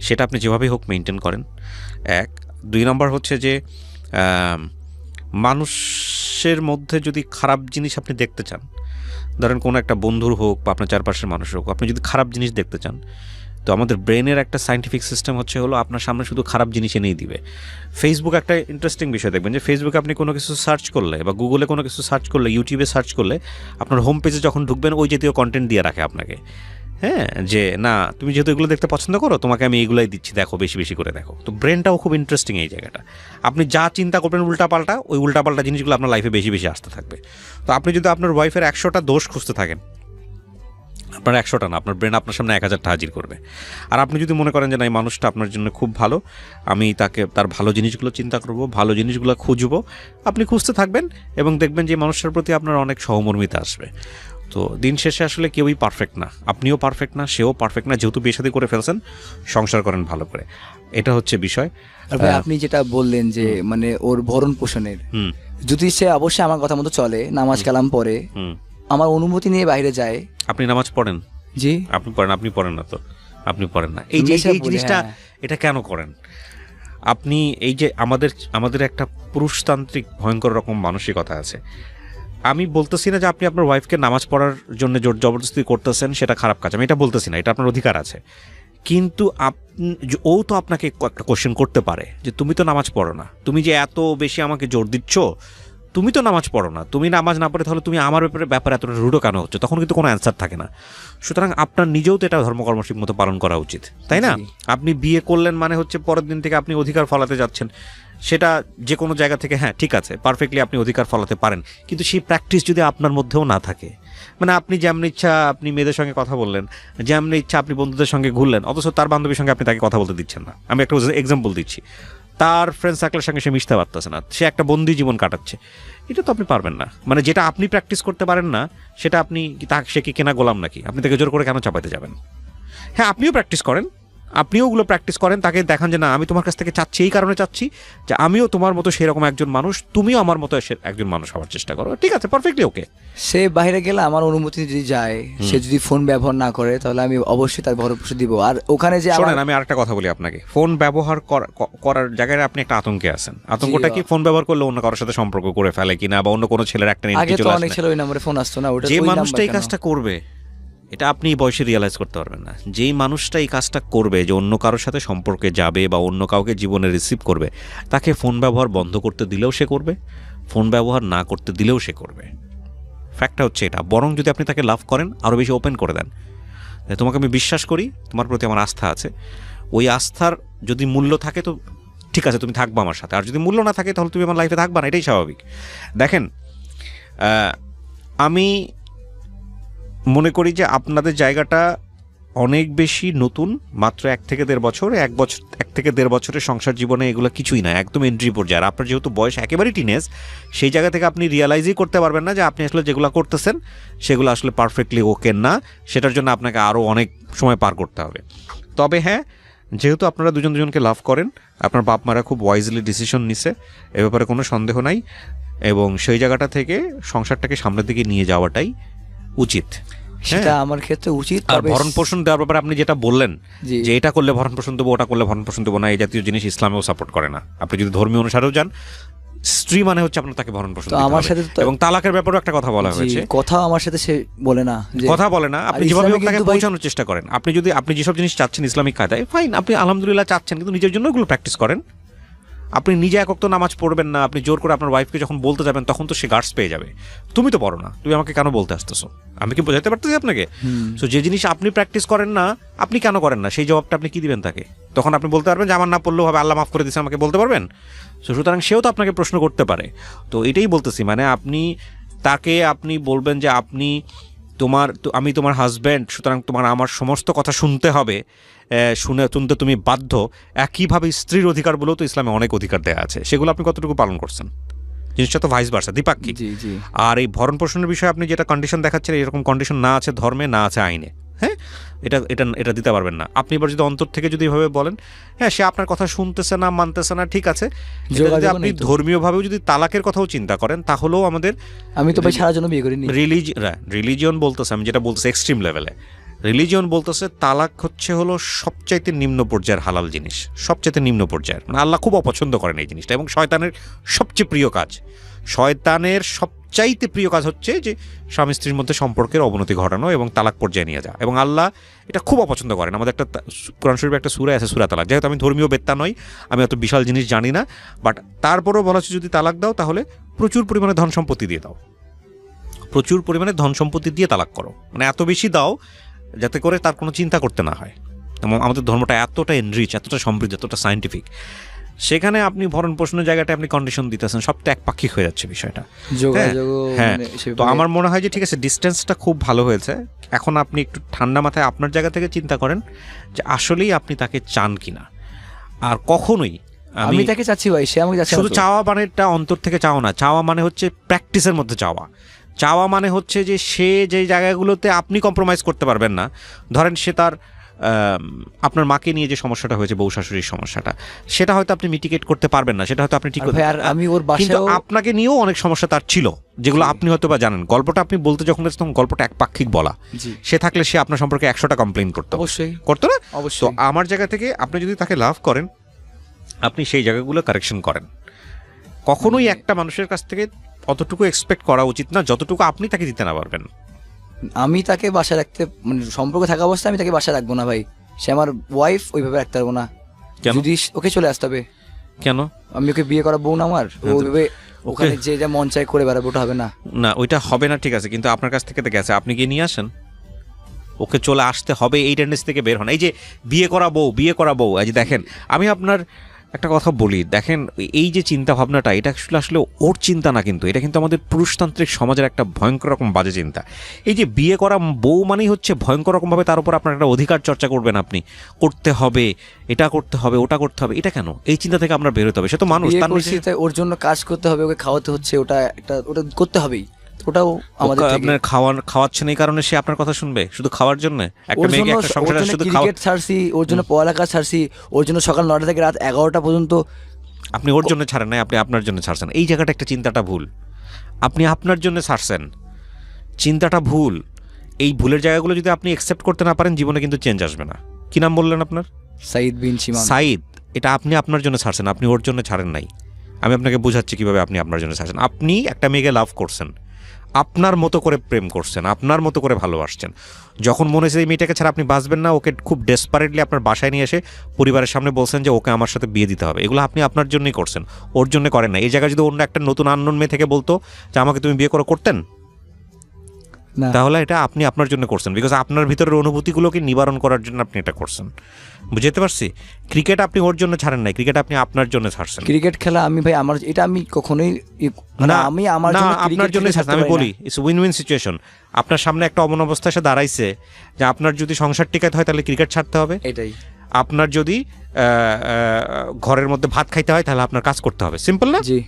সেটা আপনি যেভাবেই হোক মেনটেন করেন। 1, 2 নম্বর হচ্ছে যে মানুষের মধ্যে যদি খারাপ জিনিস আপনি দেখতে চান, ধরেন কোনো একটা বন্ধুর হোক বা আপনার চারপাশের মানুষের হোক, আপনি যদি খারাপ জিনিস দেখতে চান, তো আমাদের ব্রেনের একটা সায়েন্টিফিক সিস্টেম হলো আপনার সামনে শুধু খারাপ জিনিস এনেই দিবে। ফেসবুক একটা ইন্টারেস্টিং বিষয় দেখবেন যে ফেসবুকে আপনি কোনো কিছু সার্চ করলে, বা গুগলে কোনো কিছু সার্চ করলে, ইউটিউবে সার্চ করলে, আপনার হোম পেজে যখন ঢুকবেন ওই জাতীয় কন্টেন্ট দিয়ে রাখে আপনাকে। হ্যাঁ, যে না তুমি যেহেতু এগুলো দেখতে পছন্দ করো, তোমাকে আমি এগুলোই দিচ্ছি, দেখো, বেশি বেশি করে দেখো। তো ব্রেনটাও খুব ইন্টারেস্টিং এই জায়গাটা। আপনি যা চিন্তা করবেন উল্টাপাল্টা, ওই উল্টাপাল্টা জিনিসগুলো আপনার লাইফে বেশি বেশি আসতে থাকবে। তো আপনি যদি আপনার ওয়াইফের 100টা দোষ খুঁজতে থাকেন, আপনার 100টা না, আপনার ব্রেন আপনার সামনে 1000টা হাজির করবে। আর আপনি যদি মনে করেন যে না, এই মানুষটা আপনার জন্য খুব ভালো, আমি তার ভালো জিনিসগুলো চিন্তা করব, ভালো জিনিসগুলো খুঁজবো, আপনি খুঁজতে থাকবেন, এবং দেখবেন যে মানুষটার প্রতি আপনার অনেক সহমর্মিতা আসবে। তো দিন শেষে আসলে কেউই পারফেক্ট না, আপনিও পারফেক্ট না, সেও পারফেক্ট না। যেহেতু বিয়ে শাদী করে ফেলছেন, সংসার করেন ভালো করে, এটা হচ্ছে বিষয়। আর ভাই আপনি যেটা বললেন যে মানে ওর ভরণ পোষণের, যদি সে অবশ্যই আমার কথা মতো চলে, নামাজ কালাম পড়ে, আমার অনুমতি নিয়ে বাইরে যায়। আপনি নামাজ পড়েন? জি, আপনি পড়েন না তো, আপনি পড়েন না। এই যে জিনিসটা, এটা কেন করেন আপনি? এই যে আমাদের একটা পুরুষতান্ত্রিক ভয়ঙ্কর রকম মানসিকতা আছে। আমি বলতেছি না যে আপনি আপনার ওয়াইফকে নামাজ পড়ার জন্য জোর জবরদস্তি করতেছেন, সেটা খারাপ কাজ, আমি এটা বলতেছি না, এটা আপনার অধিকার আছে। কিন্তু ও তো আপনাকে একটা কোশ্চেন করতে পারে যে তুমি তো নামাজ পড়ো না, তুমি যে এত বেশি আমাকে জোর দিচ্ছ, তুমি তো নামাজ পড়ো না, তুমি নামাজ না পড়ে তাহলে তুমি আমার ব্যাপারে এতটা রুডো কেন হচ্ছে? তখন কিন্তু কোনো অ্যান্সার থাকে না। সুতরাং আপনার নিজেও তো এটা ধর্মকর্ম ঠিক মতো পালন করা উচিত, তাই না? আপনি বিয়ে করলেন মানে হচ্ছে পরের দিন থেকে আপনি অধিকার ফলাতে যাচ্ছেন, সেটা যে কোনো জায়গা থেকে, হ্যাঁ ঠিক আছে, পারফেক্টলি আপনি অধিকার ফলাতে পারেন, কিন্তু সেই প্র্যাকটিস যদি আপনার মধ্যেও না থাকে, মানে আপনি যেমন ইচ্ছা আপনি মেয়েদের সঙ্গে কথা বললেন, যেমন ইচ্ছা আপনি বন্ধুদের সঙ্গে ঘুরলেন, অথচ তার বান্ধবীর সঙ্গে আপনি তাকে কথা বলতে দিচ্ছেন না। আমি একটা এক্সাম্পল দিচ্ছি, তার ফ্রেন্ড সার্কেলের সঙ্গে সে মিশতে পারতেছে না, সে একটা বন্দি জীবন কাটাচ্ছে, এটা তো আপনি পারবেন না। মানে যেটা আপনি প্র্যাকটিস করতে পারেন না, সেটা আপনি সে কি কেনা গোলাম নাকি? আপনি তাকে জোর করে কেন চাপাতে যাবেন? হ্যাঁ, আপনিও প্র্যাকটিস করেন, আপনিও ওগুলো প্র্যাকটিস করেন, তাকে দেখান যে না, আমি তোমার কাছ থেকে চাচ্ছি, এই কারণে চাচ্ছি যে আমিও তোমার মতো সেরকম একজন মানুষ, তুমিও আমার মতো একজন মানুষ হওয়ার চেষ্টা করো, ঠিক আছে, পারফেক্টলি ওকে। সে বাইরে গেলে আমার অনুমতি যদি যায়, সে যদি ফোন ব্যবহার না করে, তাহলে আমি অবশ্যই তার ভরণ পোষণ দিব। আর ওখানে যে আমি আরেকটা কথা বলি আপনাকে, ফোন ব্যবহার করার জায়গায় আপনি একটা আতঙ্কে আছেন। আতঙ্কটা কি? ফোন ব্যবহার করলে অন্য কারোর সাথে সম্পর্ক করে ফেলে কিনা, বা অন্য কোনো ছেলের একটা আগে তো অনেক ছেলে ওই নম্বরে ফোন আসতো না, ওটা যে মানুষটা এই কাজটা করবে, এটা আপনি বয়সে রিয়েলাইজ করতে পারবেন না। যেই মানুষটা এই কাজটা করবে, যে অন্য কারোর সাথে সম্পর্কে যাবে বা অন্য কাউকে জীবনে রিসিভ করবে, তাকে ফোন ব্যবহার বন্ধ করতে দিলেও সে করবে, ফোন ব্যবহার না করতে দিলেও সে করবে। ফ্যাক্টটা হচ্ছে এটা। বরং যদি আপনি তাকে লাভ করেন, আরও বেশি ওপেন করে দেন, তোমাকে আমি বিশ্বাস করি, তোমার প্রতি আমার আস্থা আছে, ওই আস্থার যদি মূল্য থাকে তো ঠিক আছে, তুমি থাকবা আমার সাথে, আর যদি মূল্য না থাকে তাহলে তুমি আমার লাইফে থাকবা না, এটাই স্বাভাবিক। দেখেন, আমি মনে করি যে আপনাদের জায়গাটা অনেক বেশি নতুন, মাত্র 1 থেকে 1.5 বছর, 1 থেকে 1.5 বছরের সংসার জীবনে এগুলো কিছুই না, একদম এন্ট্রি পর্যায়ে। আর আপনার যেহেতু বয়স একেবারেই টিনেজ, সেই জায়গা থেকে আপনি রিয়ালাইজই করতে পারবেন না যে আপনি আসলে যেগুলো করতেছেন সেগুলো আসলে পারফেক্টলি ওকে না, সেটার জন্য আপনাকে আরও অনেক সময় পার করতে হবে। তবে হ্যাঁ, যেহেতু আপনারা দুজনকে লাভ করেন, আপনার বাপ মারা খুব ওয়াইজলি ডিসিশন নিছে, এ ব্যাপারে কোনো সন্দেহ নাই, এবং সেই জায়গাটা থেকে সংসারটাকে সামনের দিকে নিয়ে যাওয়াটাই উচিত। সেটা আমার ক্ষেত্রে উচিত। আর ভরণ পোষণ দেওয়ার ব্যাপারে আপনি যেটা বললেন যে এটা করলে ভরণ পোষণ দেবো, ওটা করলে ভরণ পোষণ দেবো না, এই জাতীয় জিনিস ইসলামেও সাপোর্ট করে না। আপনি যদি ধর্মীয় অনুসারেও যান, স্ত্রী মানে হচ্ছে আপনার তাকে ভরণ পোষণ দিতে হবে। এবং তালাকের ব্যাপারেও একটা কথা বলা হয়েছে, কথা আমার সাথে সে বলে না, কথা বলে না, আপনি যেভাবে হোক তাকে পৌঁছানোর চেষ্টা করেন। আপনি যেসব জিনিস চাচ্ছেন ইসলামিক কায়দায়, ফাইন, আপনি আলহামদুলিল্লাহ চাচ্ছেন, কিন্তু নিজের জন্য ওগুলো প্র্যাকটিস করেন। আপনি নিজে একক তো নামাজ পড়বেন না, আপনি জোর করে আপনার ওয়াইফকে যখন বলতে যাবেন তখন তো সে গার্ডস পেয়ে যাবে, তুমি তো পড়ো না, তুমি আমাকে কেন বলতে আসতেছো, আমি কি বোঝাতে পারতেছি আপনাকে? সো যে জিনিস আপনি প্র্যাকটিস করেন না, আপনি কেন করেন না, সেই জবাবটা আপনি কি দিবেন তাকে? তখন আপনি বলতে পারবেন যে আমার না পড়লেও হবে, আল্লাহ মাফ করে দিয়েছে, আমাকে বলতে পারবেন? সো সুতরাং সেও তো আপনাকে প্রশ্ন করতে পারে। তো এটাই বলতেছি, মানে আপনি বলবেন যে আমি তোমার হাজব্যান্ড, সুতরাং তোমার আমার সমস্ত কথা শুনতে হবে, শুনতে তুমি বাধ্য। একইভাবে স্ত্রীর অধিকার বলেও তো ইসলামে অনেক অধিকার দেওয়া আছে, সেগুলো আপনি কতটুকু পালন করছেন? জিনিসটা তো ভাইস ভার্সা, দ্বিপাক্ষিক। আর এই ভরণ পোষণের বিষয়ে আপনি যেটা কন্ডিশন দেখাচ্ছেন, এরকম কন্ডিশন না আছে ধর্মে, না আছে আইনে। হ্যাঁ, এটা দিতে পারবেন না আপনি। এবার যদি অন্তর থেকে যদি এভাবে বলেন, হ্যাঁ সে আপনার কথা শুনতেছে না, মানতেছে না, ঠিক আছে, যদি আপনি ধর্মীয়ভাবেও যদি তালাকের কথাও চিন্তা করেন, তাহলেও আমি তো ভাই সারার জন্য বিয়ে করিনি। রিলিজিয়ন বলতেছে, আমি যেটা বলতেছি এক্সট্রিম লেভেলে, রিলিজিয়ন বলতেছে তালাক হলো সবচাইতে নিম্ন পর্যায়ের হালাল জিনিস, সবচাইতে নিম্ন পর্যায়ের, মানে আল্লাহ খুব অপছন্দ করেন এই জিনিসটা, এবং শয়তানের সবচেয়ে প্রিয় কাজ। শয়তানের সবচাইতে প্রিয় কাজ হচ্ছে যে স্বামী স্ত্রীর মধ্যে সম্পর্কের অবনতি ঘটানো এবং তালাক পর্যায়ে নিয়ে যাওয়া, এবং আল্লাহ এটা খুব অপছন্দ করেন। আমাদের একটা কোরআন শরীফে একটা সূরা আছে, সূরা তালাক। যেহেতু আমি ধর্মীয় বেত্তা নই, আমি অত বিশাল জিনিস জানি না, বাট তারপরেও বলা হচ্ছে যদি তালাক দাও তাহলে প্রচুর পরিমাণে ধন সম্পত্তি দিয়ে দাও, প্রচুর পরিমাণে ধন সম্পত্তি দিয়ে তালাক করো, মানে এত বেশি দাও যাতে করে তার কোনো চিন্তা করতে না হয়। এবং আমাদের ধর্মটা এতটা এনরিচ, এতটা সমৃদ্ধ, এতটা সায়েন্টিফিক, সেখানে আপনি ভরণ পোষণের জায়গাটা আপনি কন্ডিশন দিতেছেন, সবটা একপাক্ষিক হয়ে যাচ্ছে বিষয়টা। হ্যাঁ, তো আমার মনে হয় যে ঠিক আছে, ডিস্টেন্সটা খুব ভালো হয়েছে। এখন আপনি একটু ঠান্ডা মাথায় আপনার জায়গা থেকে চিন্তা করেন যে আসলেই আপনি তাকে চান কিনা। আর কখনোই আমি তাকে চাচ্ছি ভাই, সে আমাকে চাচ্ছে। শুধু চাওয়া মানেটা অন্তর থেকে চাওয়া না, চাওয়া মানে হচ্ছে প্র্যাকটিসের মধ্যে চাওয়া মানে হচ্ছে যে সে যে জায়গাগুলোতে আপনি কম্প্রোমাইজ করতে পারবেন না, ধরেন সে তার আপনার মাকে নিয়ে যে সমস্যাটা হয়েছে, বউ শাশুড়ির সমস্যাটা, সেটা হয়তো আপনি মিটিগেট করতে পারবেন না, সেটা হয়তো আপনি ঠিক করতে পারবেন। আমি ওর বাসায়, কিন্তু আপনাকে নিয়েও অনেক সমস্যা তার ছিল, যেগুলো আপনি হয়তো বা জানেন। গল্পটা আপনি বলতে যখন গেছেন তখন গল্পটা একপাক্ষিক বলা, সে থাকলে সে আপনার সম্পর্কে 100টা কমপ্লেইন করতো, অবশ্যই করতো না? অবশ্যই। তো আমার জায়গা থেকে আপনি যদি তাকে লাভ করেন, আপনি সেই জায়গাগুলো কারেকশন করেন। কখনোই একটা মানুষের কাছ থেকে অতটুকু এক্সপেক্ট করা উচিত না যতটুকু আপনি তাকে দিতে না পারবেন। আমি তাকে বাসায় রাখতে, মানে সম্পর্ক থাকা অবস্থায় আমি তাকে বাসায় রাখবো না ভাই, সে আমার ওয়াইফ, ওইভাবে রাখতে পারবো না। যদি ওকে চলে আসতে হবে। কেন? আমি ওকে বিয়ে করা বউ না আমার, ওইভাবে ওখানে যে যা মন চাই করে বেড়াবো, ওটা হবে না। না, ওইটা হবে না, ঠিক আছে, কিন্তু আপনার কাছ থেকে তো গেছে, আপনি গিয়ে নিয়ে আসেন, ওকে চলে আসতে হবে, এই টেন্ডেন্সি থেকে বের হন। এই যে বিয়ে করা বউ, এই যে দেখেন, আমি আপনার একটা কথা বলি, দেখেন এই যে চিন্তা ভাবনাটা, এটা আসলে ওর চিন্তা না, কিন্তু এটা কিন্তু আমাদের পুরুষতান্ত্রিক সমাজের একটা ভয়ঙ্কর রকম বাজে চিন্তা। এই যে বিয়ে করা বউ মানেই হচ্ছে ভয়ঙ্কর রকমভাবে তার উপর আপনার একটা অধিকার চর্চা করবেন, আপনি করতে হবে, এটা করতে হবে, ওটা করতে হবে, এটা কেন? এই চিন্তা থেকে আমরা বেরোতে হবে। সে তো মানুষ, ওর জন্য কাজ করতে হবে, ওকে খাওয়াতে হচ্ছে, ওটা করতে হবেই, ওটাও আমাদের। আপনার খাওয়াচ্ছেন এই কারণে সে আপনার কথা শুনবে শুধু খাওয়ার জন্য? একটা মেয়েকে একটা সংসারে শুধু ক্রিকেট ছাড়ছি, ওর জন্য পড়ালেখা ছাড়ছি, ওর জন্য সকাল 9টা থেকে রাত 11টা পর্যন্ত আপনি ওর জন্য ছাড়েন নাই, আপনি আপনার জন্য ছাড়ছেন। এই জায়গাটা একটা চিন্তাটা ভুল। আপনি আপনার জন্য ছাড়ছেন, চিন্তাটা ভুল। এই ভুলের জায়গাগুলো যদি আপনি অ্যাকসেপ্ট করতে না পারেন, জীবনে কিন্তু চেঞ্জ আসবে না। কি নাম বললেন আপনার? সাইদ বিন সিমান। সাইদ, এটা আপনি আপনার জন্য ছাড়ছেন, আপনি ওর জন্য ছাড়েন নাই। আমি আপনাকে বোঝাচ্ছি কিভাবে আপনি আপনার জন্য ছাড়ছেন। আপনি একটা মেয়েকে লাভ করছেন, আপনার মতো করে প্রেম করছেন, আপনার মতো করে ভালোবাসছেন। যখন মনে হয়েছে এই মেয়েটাকে ছাড়া আপনি বাঁচবেন না, ওকে খুব ডেসপারেটলি আপনার বাসায় নিয়ে এসে পরিবারের সামনে বলছেন যে ওকে আমার সাথে বিয়ে দিতে হবে। এগুলো আপনি আপনার জন্যই করছেন, ওর জন্য করেন না। এই জায়গায় যদি অন্য একটা নতুন আননোন মেয়ে থেকে বলতো যে আমাকে তুমি বিয়ে করতেন? না। তাহলে এটা আপনি আপনার জন্য করছেন, বিকজ আপনার ভিতরের অনুভূতিগুলোকে নিবারণ করার জন্য আপনি এটা করছেন। বুঝতে পারছি? ক্রিকেট আপনি ওর জন্য ছাড়েন নাই, ক্রিকেট আপনি আপনার জন্য ছাড়ছেন। ক্রিকেট খেলা আমি ভাই আমার এটা আমি কখনোই না আমি আমার না, জন্য আপনার ক্রিকেট জন্য খেলতে ছাড়তে আমি পারি বলি না। It's win win situation. আপনার সামনে একটা অমন অবস্থা এসে দাঁড়াইছে যে আপনার যদি সংসার টিকাতে হয় তাহলে ক্রিকেট ছাড়তে হবে, এটাই আপনার যদি ঘরের মধ্যে ভাত খাইতে হয় তাহলে আপনার কাজ করতে হবে। সিম্পল না? জি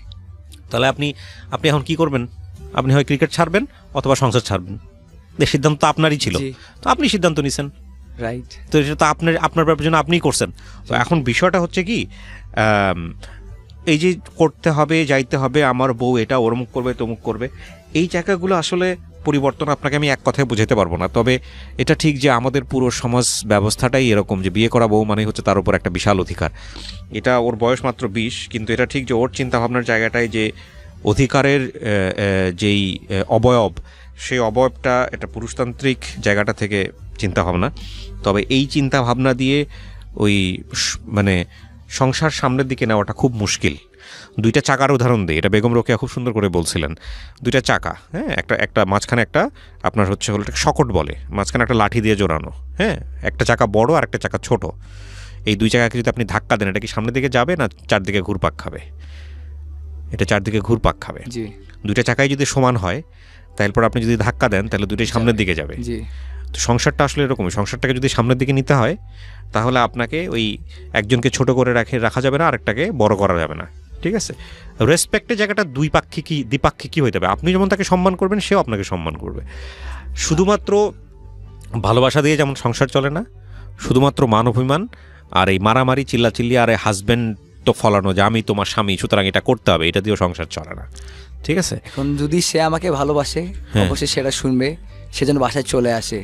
তাহলে আপনি এখন কি করবেন? আপনি হয় ক্রিকেট ছাড়বেন অথবা সংসার ছাড়বেন। এই সিদ্ধান্ত তো আপনারই ছিল, জি তো আপনি সিদ্ধান্ত নিছেন, রাইট তো এটা তো আপনার ব্যাপার জন্য আপনিই করছেন। তো এখন বিষয়টা হচ্ছে কি, এই যে করতে হবে, যাইতে হবে, আমার বউ এটা ওরমুখ করবে তমুক করবে, এই জায়গাগুলো আসলে পরিবর্তন আপনাকে আমি এক কথায় বোঝাতে পারবো না। তবে এটা ঠিক যে আমাদের পুরো সমাজ ব্যবস্থাটাই এরকম যে বিয়ে করা বউ মানে হচ্ছে তার উপর একটা বিশাল অধিকার। এটা ওর বয়স মাত্র 20, কিন্তু এটা ঠিক যে ওর চিন্তাভাবনার জায়গাটায় যে অধিকারের যেই অবয়ব, সেই অবয়বটা এটা পুরুষতান্ত্রিক জায়গাটা থেকে চিন্তাভাবনা। তবে এই চিন্তাভাবনা দিয়ে ওই মানে সংসার সামনের দিকে নেওয়াটা খুব মুশকিল। দুইটা চাকার উদাহরণ দিই, এটা বেগম রোকেয়া খুব সুন্দর করে বলছিলেন। দুইটা চাকা, হ্যাঁ, একটা মাঝখানে একটা আপনার হলো একটা শকট বলে, মাঝখানে একটা লাঠি দিয়ে জোড়ানো, হ্যাঁ, একটা চাকা বড় আর একটা চাকা ছোট। এই দুই চাকাকে যদি আপনি ধাক্কা দেন, এটা কি সামনের দিকে যাবে না চারদিকে ঘুরপাক খাবে? এটা চারদিকে ঘুরপাক খাবে। জি দুইটা চাকাই যদি সমান হয় তারপর আপনি যদি ধাক্কা দেন তাহলে দুইটাই সামনের দিকে যাবে। জি তো সংসারটা আসলে এরকমই, সংসারটাকে যদি সামনের দিকে নিতে হয় তাহলে আপনাকে ওই একজনকে ছোট করে রাখা যাবে না, আরেকটাকে বড় করা যাবে না, ঠিক আছে? রেসপেক্টের জায়গাটা দ্বিপাক্ষিকই হইতে হবে। আপনি যেমন তাকে সম্মান করবেন, সেও আপনাকে সম্মান করবে। শুধুমাত্র ভালোবাসা দিয়ে যেমন সংসার চলে না, শুধুমাত্র মান অভিমান আর এই মারামারি চিল্লাচিল্লি আর এই হাজব্যান্ড তো ফলানো যে আমি তোমার স্বামী সুতরাং এটা করতে হবে, এটা দিয়েও সংসার চলে না, ঠিক আছে? এখন যদি সে আমাকে ভালোবাসে হ্যাঁ। অবশ্যই সেটা শুনবে, সে যেন বাসায় চলে আসে।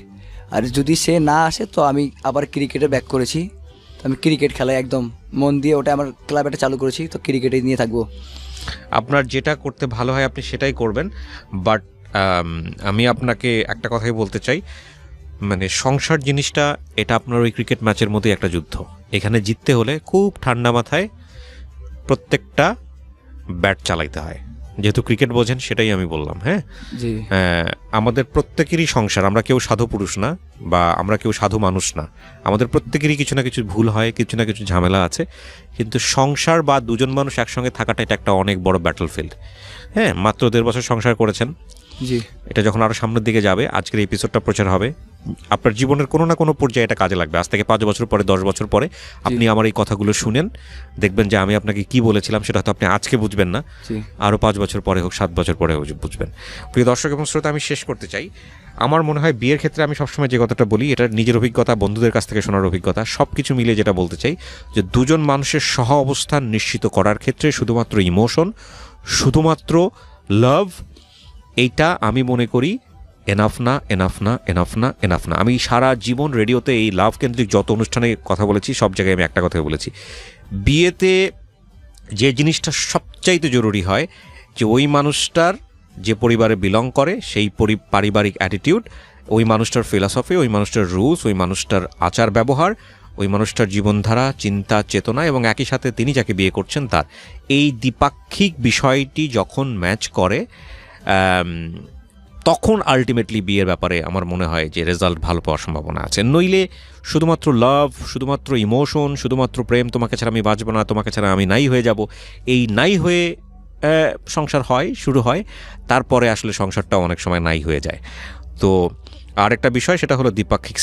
আর যদি সে না আসে তো আমি আবার ক্রিকেটে ব্যাক করেছি, তো আমি ক্রিকেট খেলায় একদম মন দিয়ে ওটা আমার ক্লাব এটা চালু করেছি, তো ক্রিকেটে নিয়ে থাকবো। আপনার যেটা করতে ভালো হয় আপনি সেটাই করবেন। বাট আমি আপনাকে একটা কথাই বলতে চাই, মানে সংসার জিনিসটা এটা আপনার ওই ক্রিকেট ম্যাচের মতোই একটা যুদ্ধ। এখানে জিততে হলে খুব ঠান্ডা মাথায় প্রত্যেকটা ব্যাট চালাইতে হয়। যেহেতু ক্রিকেট বোঝেন সেটাই আমি বললাম। হ্যাঁ, জি আমাদের প্রত্যেকেরই সংসার, আমরা কেউ সাধু পুরুষ না বা আমরা কেউ সাধু মানুষ না, আমাদের প্রত্যেকেরই কিছু না কিছু ভুল হয়, কিছু না কিছু ঝামেলা আছে। কিন্তু সংসার বা দুজন মানুষ একসঙ্গে থাকাটা এটা একটা অনেক বড় ব্যাটলফিল্ড। হ্যাঁ, মাত্র 1.5 বছর সংসার করেছেন, জি এটা যখন আরও সামনের দিকে যাবে, আজকের এপিসোডটা প্রচার হবে, আপনার জীবনের কোনো না কোনো পর্যায়ে এটা কাজে লাগবে। আজ থেকে 5 বছর পরে, 10 বছর পরে আপনি আমার এই কথাগুলো শুনেন, দেখবেন যে আমি আপনাকে কি বলেছিলাম সেটা হয়তো আপনি আজকে বুঝবেন না, জি আরও 5 বছর পরে হোক, 7 বছর পরে হোক বুঝবেন। প্রিয় দর্শক এবং শ্রোতা, আমি শেষ করতে চাই, আমার মনে হয় বিয়ের ক্ষেত্রে আমি সবসময় যে কথাটা বলি, এটা নিজের অভিজ্ঞতা, বন্ধুদের কাছ থেকে শোনার অভিজ্ঞতা, সব কিছু মিলিয়ে যেটা বলতে চাই যে দুজন মানুষের সহ অবস্থান নিশ্চিত করার ক্ষেত্রে শুধুমাত্র ইমোশন, শুধুমাত্র লাভ, এইটা আমি মনে করি এনাফ না, এনাফ না, এনাফ না, এনাফ না। আমি সারা জীবন রেডিওতে এই লাভ কেন্দ্রিক যত অনুষ্ঠানে কথা বলেছি, সব জায়গায় আমি একটা কথাই বলেছি, বিয়েতে যে জিনিসটা সবচাইতে জরুরি হয় যে ওই মানুষটার যে পরিবারে বিলং করে সেই পারিবারিক অ্যাটিটিউড, ওই মানুষটার ফিলসফি, ওই মানুষটার রুলস, ওই মানুষটার আচার ব্যবহার, ওই মানুষটার জীবনধারা, চিন্তা, চেতনা, এবং একই সাথে তিনি যাকে বিয়ে করছেন তার এই দ্বিপাক্ষিক বিষয়টি যখন ম্যাচ করে, তখন আলটিমেটলি বিয়ের ব্যাপারে আমার মনে হয় যে রেজাল্ট ভালো পাওয়ার সম্ভাবনা আছে। নইলে শুধুমাত্র লাভ, শুধুমাত্র ইমোশন, শুধুমাত্র প্রেম, তোমাকে ছাড়া আমি বাঁচব না, তোমাকে ছাড়া আমি নাই হয়ে যাব, এই নাই হয়ে সংসার হয়, শুরু হয়, তারপরে আসলে সংসারটাও অনেক সময় নাই হয়ে যায়। তো আরেকটা বিষয়, সেটা হলো দ্বিপাক্ষিক